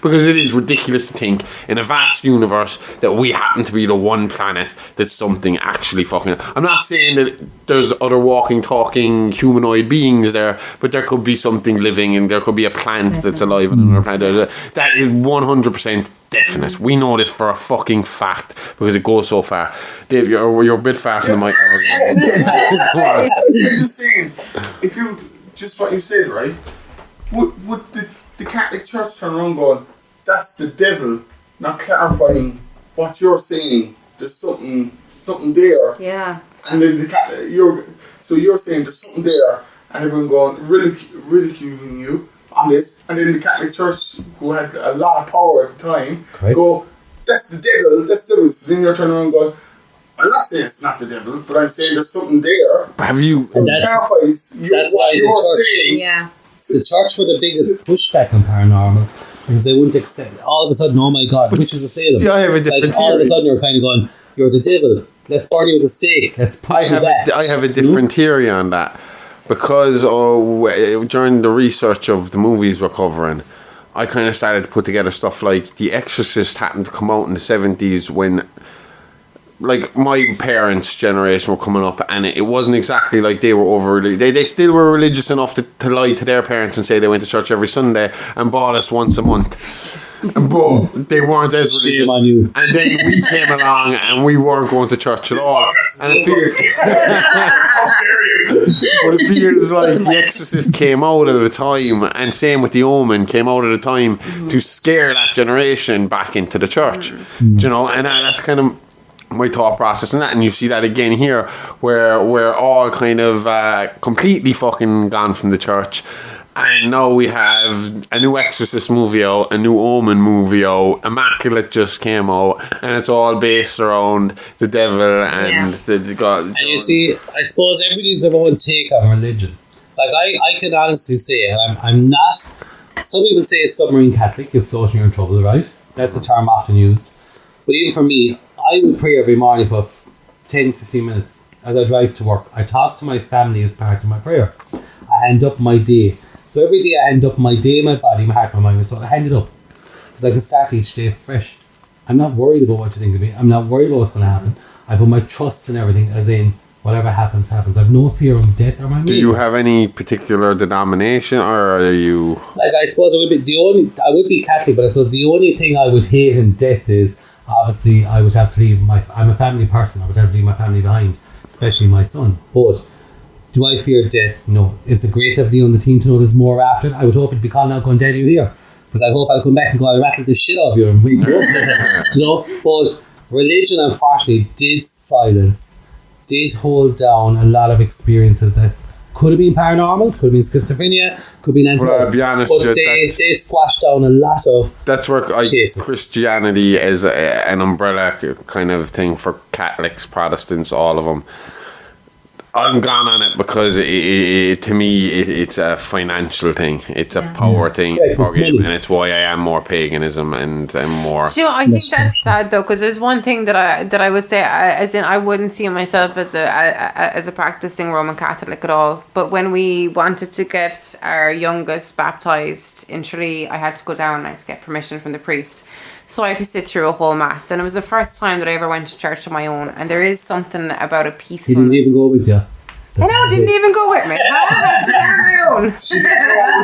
because it is ridiculous to think in a vast universe that we happen to be the one planet that something actually fucking. I'm not saying that there's other walking, talking humanoid beings there, but there could be something living, and there could be a plant that's alive on another planet. That is 100% definite. We know this for a fucking fact because it goes so far. Dave, you're a bit far from the mic. I'm just saying, if you just what you said, right? Would the Catholic Church turn around going, that's the devil, not clarifying what you're saying? There's something there. yeah. And then you're saying there's something there, and everyone going ridiculing you on this, and then the Catholic Church, who had a lot of power at the time, go, that's the devil. So then you're turning around going, I'm not saying it's not the devil, but I'm saying there's something there. Have you? So that's what why you're the church, saying. Yeah. the church were the biggest pushback on paranormal because they wouldn't accept. All of a sudden, oh my God, witches assail them. See, I have a different all of a theory. sudden, you're kind of going, you're the devil. Let's burn you with a stake. Let's push you back. I have a different theory on that because during the research of the movies we're covering, I kind of started to put together stuff like The Exorcist happened to come out in the 70s when, like, my parents' generation were coming up, and it wasn't exactly like they were over. They still were religious enough to lie to their parents and say they went to church every Sunday and bought us once a month. But they weren't as religious. Shame on you. And then we came along and we weren't going to church at all. And it feels, How dare you? but it feels like The Exorcist came out at a time, and same with The Omen came out at a time to scare that generation back into the church. Do you know, and that's kind of my thought process in that, and you see that again here, where we're all kind of completely fucking gone from the church. And now we have a new Exorcist movie out, a new Omen movie out, Immaculate just came out, and it's all based around the devil and the God. And you see, I suppose everybody's their own take on religion. Like, I can honestly say, and I'm not, some people say submarine Catholic, if floating you're in trouble, right? That's the term often used. But even for me, I would pray every morning for 10-15 minutes as I drive to work. I talk to my family as part of my prayer. I end up my day So every day I end up my day, my body, my heart, my mind, so I hand it up. Because I can start each day fresh. I'm not worried about what you think of me. I'm not worried about what's going to happen. I put my trust in everything, as in whatever happens, happens. I have no fear of death or my Do you have any particular denomination, or are you... Like, I suppose I would be Catholic, but I suppose the only thing I would hate in death is, obviously, I would have to leave I'm a family person. I would have to leave my family behind, especially my son. But do I fear death? No. It's a great to have you on the team to know there's more after it. I would hope it'd be calling out going, Dad, are you here? Because I hope I'll come back and go, I rattled the shit out of you and wake you up. You know? But religion, unfortunately, did hold down a lot of experiences that could have been paranormal, could have been schizophrenia, could have been anything else. I'll be honest, but they squashed down a lot of that's where cases. Christianity is an umbrella kind of thing for Catholics, Protestants, all of them. I'm gone on it because to me it's a financial thing. It's a power thing. It's power game, and it's why I am more paganism and more. So I think that's sad though, because there's one thing that I would say, as in I wouldn't see myself as a practicing Roman Catholic at all. But when we wanted to get our youngest baptized in Tralee, I had to go down and I had to get permission from the priest. So I had to sit through a whole mass, and it was the first time that I ever went to church on my own. And there is something about a peacefulness. He didn't even go with you. I know, didn't even go with me. I had to on my own. She didn't know that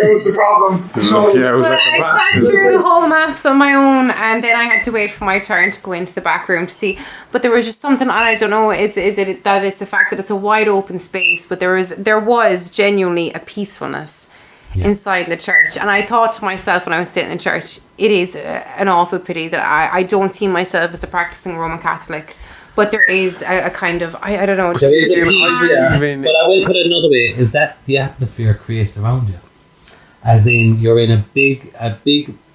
was the problem. But I sat through the whole mass on my own, and then I had to wait for my turn to go into the back room to see. But there was just something, and I don't know, is it that it's the fact that it's a wide open space, but there was genuinely a peacefulness inside the church. And I thought to myself when I was sitting in church, it is an awful pity that I don't see myself as a practicing Roman Catholic. But there is a kind of, I don't know. There is a peace, but I will put it another way, is that the atmosphere created around you. As in, you're in a big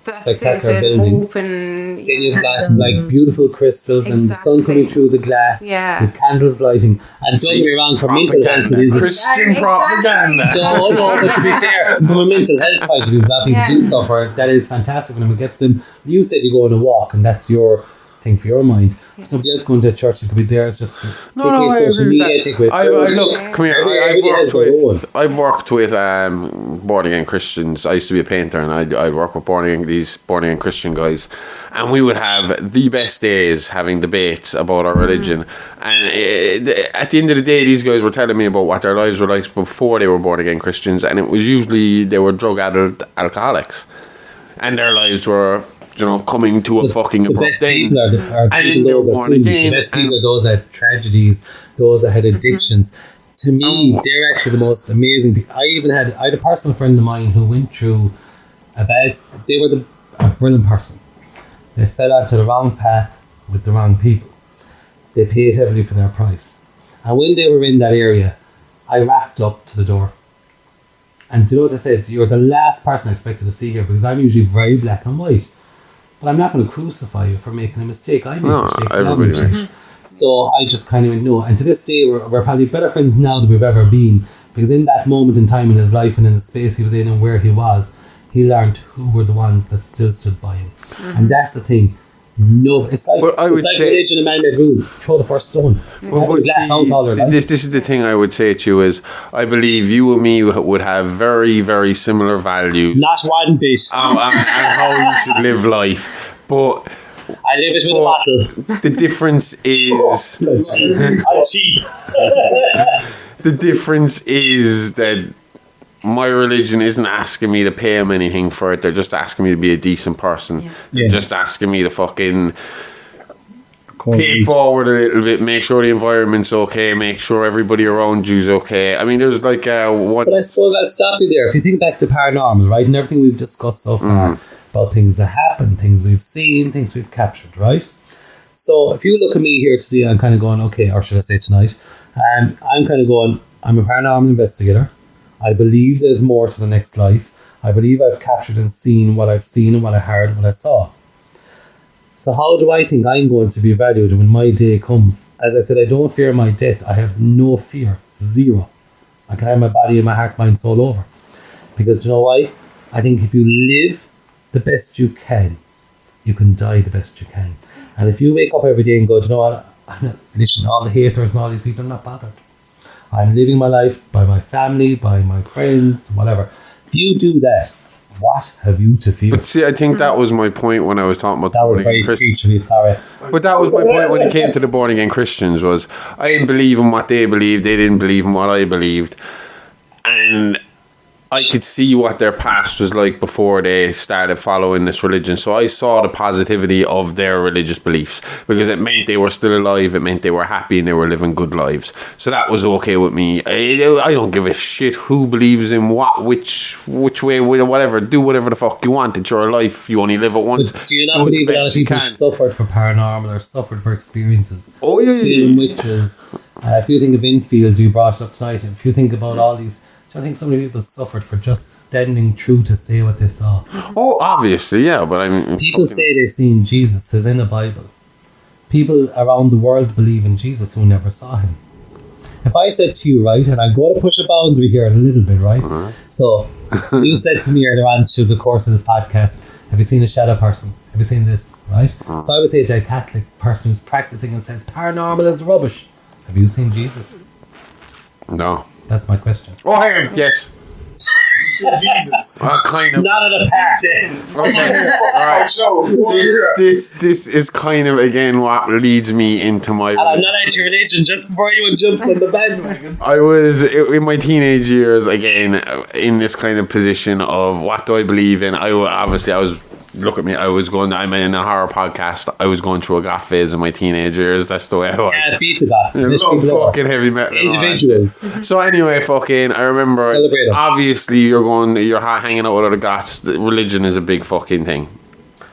spectacular building. Open, then you've got like beautiful crystals and the sun coming through the glass, with candles lighting. And don't get me wrong, for mental health, it is Christian propaganda. No, but to be fair, from a mental health point of view, that people do suffer, that is fantastic. And it gets them, you said you go on a walk, and that's your thing for your mind. Somebody else going to church that could be there, it's just to take social media, come here. I've worked with born again Christians. I used to be a painter, and I'd work with born again Christian guys, and we would have the best days having debates about our religion. And at the end of the day, these guys were telling me about what their lives were like before they were born again Christians, and it was usually they were drug addled alcoholics, and their lives were, coming to a fucking abrupt end. The best people are those that had tragedies, those that had addictions. To me, they're actually the most amazing people. I had a personal friend of mine who went through they were a brilliant person. They fell onto the wrong path with the wrong people. They paid heavily for their price. And when they were in that area, I wrapped up to the door. And do you know what they said? You're the last person I expected to see here, because I'm usually very black and white. But I'm not going to crucify you for making a mistake. I make mistakes. So I just kind of went, no. And to this day, we're probably better friends now than we've ever been. Because in that moment in time in his life and in the space he was in and where he was, he learned who were the ones that still stood by him. And that's the thing. No, it's like religion and man-made rules. Throw the first stone. This is the thing I would say to you is, I believe you and me would have very, very similar values. Not one bit. And how you should live life. But I live it with a bottle. The difference is... I'm cheap. The difference is that my religion isn't asking me to pay them anything for it. They're just asking me to be a decent person. They're just asking me to fucking pay forward a little bit, make sure the environment's okay, make sure everybody around you's okay. I mean, there's like one... But I suppose I'll stop you there. If you think back to paranormal, right, and everything we've discussed so far about things that happen, things we've seen, things we've captured, right? So if you look at me here today, I'm kind of going, okay, or should I say tonight, and I'm kind of going, I'm a paranormal investigator. I believe there's more to the next life. I believe I've captured and seen what I've seen and what I heard and what I saw. So how do I think I'm going to be valued when my day comes? As I said, I don't fear my death. I have no fear. Zero. I can have my body and my heart, mind, soul over. Because you know why? I think if you live the best you can die the best you can. And if you wake up every day and go, do you know what? Listen, all the haters and all these people, I'm not bothered. I'm living my life by my family, by my friends, whatever. If you do that, what have you to fear? But see, I think that was my point when I was talking about That was very preachy, sorry. But that was my point when it came to the born again Christians, was I didn't believe in what they believed, they didn't believe in what I believed. And I could see what their past was like before they started following this religion. So I saw the positivity of their religious beliefs, because it meant they were still alive, it meant they were happy and they were living good lives. So that was okay with me. I don't give a shit who believes in what, which way, whatever. Do whatever the fuck you want. It's your life. You only live it once. But do you not believe a lot of people suffered for paranormal or suffered for experiences? Oh, yeah. Seeing witches. If you think of Infield, you brought it up tonight. If you think about all these, I think so many people suffered for just standing true to say what they saw. Oh, obviously, yeah, but I mean... People say they've seen Jesus, as in the Bible. People around the world believe in Jesus who never saw him. If I said to you, right, and I'm going to push a boundary here a little bit, right? Uh-huh. So, you said to me earlier on through the course of this podcast, have you seen a shadow person? Have you seen this, right? Uh-huh. So I would say to a Catholic person who's practicing and says paranormal is rubbish, have you seen Jesus? No. That's my question. Oh, I am. Yes. Jesus. Kind of. Not at a party. Okay. Alright. This is kind of again what leads me into my. And I'm not into religion just before you jump on the bandwagon. I was in my teenage years again in this kind of position of what do I believe in. I was. Look at me, I'm in a horror podcast. I was going through a goth phase in my teenage years. That's the way I was. Yeah, beat the goth. Fucking heavy metal. Individuals. So anyway, I remember, obviously you're hanging out with other goths. Religion is a big fucking thing.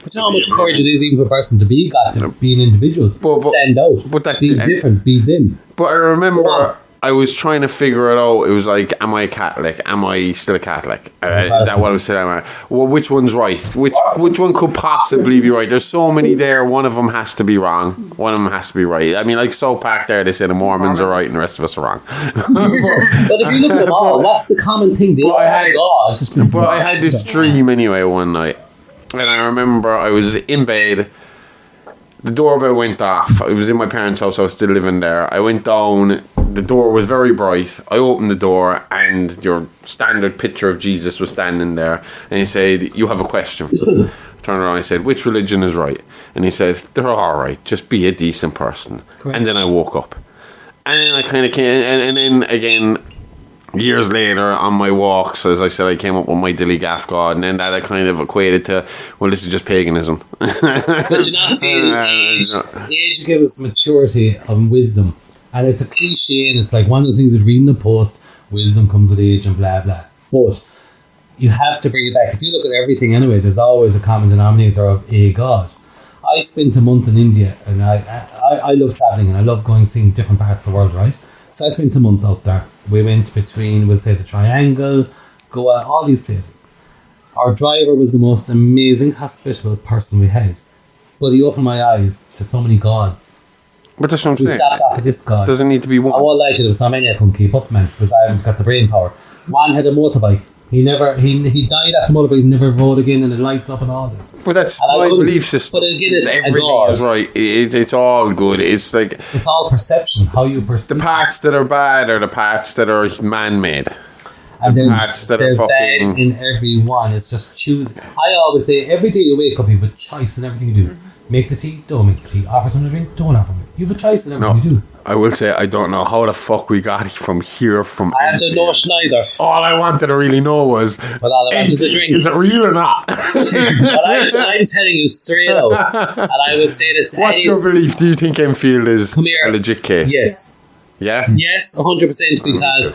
But you know how much courage it is even for a person to be goth, to be an individual. Stand out. But that's be different, be them. But I remember... I was trying to figure it out. It was like, am I a Catholic? Am I still a Catholic? Is that what I was saying? Well, which one's right? Which one could possibly be right? There's so many there. One of them has to be wrong. One of them has to be right. I mean, like Sopak there, they say the Mormons are right and the rest of us are wrong. But if you look at them all, that's the common thing. I had this dream anyway one night. And I remember I was in bed. The doorbell went off. I was in my parents' house. I was still living there. I went down. The door was very bright. I opened the door and your standard picture of Jesus was standing there. And he said, you have a question. I turned around and I said, which religion is right? And he said, they're all right. Just be a decent person. Correct. And then I woke up. And then I kind of came... And then again... Years later, on my walks, as I said, I came up with my Dilly Gaff God, and then that I kind of equated to, well, this is just paganism. But you're not feeling age gives us maturity and wisdom. And it's a cliche, and it's like one of those things that reading the post, wisdom comes with age and blah, blah. But you have to bring it back. If you look at everything anyway, there's always a common denominator of a God. I spent a month in India, and I love travelling, and I love going seeing different parts of the world, right? So I spent a month out there. We went between, we'll say, the Triangle, Goa, all these places. Our driver was the most amazing, hospitable person we had. But he opened my eyes to so many gods. But that's what I'm saying. We stopped off at this god. Doesn't need to be one. I won't lie to you, there was so many I couldn't keep up, man, because I haven't got the brain power. One had a motorbike. He died after motorbike, he never rode again, and it lights up and all this. But that's my belief system. But again, it's everything is right. It's all good. It's like... It's all perception, how you perceive. The parts that are bad are the parts that are man-made. And the parts that are fucking... bad in every one. It's just choose. I always say, every day you wake up, you have a choice in everything you do. Make the tea, don't make the tea. Offer someone a drink, don't offer it. You have a choice in everything you do. I will say I don't know how the fuck we got from here from... I have to know neither. All I wanted to really know was... Well, all I want is a drink. Is it real or not? But I'm telling you straight out. And I would say this... What's your belief? Do you think Enfield is a legit case? Yes. Yeah? Yes, 100%, because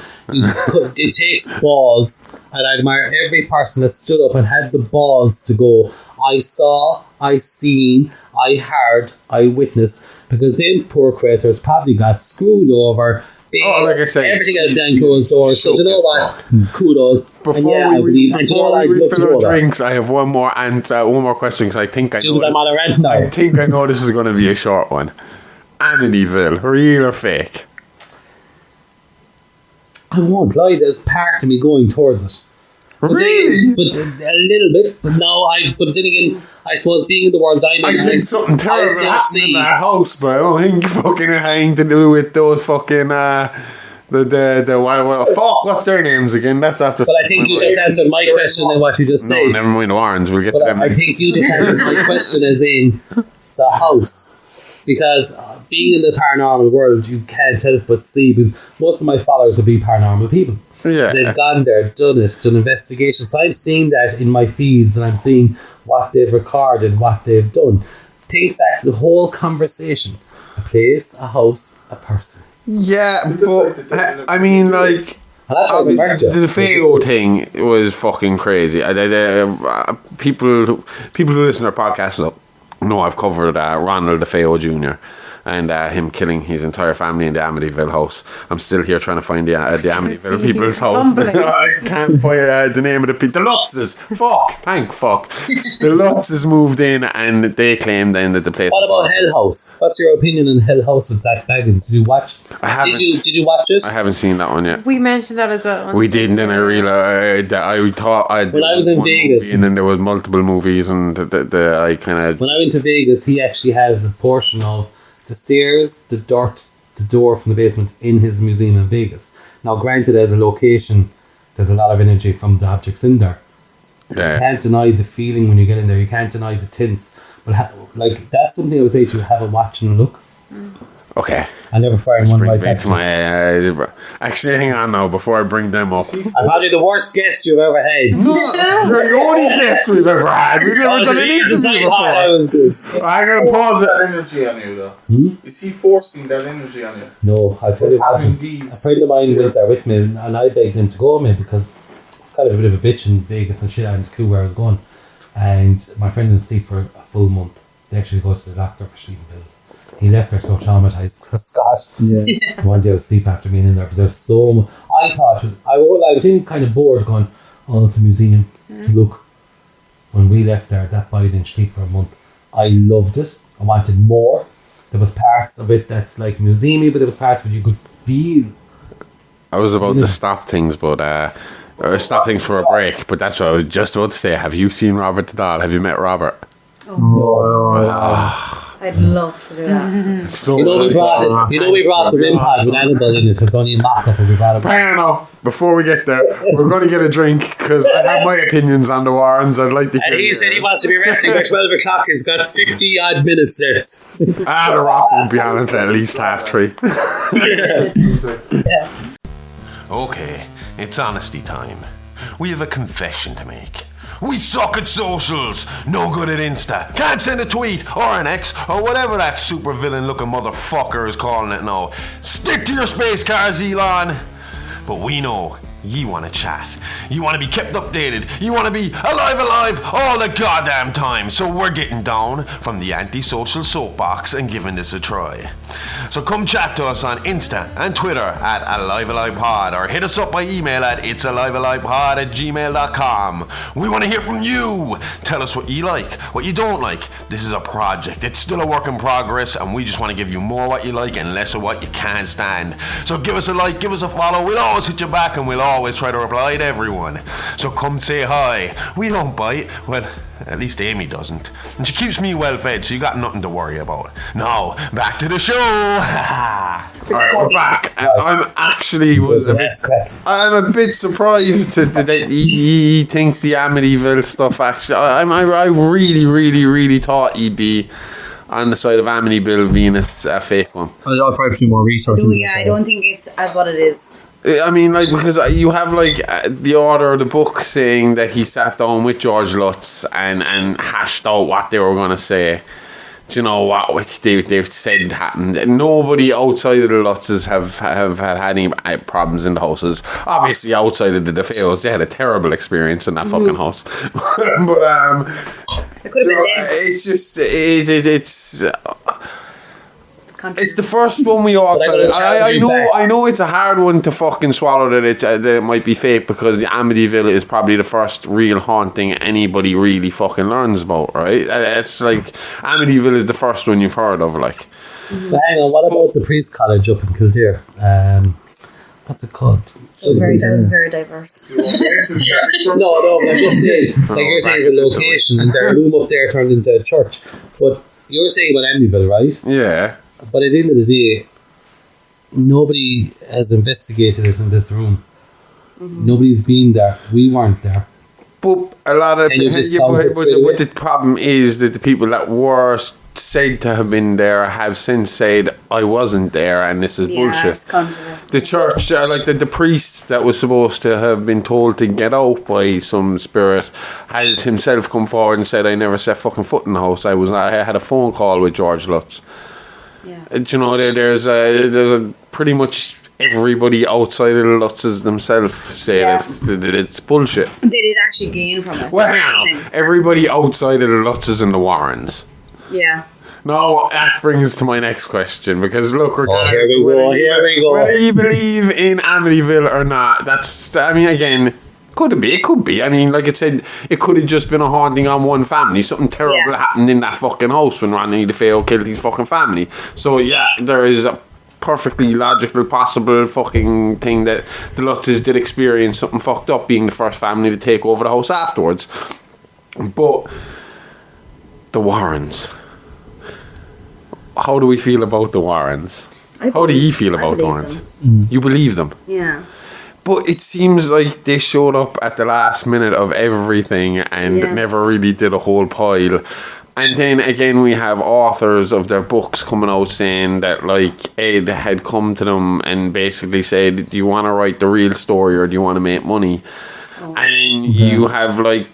it takes balls. And I admire every person that stood up and had the balls to go, I saw, I seen, I heard, I witnessed, because them poor creators probably got screwed over. Like I say, everything else down closed doors. So, you know what? Kudos. Before we refill our drinks, I have one more question, because I think I know. I'm on a rant now. I think I know this is going to be a short one. Amityville, real or fake? I won't lie, there's part of me going towards it. Really? But a little bit. But now, but then again, I suppose being in the world I'm in, I think something terrible happened in that house, but I don't think fucking anything to do with those fucking What's their names again? That's after. But I think you just answered my question and what you just said. No, never mind the Warrens. We'll get to them. I think you just answered my question as in the house. Because being in the paranormal world, you can't help but see, because most of my followers would be paranormal people. Yeah. They've gone there, done investigations. So I'm seeing that in my feeds, and I'm seeing what they've recorded, what they've done. Think back to the whole conversation. A place, a house, a person. Yeah, but I mean, like, the Feo thing was fucking crazy. People who listen to our podcast know I've covered Ronald DeFeo Jr. and him killing his entire family in the Amityville house. I'm still here trying to find the Amityville people's house. I can't find the name of the people. The Lutzes. Fuck. The Lutzes moved in and they claimed then that the place. What about Hell House? What's your opinion on Hell House with Zach Baggins? Did you watch? I haven't. Did you watch it? I haven't seen that one yet. We mentioned that as well. We did, and then I realized that I thought when I was in Vegas, and then there was multiple movies, and I kind of. When I went to Vegas, he actually has a portion of the stairs, the dirt, the door from the basement in his museum in Vegas. Now, granted, as a location, there's a lot of energy from the objects in there. Yeah. You can't deny the feeling when you get in there. You can't deny the tints. But that's something I would say to have a watch and a look. Okay. I never fired one right back to my. Actually, hang on now before I bring them up. I'm probably the worst guest you've ever had. No, you're the only guest we've ever had. We've never done anything before. I was good. I'm gonna pause it. That energy on you, though. Is he forcing that energy on you? No, I tell you what. A friend of mine went there with me, and I begged him to go with me because I was kind of a bit of a bitch in Vegas and shit. I hadn't a clue where I was going. And my friend didn't sleep for a full month. They actually go to the doctor for sleeping pills. He left there so traumatized. Scott, one day I would sleep after being in there because there was so much. I thought I was kind of bored going, it's a museum. Look, when we left there, that boy didn't sleep for a month. I loved it. I wanted more. There was parts of it that's like museumy, but there was parts where you could feel. I was about to stop things, but stop things for a break. But that's what I was just about to say. Have you seen Robert the Doll? Have you met Robert? No. I'd love to do that. We brought the RIM pod with Annabelle in it, so it's only a mock-up and we brought it. Before we get there, we're going to get a drink because I have my opinions on the Warrens. I'd like to hear. And he said he wants to be resting by 12 o'clock. He's got 50 odd minutes left. The Rock won't be on until at least 3:30. Okay, it's honesty time. We have a confession to make. We suck at socials, no good at Insta, can't send a tweet or an X or whatever that super villain looking motherfucker is calling it now. Stick to your space cars, Elon. But we know you want to chat, you want to be kept updated, you want to be alive all the goddamn time. So we're getting down from the antisocial soapbox and giving this a try. So come chat to us on Insta and Twitter at AliveAlivePod, or hit us up by email at itsalivealivepod@gmail.com. We want to hear from you. Tell us what you like, what you don't like. This is a project. It's still a work in progress, and we just want to give you more what you like and less of what you can't stand. So give us a like, give us a follow. We'll always hit you back, and we'll always try to reply to everyone. So come say hi. We don't bite. Well, at least Aimee doesn't. And she keeps me well fed, so you got nothing to worry about. Now, back to the show. Alright, we're back. I'm actually I'm a bit surprised that you think the Amityville stuff actually. I really thought he'd be on the side of Amityville being a fake one. I'll probably do more research. I don't think it's as what it is. I mean, like, because you have, like, the author of the book saying that he sat down with George Lutz and hashed out what they were going to say. Do you know what they said happened? Nobody outside of the Lutzes have had any problems in the houses. Obviously, outside of the DeFeos, they had a terrible experience in that fucking house. But it could have been them. It's just it's the first one we all felt. I know it's a hard one to fucking swallow that it might be fake, because the Amityville is probably the first real haunting anybody really fucking learns about, right? It's like Amityville is the first one you've heard of, like. But hang on, what about the Priest College up in Kildare? What's it called? That was very diverse. No, but I'm just saying, like you're saying, it's a location, and their room up there turned into a church. But you're saying about Amityville, right? Yeah. But at the end of the day, nobody has investigated it in this room. Nobody's been there. We weren't there. But a lot of And you just but count it the problem is that the people that were said to have been there have since said I wasn't there, and this is bullshit. It's controversial. The church, like the priest that was supposed to have been told to get out by some spirit, has himself come forward and said, I never set fucking foot in the house. I had a phone call with George Lutz. Yeah. You know, there's a pretty much everybody outside of the Lutzes themselves say that it's bullshit. They did actually gain from it. Well, hang on. Everybody outside of the Lutzes and the Warrens. Yeah. No, that brings to my next question, because look, Here we go. whether you believe in Amityville or not, that's, I mean, again, it could be. I mean, like I said, it could have just been a haunting on one family. Something terrible happened in that fucking house when Ronnie DeFeo killed his fucking family. So yeah, there is a perfectly logical, possible fucking thing that the Lutzes did experience something fucked up, being the first family to take over the house afterwards. But the Warrens. How do we feel about the Warrens? How do you feel about the Warrens? You believe them? Yeah. But it seems like they showed up at the last minute of everything and never really did a whole pile. And then again, we have authors of their books coming out saying that, like, Ed had come to them and basically said, do you want to write the real story or do you want to make money? And you have, like,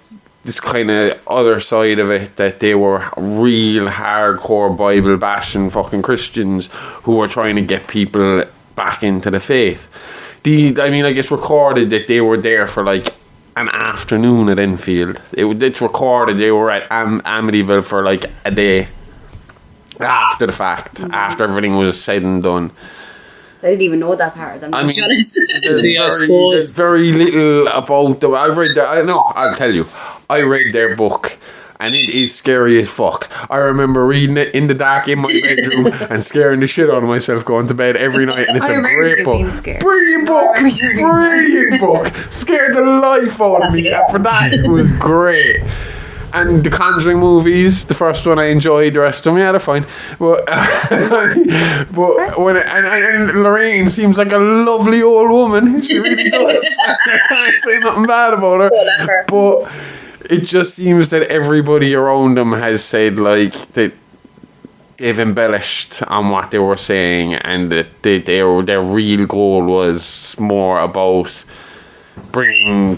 this kind of other side of it, that they were real hardcore Bible bashing fucking Christians who were trying to get people back into the faith. I mean, like, it's recorded that they were there for like an afternoon at Enfield. It's recorded they were at Amityville for like a day after the fact, after everything was said and done. I didn't even know that part of them. I mean, suppose there's very little about them. I've read that. I'll tell you. I read their book, and it is scary as fuck. I remember reading it in the dark in my bedroom and scaring the shit out of myself going to bed every night. And it's a great book. Brilliant book. Brilliant book. Scared the life out of me. And for that, it was great. And the Conjuring movies, the first one I enjoyed, the rest of them, they're fine. But when and Lorraine seems like a lovely old woman. She really does. I can't say nothing bad about her. Whatever. But it just seems that everybody around them has said, like, that they've embellished on what they were saying, and that their real goal was more about converting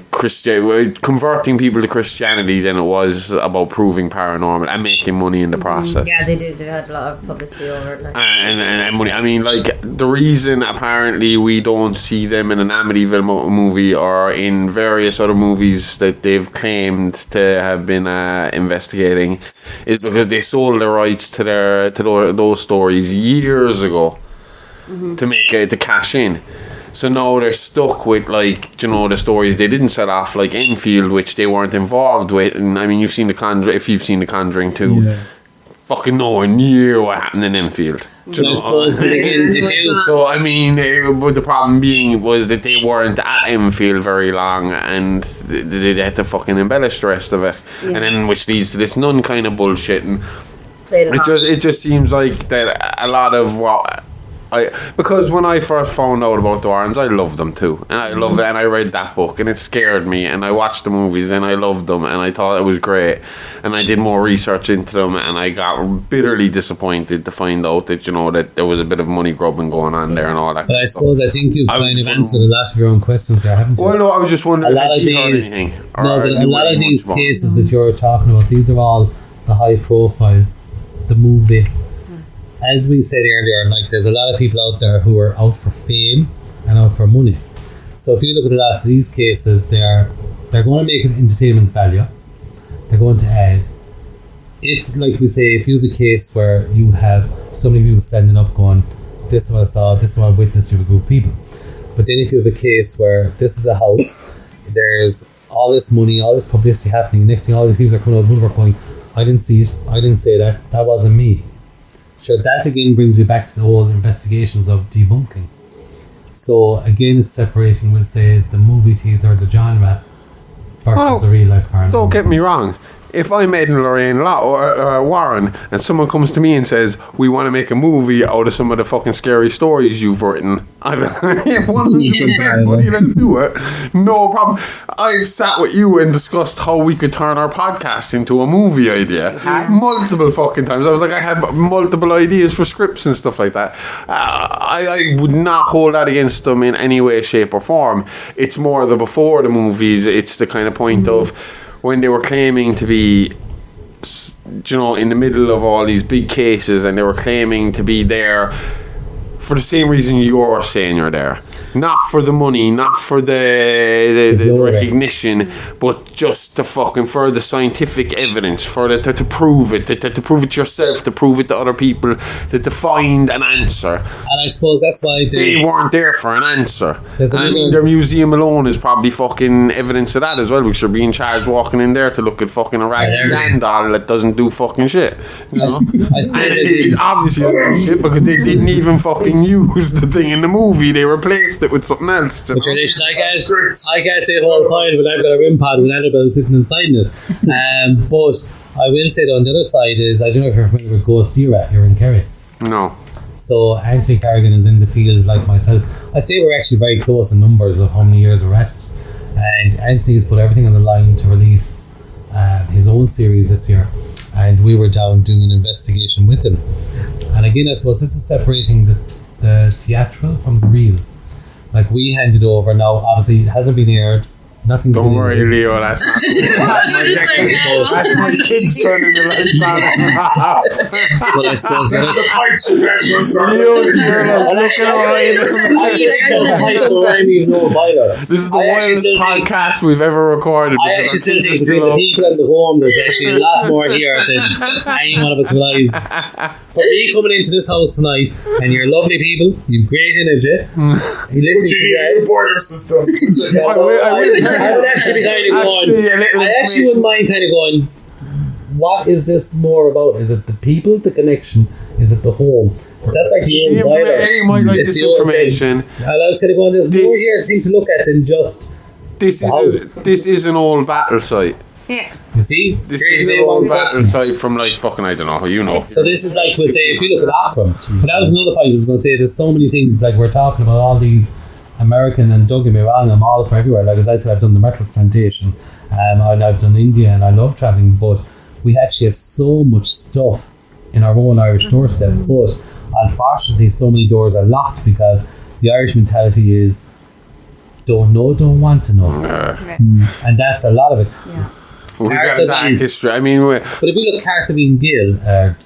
people to Christianity than it was about proving paranormal and making money in the process. Yeah, they did. They had a lot of publicity over it. Like. And money. I mean, like, the reason apparently we don't see them in an Amityville movie or in various other movies that they've claimed to have been investigating is because they sold the rights to those stories years ago to cash in. So now they're stuck with, like, you know, the stories they didn't set off, like Enfield, which they weren't involved with. And I mean, you've seen if you've seen The Conjuring 2, fucking nowhere near what happened in Enfield. So I mean, but the problem being was that they weren't at Enfield very long, and they had to fucking embellish the rest of it, and then which leads to this nun kind of bullshit. And it just seems like that a lot of what. Because when I first found out about the Warrens, I loved them too, and I read that book, and it scared me, and I watched the movies, and I loved them, and I thought it was great, and I did more research into them, and I got bitterly disappointed to find out that, you know, that there was a bit of money grubbing going on there and all that. But I suppose I think you've kind of answered a lot of your own questions there, haven't you? Well, no, I was just wondering if you heard anything. A lot of these cases that you're talking about, these are all the high profile, the movie. As we said earlier, like, there's a lot of people out there who are out for fame and out for money. So if you look at a lot of these cases, they're going to make an entertainment value. They're going to add. If, like we say, if you have a case where you have so many people standing up going, this is what I saw, this is what I witnessed with a group of people. But then if you have a case where this is a house, there's all this money, all this publicity happening, and next thing all these people are coming out of the woodwork going, I didn't see it, I didn't say that wasn't me. So that again brings you back to the whole investigations of debunking. So again, it's separating, we'll say, the movie theatre, the genre versus the real life paranormal. Don't get me wrong. if I'm Ed and Lorraine Warren and someone comes to me and says, we want to make a movie out of some of the fucking scary stories you've written, I'm 100%, buddy, let's do it. No problem. I've sat with you and discussed how we could turn our podcast into a movie idea multiple fucking times. I was like, I have multiple ideas for scripts and stuff like that. I would not hold that against them in any way, shape or form. It's more the before the movies. It's the kind of point of when they were claiming to be, you know, in the middle of all these big cases, and they were claiming to be there for the same reason you're saying you're there. Not for the money, not for the recognition, but just for the scientific evidence, to prove it, to prove it yourself, to prove it to other people, to find an answer. And I suppose that's why they weren't there for an answer. And I mean, their museum alone is probably fucking evidence of that as well, because you're being charged walking in there to look at fucking a raggedy land doll that doesn't do fucking shit. You know? It obviously doesn't shit, because they didn't even fucking use the thing in the movie. They replaced it with something else. But I can't say the whole point when I've got a RIM pod with Annabelle sitting inside it. But I will say that on the other side is, I don't know if you're familiar with Ghost Era here in Kerry. No. So Anthony Carrigan is in the field like myself. I'd say we're actually very close in numbers of how many years we're at it. And Anthony has put everything on the line to release his own series this year. And we were down doing an investigation with him. And again, I suppose this is separating the theatrical from the real. Like, we handed over now, obviously it hasn't been aired. Nothing. Don't worry, Leo, that's not that's my kid's turning the lights on. But I suppose That's the pipes you guys want to start. Leo's here, looking away. This is the wildest podcast we've ever recorded. I actually still think the people in the home, there's actually a lot more here than any one of us realised. For me coming into this house tonight, and you're lovely people, you've great energy, you listen to that. Border system. I would actually be kind of going, I actually wouldn't mind kind of going, what is this more about? Is it the people, the connection? Is it the home? That's like the old Bible. You might like this information. And I was kind of going, there's more here thing to look at than just this is an old battle site. Yeah. You see? This is an old battle site from like fucking, I don't know, you know. So this is like, we'll say, if you look at Akram, but that was another point I was going to say, there's so many things, like we're talking about all these American, and don't get me wrong, I'm all for everywhere. Like, as I said, I've done the Metals Plantation, and I've done India, and I love travelling, but we actually have so much stuff in our own Irish doorstep. But unfortunately, so many doors are locked because the Irish mentality is don't know, don't want to know. And that's a lot of it. Yeah. We've got a dark history. I mean, but if you look at Carsavine Gael,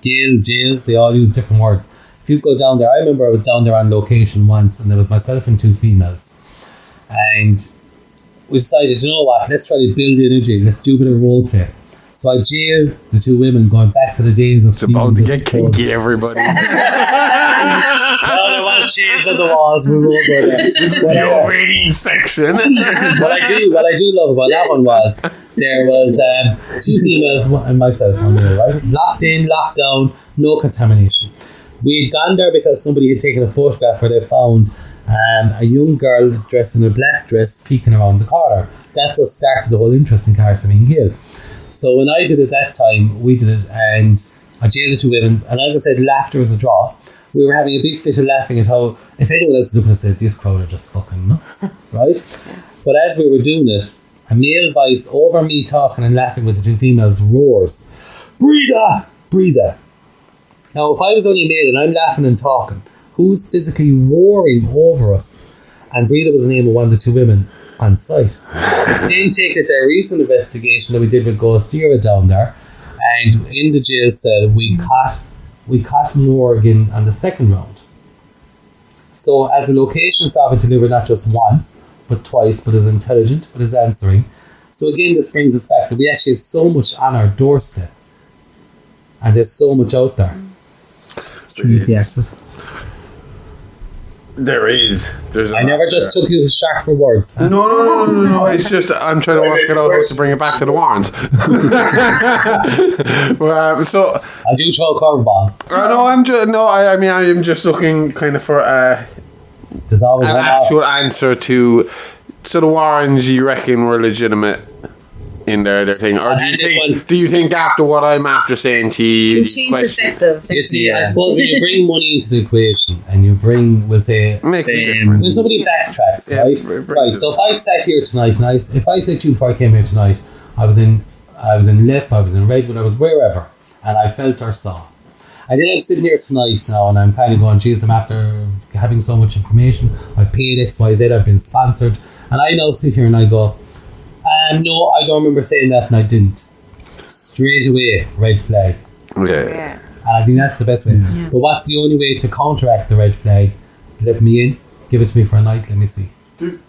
jails, they all use different words. If you go down there, I remember I was down there on location once, and there was myself and two females, and we decided, you know what, let's try to build energy, let's do a bit of role play. So I jailed the two women, going back to the days of it's about to get kinky, everybody. No, there was chains on the walls. We won't go there. This is the waiting section. What I do love about that one was there was two females and myself on there, right? Locked in, locked down, no contamination. We had gone there because somebody had taken a photograph where they found a young girl dressed in a black dress peeking around the corner. That's what started the whole interest in Carsavine Gael. So when I did it that time, we did it, and I jailed the two women, and as I said, laughter was a draw. We were having a big fit of laughing at how, if anyone else was looking at it, this crowd are just fucking nuts, right? But as we were doing it, a male voice over me talking and laughing with the two females roars, "Breather! Breather!" Now, if I was only male and I'm laughing and talking, who's physically roaring over us? And Breather was the name of one of the two women on site. Then take it to a recent investigation that we did with Ghost Era down there, and in the jail cell we caught Morgan on the second round. So as a location sovereign delivered not just once but twice, but is intelligent, but is answering. So again, this brings us back that we actually have so much on our doorstep, and there's so much out there. The exit. There is. I never just took you sharp for words. No. It's just I'm trying to work it out how to bring it back to the Warrens. So I do throw a curveball. I'm just looking kind of for There's always an actual answer to. So the Warrens, you reckon, were legitimate in their thing? Or And this one- do you think after what I'm after saying to you, Change perspective. You see, I suppose when you bring money into the equation and you bring, we'll say, makes a difference. when somebody backtracks, Yeah, right? very Right. good. So if I sat here tonight, and if I said to you before I came here tonight, I was in Lip, I was in Redwood, I was wherever, and I felt or saw. And then I'm sitting here tonight now, and I'm kind of going, geez, I'm after having so much information. I've paid X, Y, Z, I've been sponsored, and I now sit here and I go, no, I don't remember saying that, and I didn't. Straight away, red flag. Yeah. And I think that's the best way. But what's the only way to counteract the red flag? Let me in, give it to me for a night, let me see. Dude,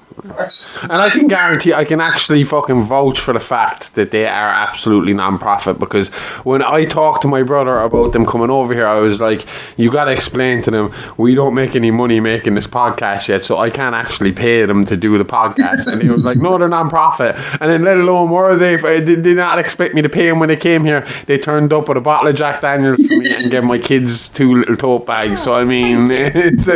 And I can guarantee, I can actually fucking vouch for the fact that they are absolutely non-profit, because when I talked to my brother about them coming over here, I was like, you got to explain to them, we don't make any money making this podcast yet, so I can't actually pay them to do the podcast. And he was like, no, they're non-profit. And then let alone were they did not expect me to pay them when they came here. They turned up with a bottle of Jack Daniels for me and gave my kids 2 little tote bags. So I mean, it's You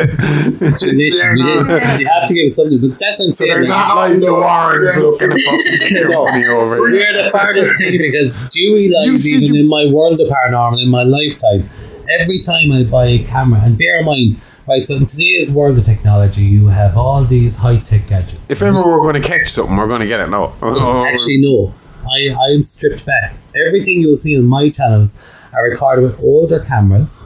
have to give it something, but that's what I'm saying. they're not like the Warrens looking at fucking money over here. We're the farthest thing, because do you realise, even in my world of paranormal, in my lifetime, every time I buy a camera, and bear in mind, right, so in today's world of technology, you have all these high-tech gadgets. If ever we're going to catch something, we're going to get it now. Actually, no. I'm stripped back. Everything you'll see on my channels are recorded with older cameras.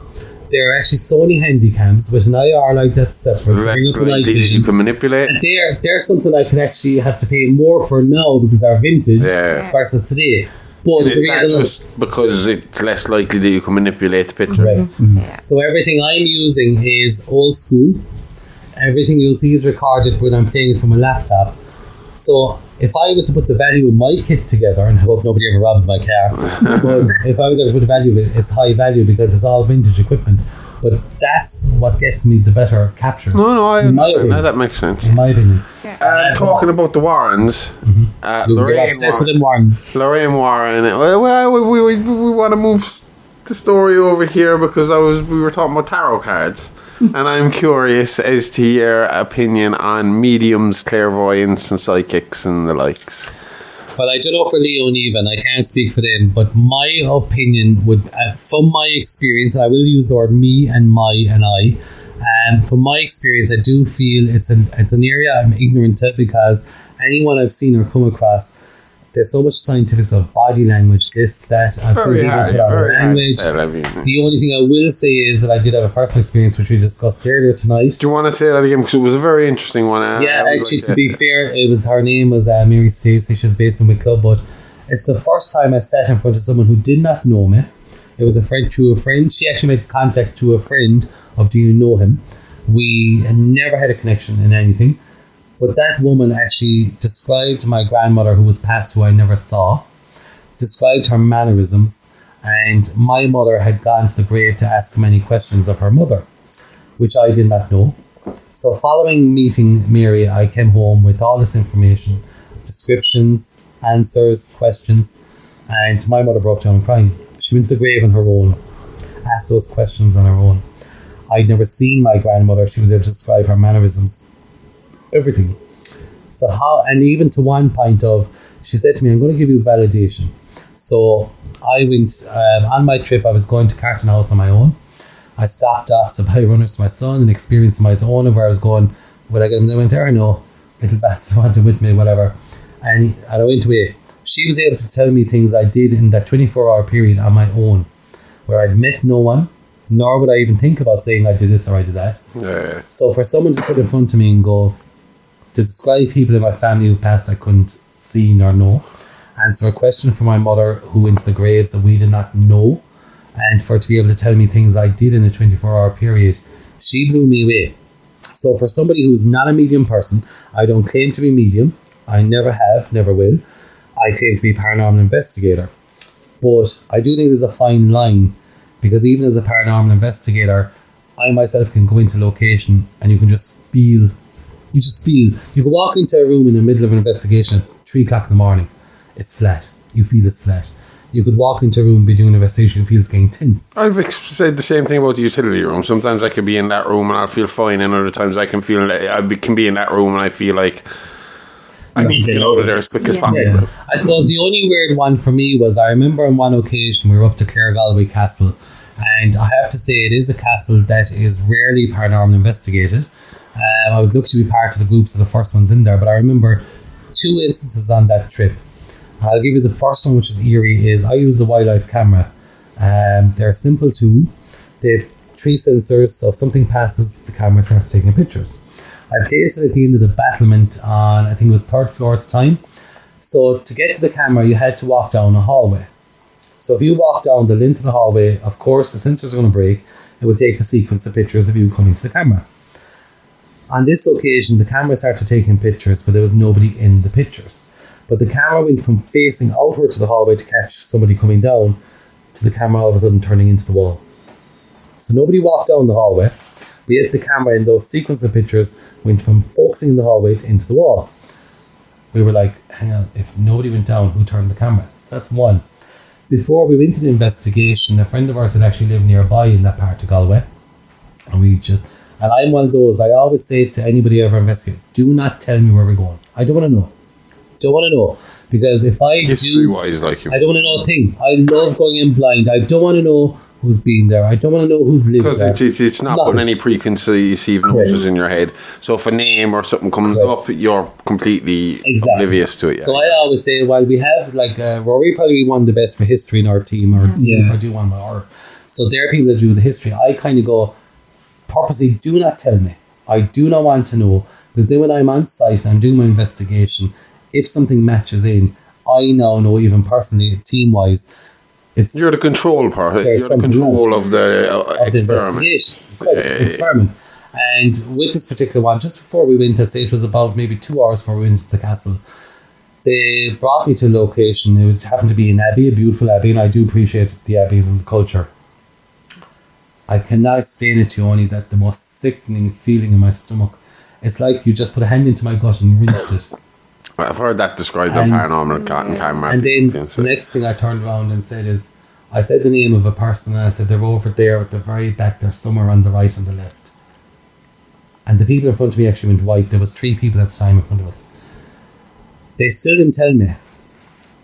They're actually Sony Handycams with an IR like that separate to bring up the night you vision. can manipulate. And they're something I could actually have to pay more for now because they're vintage Yeah. versus today. But the Is that reason just because it's less likely that you can manipulate the picture? Correct. So everything I'm using is old school. Everything you'll see is recorded when I'm playing it from a laptop. So if I was to put the value of my kit together, and I hope nobody ever robs my car, but if I was to put the value of it, it's high value because it's all vintage equipment. But that's what gets me the better capture. No, I in my understand. opinion. That makes sense. In my opinion. Talking about the Warrens, You're Lorraine obsessed with Warren. them Warrens. Lorraine Warren. Well, we want to move the story over here because we were talking about tarot cards. And I'm curious as to your opinion on mediums, clairvoyants, and psychics and the likes. Well, I don't know for Leo and Eva, and I can't speak for them, but my opinion would, from my experience, and I will use the word me and my and I, from my experience, I do feel it's an area I'm ignorant of, because anyone I've seen or come across, there's so much scientific stuff, body language, this, that. I've seen people put out language. The only thing I will say is that I did have a personal experience, which we discussed earlier tonight. Do you want to say that again? Because it was a very interesting one. Yeah, actually, to be fair, her name was Mary Stacey. She's based in Wicklow, but it's the first time I sat in front of someone who did not know me. It was a friend through a friend. She actually made contact to a friend of, do you know him? We never had a connection in anything. But that woman actually described my grandmother, who was passed, who I never saw, described her mannerisms, and my mother had gone to the grave to ask many questions of her mother, which I did not know. So following meeting Mary, I came home with all this information, descriptions, answers, questions, and my mother broke down crying. She went to the grave on her own, asked those questions on her own. I'd never seen my grandmother. She was able to describe her mannerisms. Everything. So how, and even to one point of, she said to me, I'm going to give you validation. So I went, on my trip, I was going to Carton House on my own. I stopped off to buy runners to my son and experience my own of where I was going. Would I get him? They went there? No. Little bastard wanted with me, whatever. And I went away. She was able to tell me things I did in that 24-hour period on my own, where I'd met no one, nor would I even think about saying I did this or I did that. Yeah. So for someone to sit in front of me and go, to describe people in my family who passed I couldn't see nor know, answer a question from my mother who went to the graves that we did not know, and for her to be able to tell me things I did in a 24-hour period, she blew me away. So for somebody who's not a medium person, I don't claim to be medium. I never have, never will. I claim to be a paranormal investigator. But I do think there's a fine line, because even as a paranormal investigator, I myself can go into a location and you can just feel. You just feel. You can walk into a room in the middle of an investigation at 3 o'clock in the morning. It's flat. You feel it's flat. You could walk into a room and be doing an investigation, you feel it's getting tense. I've said the same thing about the utility room. Sometimes I could be in that room and I'll feel fine, and other times I can feel I can be in that room and I feel like I need to get out of there as quick as possible. Yeah. I suppose the only weird one for me was I remember on one occasion we were up to Claregalway Castle, and I have to say it is a castle that is rarely paranormal investigated. I was lucky to be part of the groups of the first ones in there, but I remember 2 instances on that trip. I'll give you the first one, which is eerie. Is I use a wildlife camera. They're a simple tool. They have 3 sensors, so if something passes, the camera starts taking pictures. I placed it at the end of the battlement on, I think it was 3rd floor at the time. So to get to the camera, you had to walk down a hallway. So if you walk down the length of the hallway, of course the sensors are going to break. It will take a sequence of pictures of you coming to the camera. On this occasion, the camera started taking pictures, but there was nobody in the pictures. But the camera went from facing outward to the hallway to catch somebody coming down to the camera all of a sudden turning into the wall. So nobody walked down the hallway, but yet the camera in those sequence of pictures went from focusing in the hallway to into the wall. We were like, hang on, if nobody went down, who turned the camera? That's one. Before we went to the investigation, a friend of ours had actually lived nearby in that part of Galway. And I'm one of those, I always say to anybody ever investigating, do not tell me where we're going. I don't want to know. Don't want to know. Because if I history-wise, like you. I don't want to know a thing. I love going in blind. I don't want to know who's been there. I don't want to know who's lived there. Because it's not putting any preconceived notions in your head. So if a name or something comes up, you're completely oblivious to it. So I always say, while we have, like, Rory probably one of the best for history in our team, I do one with her. So there are people that do the history. I kind of go, purposely, do not tell me. I do not want to know. Because then when I'm on site and I'm doing my investigation, if something matches in, I now know, even personally, team-wise, you're the control part. You're the control of the experiment. Experiment. And with this particular one, just before we went, I'd say it was about maybe 2 hours before we went to the castle, they brought me to a location. It happened to be an abbey, a beautiful abbey, and I do appreciate the abbeys and the culture. I cannot explain it to you, only that the most sickening feeling in my stomach. It's like you just put a hand into my gut and rinsed it. I've heard that described on paranormal camera. And then the next thing I turned around and said is, I said the name of a person, and I said they're over there at the very back, they're somewhere on the right and the left. And the people in front of me actually went white. There was 3 people at the time in front of us. They still didn't tell me,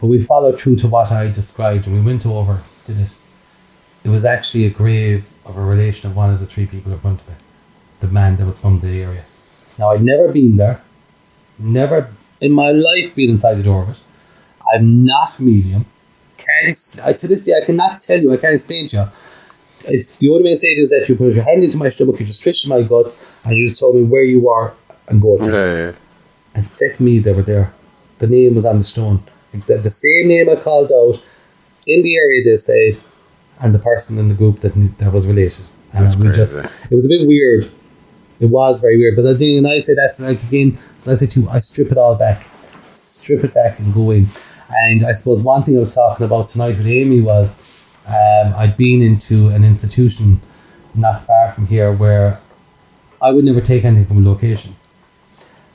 but we followed through to what I described, and we went over, did it. It was actually a grave of a relation of one of the 3 people in front of me, the man that was from the area. Now, I'd never been there, never in my life been inside the door of it. I'm not medium. To this day, I cannot tell you, I can't explain to you. It's the only way to say it is that you put your hand into my stomach, you just twitched my guts, and you just told me where you are and go to. Yeah. And feck me, they were there. The name was on the stone. Except the same name I called out in the area, they said, and the person in the group that was related. And it was a bit weird. It was very weird. But the thing, and I say that's like, again, as I say to you, I strip it all back. Strip it back and go in. And I suppose one thing I was talking about tonight with Aimee was I'd been into an institution not far from here where I would never take anything from a location.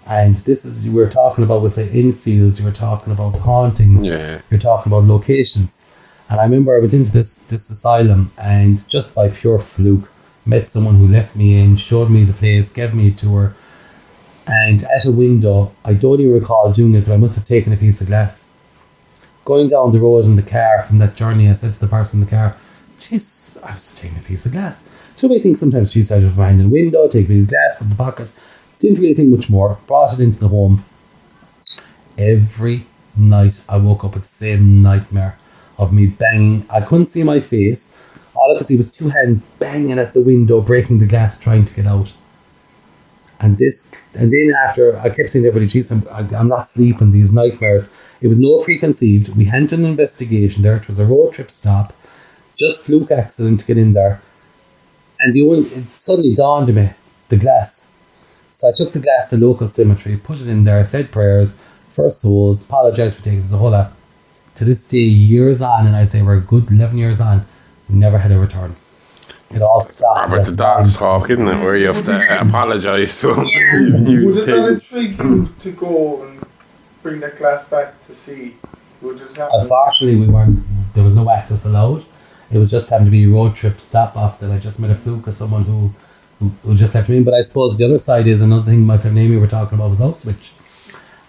And this is, we're talking about, we'll say, infields, you're talking about hauntings, you're talking about locations. And I remember I went into this asylum, and just by pure fluke, met someone who let me in, showed me the place, gave me a tour. And at a window, I don't even recall doing it, but I must have taken a piece of glass. Going down the road in the car from that journey, I said to the person in the car, "Jeez, I was taking a piece of glass." So I think sometimes she said, behind the window, take a piece of glass from the pocket. Didn't really think much more. Brought it into the home. Every night I woke up with the same nightmare of me banging. I couldn't see my face. All I could see was 2 hands banging at the window, breaking the glass, trying to get out. And then after, I kept saying to everybody, "Geez, I'm not sleeping, these nightmares." It was no preconceived. We had an investigation there. It was a road trip stop. Just fluke accident to get in there. And it suddenly dawned on me, the glass. So I took the glass to the local cemetery, put it in there, said prayers, for souls, apologised for taking the whole lot. To this day, years on, and I'd say we're a good 11 years on, we never had a return. It all stopped. But the dog's talk, isn't it? Where you have to apologise to him. Yeah. Would it not intrigue you to go and bring that glass back to see? Unfortunately, there was no access allowed. It was just having to be a road trip stop off that I just met a fluke of someone who just left me in. But I suppose the other side is another thing myself and Aimee were talking about was Auschwitz.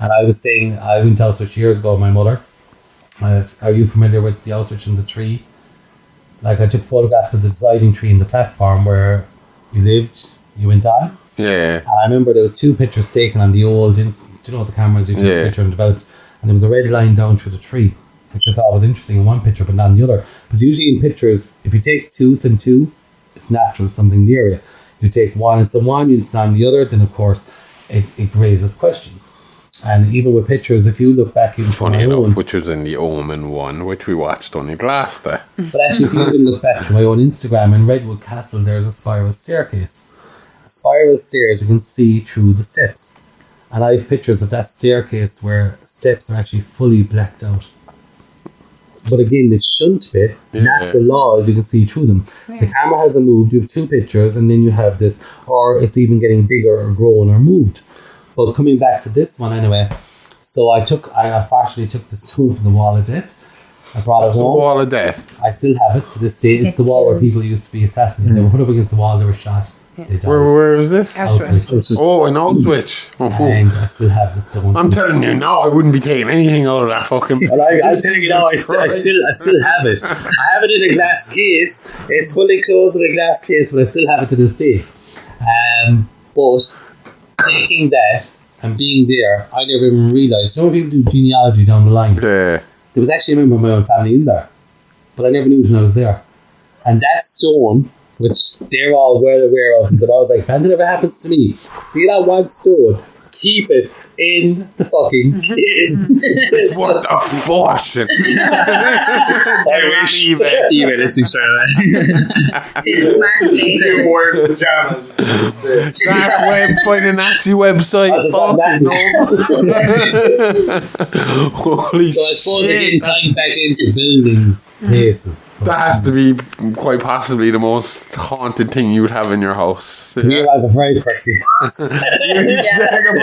And I was saying, I went to Auschwitz years ago with my mother. Are you familiar with the Auschwitz and the tree? Like, I took photographs of the deciding tree in the platform where you lived, you went on. Yeah. And I remember there was 2 pictures taken on the old, do you know the cameras you took a picture and developed? And there was a red line down through the tree, which I thought was interesting in one picture, but not in the other. Because usually in pictures, if you take tooth and 2, it's natural, something near you. You take one, it's on one, it's not on the other, then of course it raises questions. And even with pictures, if you look back even Funny my enough, own, which was in the Omen one, which we watched on the glass there. but actually if you even look back to my own Instagram, in Redwood Castle there's a spiral staircase. A spiral stairs you can see through the steps. And I have pictures of that staircase where steps are actually fully blacked out. But again, the shunt bit, natural laws, you can see through them. The camera hasn't moved, you have 2 pictures, and then you have this, or it's even getting bigger or grown or moved. But coming back to this one anyway, so I partially took the stone from the Wall of Death. I brought it The home. Wall of Death. I still have it to this day. It's the wall where people used to be assassinated. They were put up against the wall, they were shot. They died. Where was this? Auschwitz. Oh, in Auschwitz. And I still have the stone. I'm telling you now, I wouldn't be taking anything out of that fucking. Well, I'm telling you now, I still have it. I have it in a glass case. It's fully closed in a glass case, but I still have it to this day. But taking that and being there, I never even realised. Some people do genealogy down the line. Yeah. There was actually a member of my own family in there, but I never knew it when I was there. And that stone, which they're all well aware of, because I was like, if it ever happens to me, see that one stone, keep it in the fucking case. It's What just a fortune! I wish eBay listing straight away. Marketing. Who wears pajamas? Dark web, find a Nazi website. That's not Fucking Holy So I suppose shit! again, tying back into buildings, places. So That has to be quite possibly the most haunted thing you would have in your house. we have a very quirky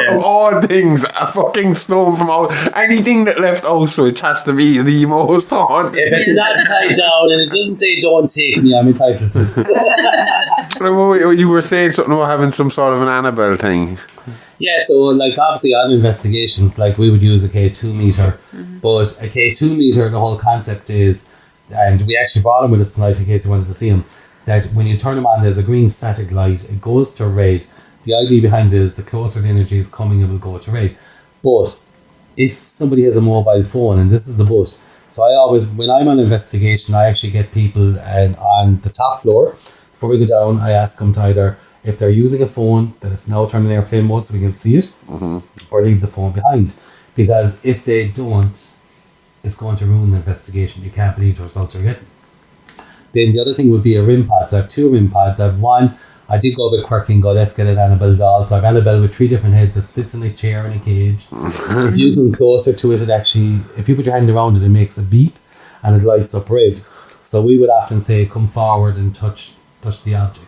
Of all things, a fucking stone from anything that left Auschwitz has to be the most haunted. If it's not tied down and it doesn't say "Don't take me," I'm entitled to it. You were saying something about having some sort of an Annabelle thing. Yeah, so like obviously on investigations, like we would use a K2 meter, but a K2 meter, the whole concept is, and we actually brought him with us tonight in case you wanted to see him, that when you turn them on, there's a green static light, it goes to red. The idea behind it is the closer the energy is coming, it will go to red. But if somebody has a mobile phone, and this is the but, so I always, when I'm on investigation, I actually get people on the top floor. Before we go down, I ask them to either, if they're using a phone, that it's now turned in airplane mode so we can see it, or leave the phone behind. Because if they don't, it's going to ruin the investigation. You can't believe the results you're getting. Then the other thing would be a RIM pod. So I have 2 RIM pods. I have one, I did go a bit quirky and go, let's get an Annabelle doll. So I have Annabelle with 3 different heads that sits in a chair in a cage. If you come closer to it, it actually, if you put your hand around it, it makes a beep and it lights up red. So we would often say, come forward and touch the object.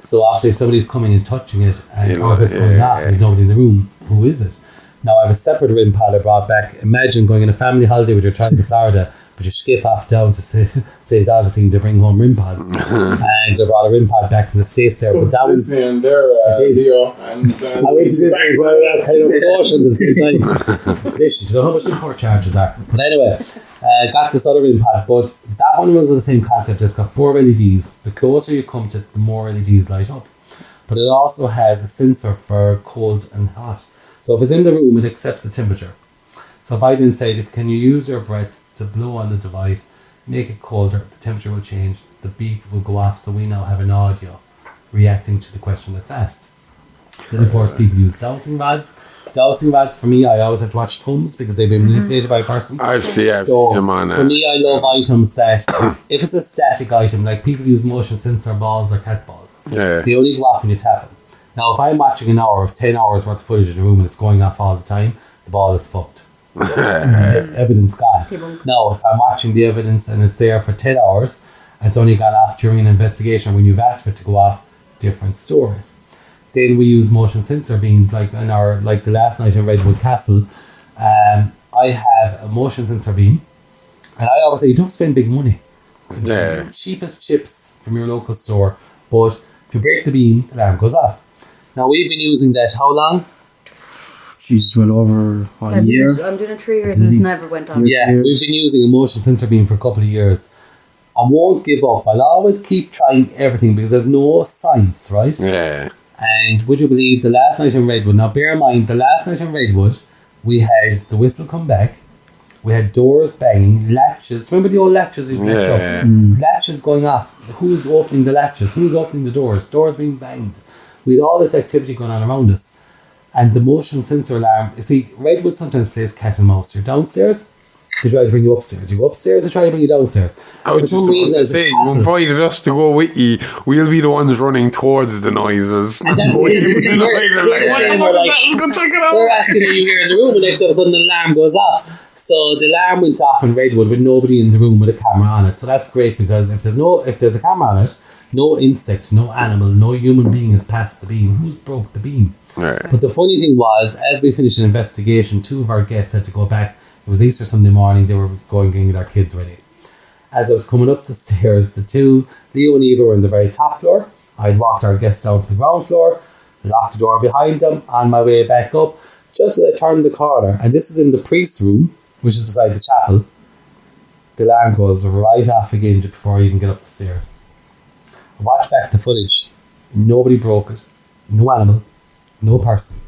So obviously if somebody's coming and touching it and or if it's going off and there's nobody in the room, who is it? Now I have a separate RIM pod I brought back. Imagine going on a family holiday with your child to Florida, but you skip off down to St. Augustine to bring home RIM pods. And I brought a RIM pod back from the States there. But that was Disney and their Leo. And I went to Disney while I was heading over the ocean at the same time. Listen, do you know how much import charges are? But anyway, got this other RIM pod, but that one was the same concept. It's got 4 LEDs. The closer you come to it, the more LEDs light up. But it also has a sensor for cold and hot. So if it's in the room, it accepts the temperature. So if I then say, can you use your breath to blow on the device, make it colder, the temperature will change, the beep will go off, so we now have an audio reacting to the question that's asked. Then of course people use dowsing rods. Dowsing rods, for me, I always have to watch thumbs because they've been manipulated by a person. I've seen them on for me, I love items that, if it's a static item, like people use motion sensor balls or cat balls, they only go off when you tap them. Now if I'm watching an hour of 10 hours worth of footage in a room and it's going off all the time, the ball is fucked. Evidence gone. Now if I'm watching the evidence and it's there for 10 hours and it's only gone off during an investigation when you've asked for it to go off, different story. Then we use motion sensor beams like the last night in Redwood Castle. I have a motion sensor beam and I always say don't spend big money. Cheapest chips from your local store, but if you break the beam, the alarm goes off. Now we've been using that how long? She's well over a year. I'm doing it 3 years and it's never went on. Yeah, we've been using a motion sensor beam for a couple of years. I won't give up. I'll always keep trying everything because there's no science, right? Yeah. And would you believe the last night in Redwood? Now, bear in mind, the last night in Redwood, we had the whistle come back. We had doors banging, latches. Remember the old latches you latch up? Latches going off. Who's opening the latches? Who's opening the doors? Doors being banged. We had all this activity going on around us. And the motion sensor alarm, you see, Redwood sometimes plays cat and mouse. You're downstairs, they try to bring you upstairs. You go upstairs, they try to bring you downstairs. I was just about to say, you invited us to go with you. We'll be the ones running towards the noises. And that's we're asking you here in the room, and next all of a sudden the alarm goes off. So the alarm went off in Redwood with nobody in the room with a camera on it. So that's great because if there's a camera on it, no insect, no animal, no human being has passed the beam. Who's broke the beam? Right. But the funny thing was, as we finished an investigation, 2 of our guests had to go back. It was Easter Sunday morning. They were going to get our kids ready. As I was coming up the stairs, the 2, Leo and Eva, were on the very top floor. I'd walked our guests down to the ground floor, locked the door behind them, on my way back up. Just as I turned the corner, and this is in the priest's room, which is beside the chapel, the alarm goes right off again just before I even get up the stairs. I watched back the footage. Nobody broke it. No animal. No person.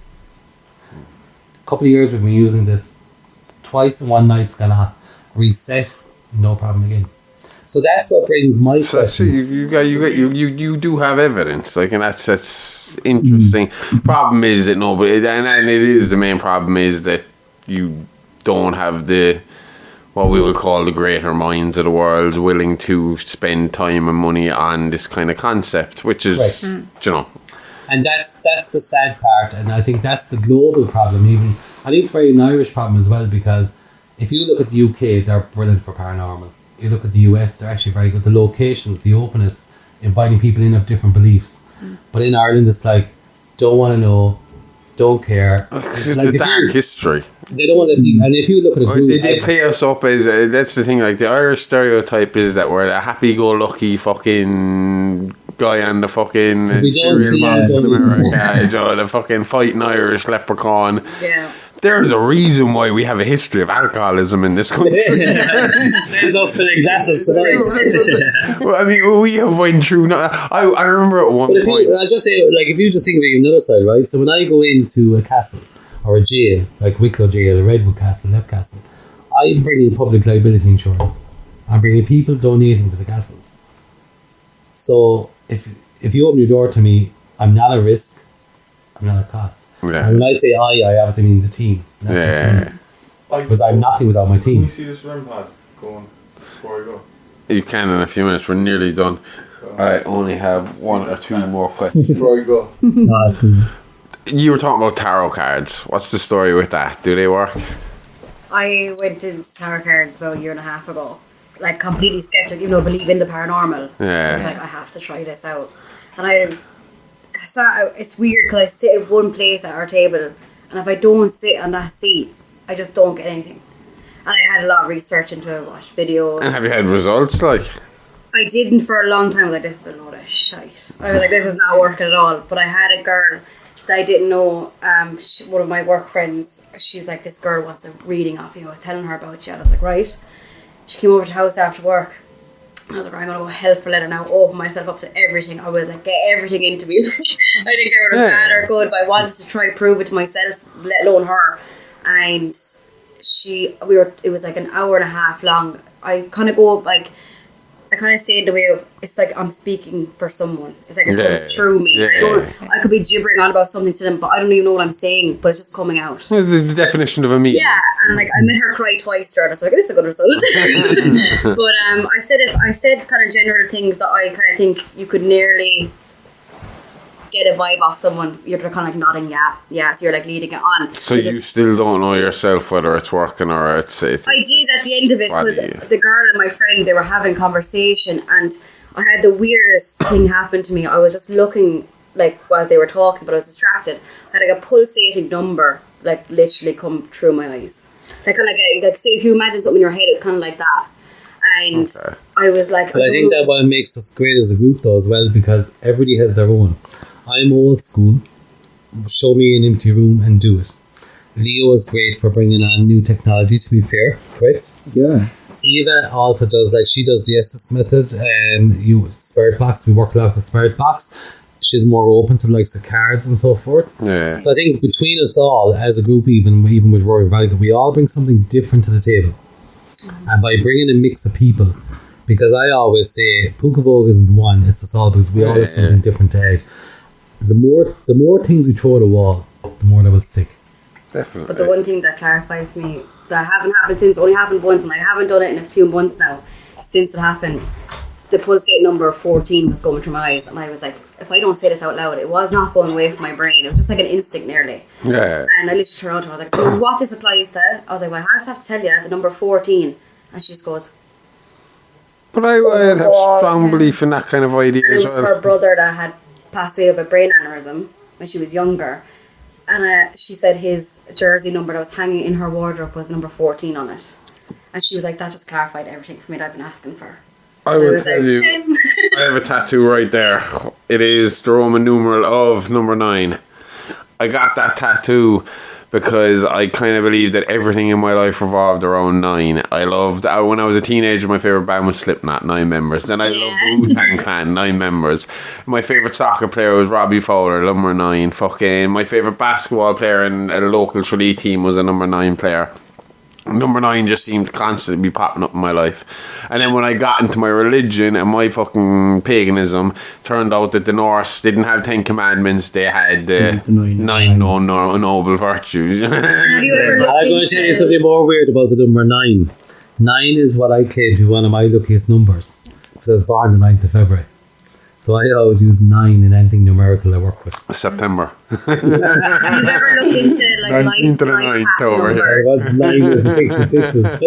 A couple of years we've been using this. Twice in one night's gone off. Reset. No problem again. So that's what brings my questions. You do have evidence, like, and that's interesting. Problem is that nobody, and it is the main problem is that you don't have the what we would call the greater minds of the world willing to spend time and money on this kind of concept, which is you know. And that's the sad part, and I think that's the global problem. Even I think it's very an Irish problem as well, because if you look at the UK, they're brilliant for paranormal. You look at the US, they're actually very good. The locations, the openness, inviting people in of different beliefs. But in Ireland, it's like, don't want to know, don't care. It's like the dark history. They don't want to. And if you look at it, they play us up as that's the thing. Like the Irish stereotype is that we're a happy-go-lucky fucking guy on the fucking cereal box in America, you know, the fucking fighting Irish leprechaun. Yeah. There's a reason why we have a history of alcoholism in this country. Says us filling glasses tonight. Well, I mean, we have went through. I remember at one point. I'll just say, like, if you just think of it on the other side, right? So when I go into a castle or a jail, like Wicklow Jail, the Redwood Castle, Lep Castle, I'm bringing public liability insurance. I'm bringing people donating to the castles. So if you open your door to me, I'm not a risk. I'm not a cost. Yeah. And when I say I obviously mean the team. Because I'm nothing without my team. Can we see this REM pad going before I go? You can in a few minutes. We're nearly done. I only have 1 or 2 more questions. Before I go. No, that's cool. You were talking about tarot cards. What's the story with that? Do they work? I went to tarot cards about a year and a half ago. Like, completely skeptic, even though I believe in the paranormal. Yeah. I was like, I have to try this out. And I sat, it's weird because I sit at one place at our table, and if I don't sit on that seat, I just don't get anything. And I had a lot of research into it, watched videos. And have you had results, like? I didn't for a long time. I was like, this is a load of shite. I was like, this is not working at all. But I had a girl that I didn't know, one of my work friends, she's like, this girl wants a reading off you. I was telling her about you. And I was like, right. She came over to the house after work. I was like, I'm going to go hell for leather now, open myself up to everything. I was like, get everything into me. I didn't care whether it was bad or good, but I wanted to try prove it to myself, let alone her. And it was like an hour and a half long. I kind of go like, I kind of say it the way of, it's like I'm speaking for someone. It's like it comes through me. I could be gibbering on about something to them, but I don't even know what I'm saying, but it's just coming out. The definition of a meeting. Yeah, and like I made her cry twice throughout. I was like, this is a good result. But I said kind of general things that I kind of think you could nearly get a vibe off someone. You're kind of like nodding, yeah. So you're like leading it on. So you still don't know yourself whether it's working or it's I did at the end of it because the girl and my friend, they were having conversation, and I had the weirdest thing happen to me. I was just looking like while they were talking, but I was distracted. I had like a pulsating number like literally come through my eyes. Like kind of like so if you imagine something in your head, it's kind of like that. And I was like, but I think that what makes us great as a group though as well, because everybody has their own. I'm old school. Show me an empty room and do it. Leo is great for bringing on new technology, to be fair, correct? Yeah. Eva also does, like, she does the Estes method, Spirit Box. We work a lot with Spirit Box. She's more open to the likes of cards and so forth. Yeah. So I think between us all, as a group, even with Rory Valley, we all bring something different to the table. And by bringing a mix of people, because I always say Puca Vogue isn't one, it's us all, because we all have something different to add. The more things we throw at a wall, the more that will stick. Definitely. But the one thing that clarified for me, that hasn't happened since, only happened once, and I haven't done it in a few months now, since it happened. The pulsate number 14 was going through my eyes, and I was like, if I don't say this out loud, it was not going away from my brain. It was just like an instinct nearly. Yeah. And I literally turned around to her, I was like, what this applies to? I was like, well, I just have to tell you the number 14. And she just goes... But I would have strong belief in that kind of idea And it as was well. her brother that had passed away of a brain aneurysm when she was younger. And she said his jersey number that was hanging in her wardrobe was number 14 on it. And she was like, that just clarified everything for me that I've been asking for. I will tell you, I have a tattoo right there. It is the Roman numeral of number 9. I got that tattoo because I kind of believe that everything in my life revolved around 9. I loved, when I was a teenager, my favourite band was Slipknot, 9 members. Then I loved Wu-Tang Clan, 9 members. My favourite soccer player was Robbie Fowler, number 9. Fucking my favourite basketball player in a local Tralee team was a number 9 player. Number 9 just seemed to constantly be popping up in my life. And then when I got into my religion and my fucking paganism, turned out that the Norse didn't have 10 commandments, they had the 9 noble virtues. Have you ever looked I'm going to tell you something more weird about the number 9. 9 is what I claim to be one of my luckiest numbers, because I was born the 9th of February. So I always use 9 in anything numerical I work with. September. Have you ever looked into like life path over here. It was 9 with the 66s.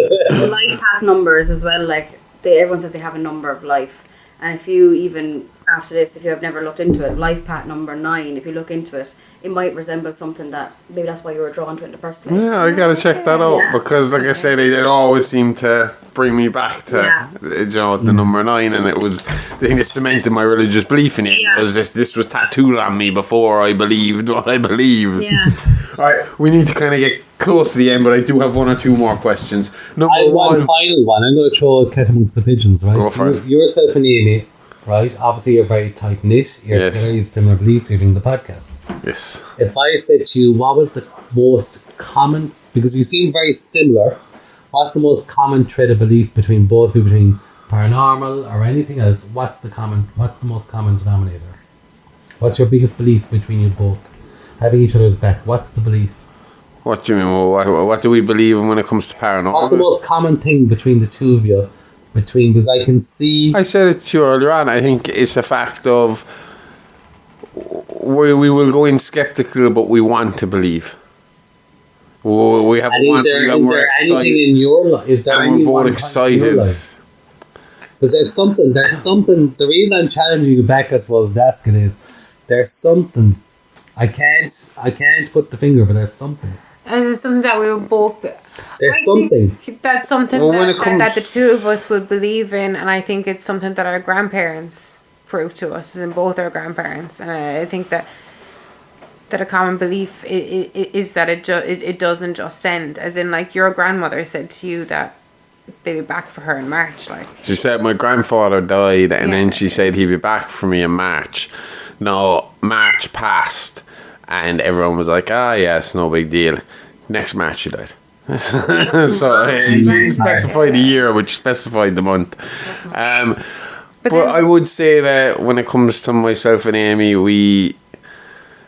life path numbers as well? Like everyone says they have a number of life, and if you even after this, if you have never looked into it, life path number 9, if you look into it, it might resemble something that maybe that's why you were drawn to it in the first place. Yeah, I gotta check that out because, like I said, it always seemed to bring me back to you know, the number 9, and it was the thing that cemented my religious belief in it. Because this was tattooed on me before I believed what I believed. Yeah. Alright, we need to kind of get close to the end, but I do have 1 or 2 more questions. Number I have one 1. final one. I'm going to throw a cat amongst the pigeons, right? Go for it. Yourself and Aimee, right? Obviously, you're very tight knit. You're together, you have similar beliefs. You're doing the podcast. Yes. If I said to you, what was the most common, because you seem very similar, what's the most common thread of belief between both of you, between paranormal or anything else? What's the most common denominator? What's your biggest belief between you both? Having each other's back, what's the belief? What do you mean? What do we believe in when it comes to paranormal? What's the most common thing between the two of you? Because I can see... I said it to you earlier on. I think it's the fact of we will go in skeptical, but we want to believe. We have and is there anything in your life? Is there and we're both excited? Because there's something. The reason I'm challenging you back, I suppose, asking is there's something. I can't put the finger, but there's something. And it's something that we would both... There's something. That's something that the two of us would believe in, and I think it's something that our grandparents proved to us, and both our grandparents. And I think that a common belief is that it doesn't just end. As in, like, your grandmother said to you that they'd be back for her in March. Like, she said my grandfather died, and then she said he'd be back for me in March. No, March passed, and everyone was like, it's no big deal. Next March she died. So she specified the year, which specified the month. But I would say that when it comes to myself and Aimee,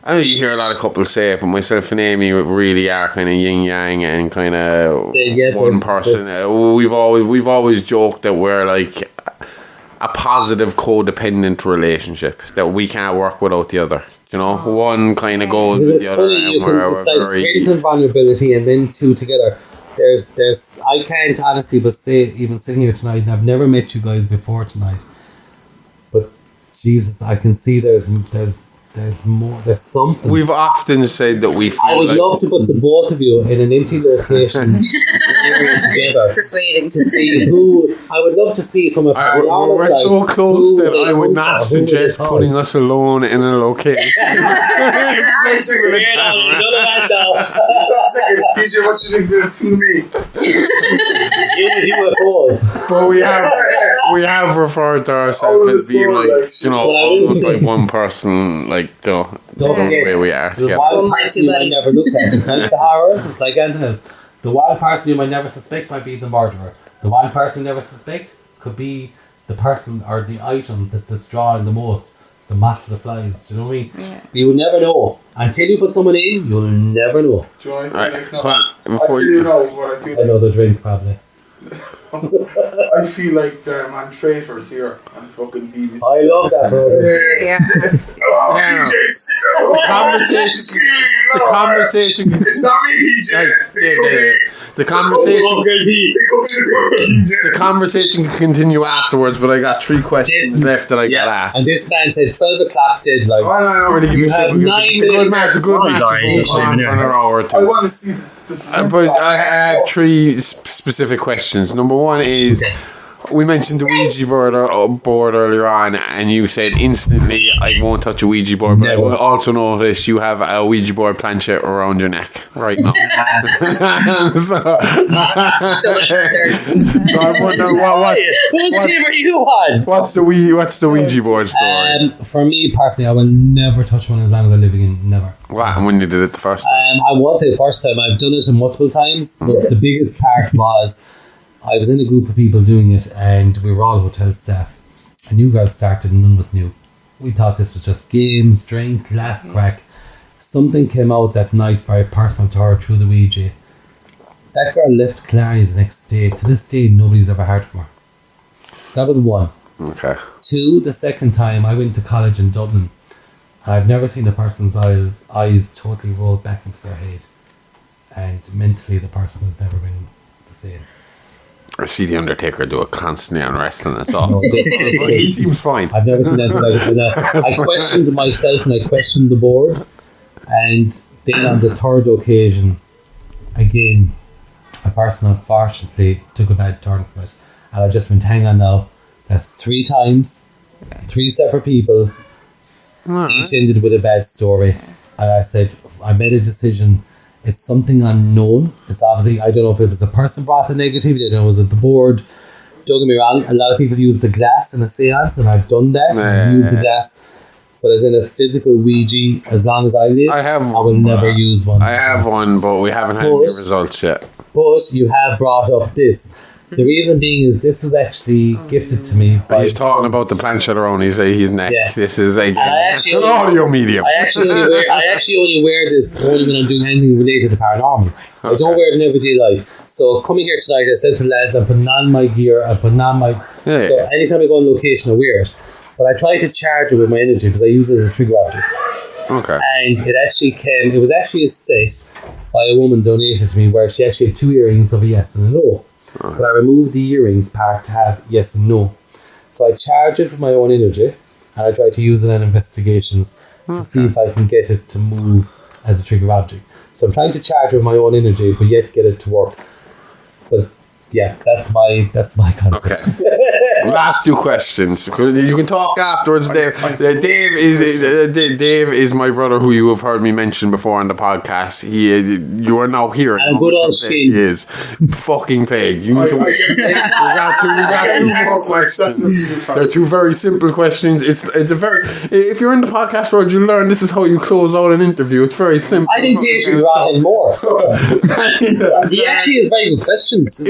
I know you hear a lot of couples say it, but myself and Aimee really are kind of yin yang and kind of one person. We've always joked that we're like a positive codependent relationship, that we can't work without the other. You know, one kind of goes with the other. It's like strength and vulnerability, and then two together. There's. I can't honestly, but say even sitting here tonight, and I've never met you guys before tonight. But Jesus, I can see there's more. There's something. We've often said that we feel I would love to put the both of you in an empty location together. Persuading to see who. I would love to see from a paranormal. We're so close that I would not suggest putting us alone in a location. Stop a second. PJ, what you think to me? UFOs. But we have referred to ourselves as being like, you know, almost like one person, like, you know, Don't the forget, way we are the together. wild My person two you might buddies. never look at. It's like the horrors. It's like anything else. The wild person you might never suspect might be the murderer. The wild person you never suspect could be the person or the item that's drawing the most. The moth to the flies. Do you know what I mean? Yeah. You will never know. Until you put someone in, you'll never know. Do you know what I Alright, feel like? hold on, I before tell you- you now what I feel like. Another drink, probably. I feel like I'm traitors here on fucking BBC. I love that, bro. Yeah. Oh, Yeah. PJ, The conversation. It's not me, PJ. The conversation can continue afterwards, but I got 3 questions left that I got asked. And this man said 12 o'clock deadline. Oh, no, I don't really give You a shit. have because 9 The good minutes. match, the good Sorry, match sorry, is just on leaving for an hour or I two. want to see the But I have 3 specific questions. Number 1 is, we mentioned the Ouija board earlier on, and you said instantly, I won't touch a Ouija board, but I Never. will also notice you have a Ouija board planchette around your neck right now. so I'm wondering Whose team are you on? what's the Ouija board story? For me personally, I will never touch one as long as I'm living in. Never. What, and when you did it the first time? I won't say the first time. I've done it multiple times. But the biggest part was I was in a group of people doing it, and we were all hotel staff. A new girl started, and none of us knew. We thought this was just games, drink, laugh, crack. Something came out that night very personal to her through the Ouija. That girl left Clarity the next day. To this day, nobody's ever heard from her. So that was 1. Okay. 2, the second time I went to college in Dublin. I've never seen a person's eyes totally roll back into their head, and mentally the person has never been the same. I see the Undertaker do it constantly on wrestling, that's all. No, He seems fine. I've never seen anything like it. And, I questioned myself and I questioned the board, and then on the 3rd occasion, again, a person unfortunately took a bad turn from it, and I just went, hang on now, that's 3 times, 3 separate people. Each ended with a bad story, and I said I made a decision. It's something unknown. It's obviously, I don't know if it was the person brought the negativity, I don't know, was it the board? Don't get me wrong, a lot of people use the glass in a seance, and I've done that. I've used the glass, but as in a physical Ouija, as long as I live, I will never use one. I have one, but we haven't had any results yet. But you have brought up this. The reason being is this was actually gifted to me by He's talking about the planchette around his neck. Yeah. This is I actually an audio medium. I actually only wear this only when I'm doing anything related to paranormal. I don't wear it in everyday life. So coming here tonight, I said to the lads, I'm putting on my gear, I'm putting on my... Yeah. So anytime I go on location, I wear it. But I try to charge it with my energy because I use it as a trigger object. Okay. And it was actually a set by a woman donated to me where she actually had 2 earrings of a yes and a no. But I removed the earrings part to have yes and no. So I charge it with my own energy, and I try to use it in investigations to see if I can get it to move as a trigger object. So I'm trying to charge it with my own energy, but yet get it to work. But yeah, that's my concept. Okay. Last 2 questions. You can talk afterwards, Dave. Dave is my brother, who you have heard me mention before on the podcast. You are now here. And a good old He is fucking plague. You need to. We got 2 more questions. They're 2 very simple questions. It's a very. If you're in the podcast world, you learn this is how you close out an interview. It's very simple. I didn't teach you that anymore. He actually has very good questions.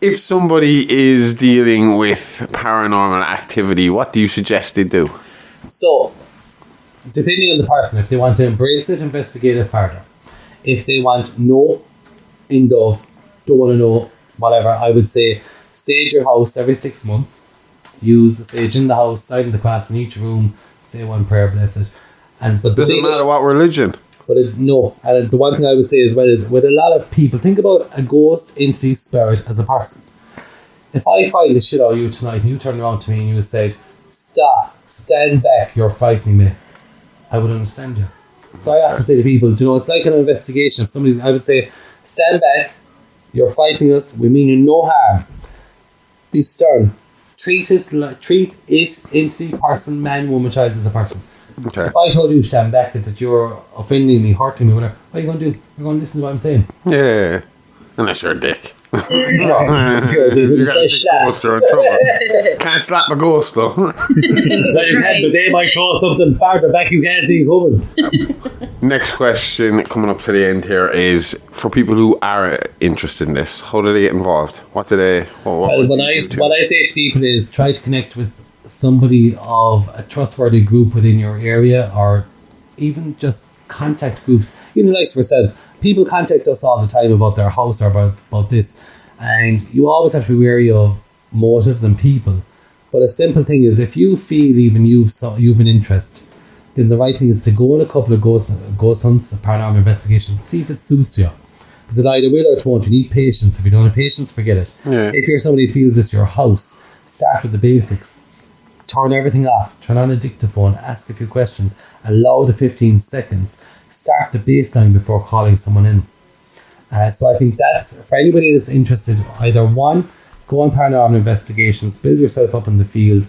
If somebody is dealing with paranormal activity, what do you suggest they do? So, depending on the person, if they want to embrace it, investigate it further. If they want no, in dove, don't want to know, whatever, I would say sage your house every 6 months. Use the sage in the house, side of the cross in each room, say 1 prayer, bless it. But Doesn't matter what religion. But no, and the one thing I would say as well is with a lot of people, think about a ghost, entity, spirit as a person. If I find the shit out of you tonight and you turn around to me and you said, stop, stand back, you're frightening me, I would understand you. So I have to say to people, it's like an investigation. If somebody, I would say, stand back, you're frightening us, we mean you no harm. Be stern. Treat it, entity, person, man, woman, child as a person. Okay. If I told you, stand back, that you're offending me, hurting me, whatever, what are you going to do? You're going to listen to what I'm saying. Yeah. Unless you're a dick. You're You got a dick ghost, you're in trouble. Can't slap a ghost though. Well, you can, but they might throw something farther back you can't see coming. Next question coming up to the end here is for people who are interested in this, how do they get involved? What do they... Well, what I say to people is try to connect with somebody of a trustworthy group within your area, or even just contact groups. Even like ourselves, people contact us all the time about their house or about this, and you always have to be wary of motives and people. But a simple thing is, if you feel even you've an interest, then the right thing is to go on a couple of ghost hunts, paranormal investigations, see if it suits you. Because it either will or it won't. You need patience. If you don't have patience, forget it. Yeah. If you're somebody who feels it's your house, start with the basics. Turn everything off. Turn on a dictaphone. Ask a few questions. Allow the 15 seconds. Start the baseline before calling someone in. So I think that's, for anybody that's interested, either one, go on paranormal investigations, build yourself up in the field,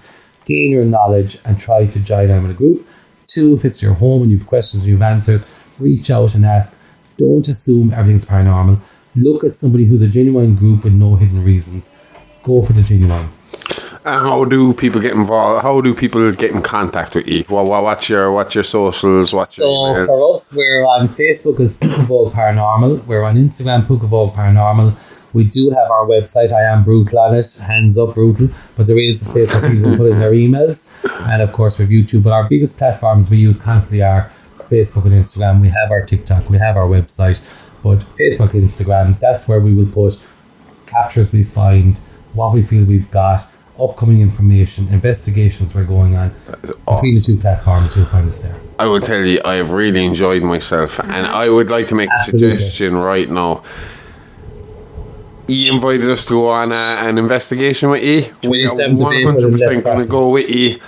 gain your knowledge, and try to join them in a group. Two, if it's your home and you have questions and you have answers, reach out and ask. Don't assume everything's paranormal. Look at somebody who's a genuine group with no hidden reasons. Go for the genuine. And how do people get involved? How do people get in contact with you? What's your socials? So for us, we're on Facebook as Puca Vogue Paranormal. We're on Instagram, Puca Vogue Paranormal. We do have our website. I am brutal on it. Hands up, brutal. But there is a place where people put in their emails. And of course, we have YouTube. But our biggest platforms we use constantly are Facebook and Instagram. We have our TikTok. We have our website. But Facebook, Instagram, that's where we will put captures we find, what we feel we've got, upcoming information, investigations we're going on. Between the two platforms, you'll find us there. I will tell you, I have really enjoyed myself, and I would like to make Absolutely. a suggestion right now. You invited us to go on an investigation with you. We are 27th of April in 100% going to Belfast. go with you.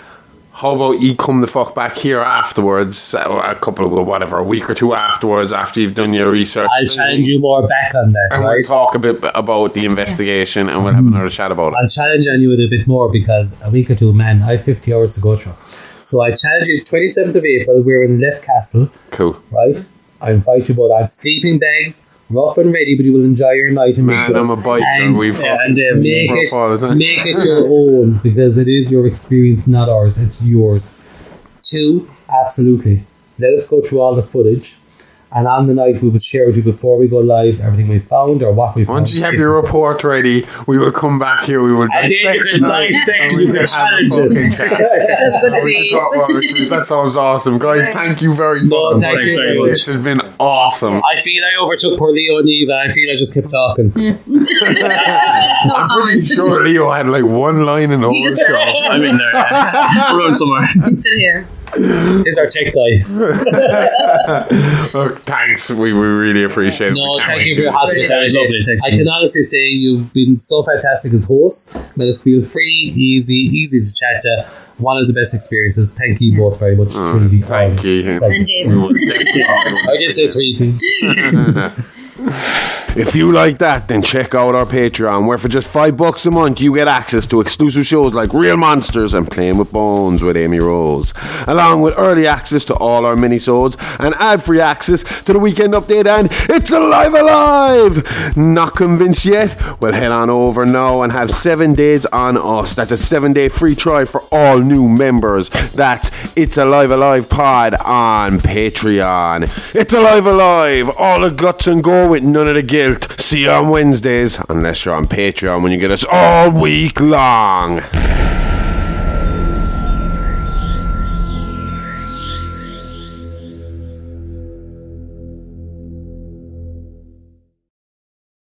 How about you come the fuck back here afterwards, a week or two afterwards, after you've done your research. I'll challenge you more back on that, And right? we'll talk a bit about the investigation, and we'll have another chat about it. I'll challenge on you a bit more, because a week or two, man, I have 50 hours to go through. So I challenge you, 27th of April, we're in Left Castle, Cool. right? I invite you both on sleeping bags, rough and ready, but you will enjoy your night. And Man, I'm a biker. And, We fucking make it your own, because it is your experience, not ours. It's yours. Two, absolutely. Let us go through all the footage. And on the night, we will share with you before we go live everything we found or what we found. Once you have your report ready, we will come back here. We will And then you can dissect, you can challenge it. That sounds awesome, guys. Thank you very No, much. thank you very much. This has been awesome. I feel I overtook poor Leo and Eva. I feel I just kept talking. I'm pretty sure Leo had like one line in the whole just- show. I'm in there. Around somewhere. I'm still here. He's our tech guy. Look, thanks. We really appreciate it. No, We can't thank wait you to for your do this. hospitality. Lovely, thanks. I can honestly say you've been so fantastic as hosts. Let us feel free, easy to chat to. One of the best experiences. Thank you both very much. Truly. Thank you. And We David. will definitely- I did say 3 things. If you like that, then check out our Patreon, where for just $5 a month you get access to exclusive shows like Real Monsters and Playing with Bones with Aimee Rose, along with early access to all our minisodes and ad-free access to the Weekend Update and It's Alive! Not convinced yet? Well, head on over now and have 7 days on us. That's a 7-day free trial for all new members. That's It's Alive Pod on Patreon. It's Alive! All the guts and gore with none of the guilt. See you on Wednesdays, unless you're on Patreon when you get us all week long.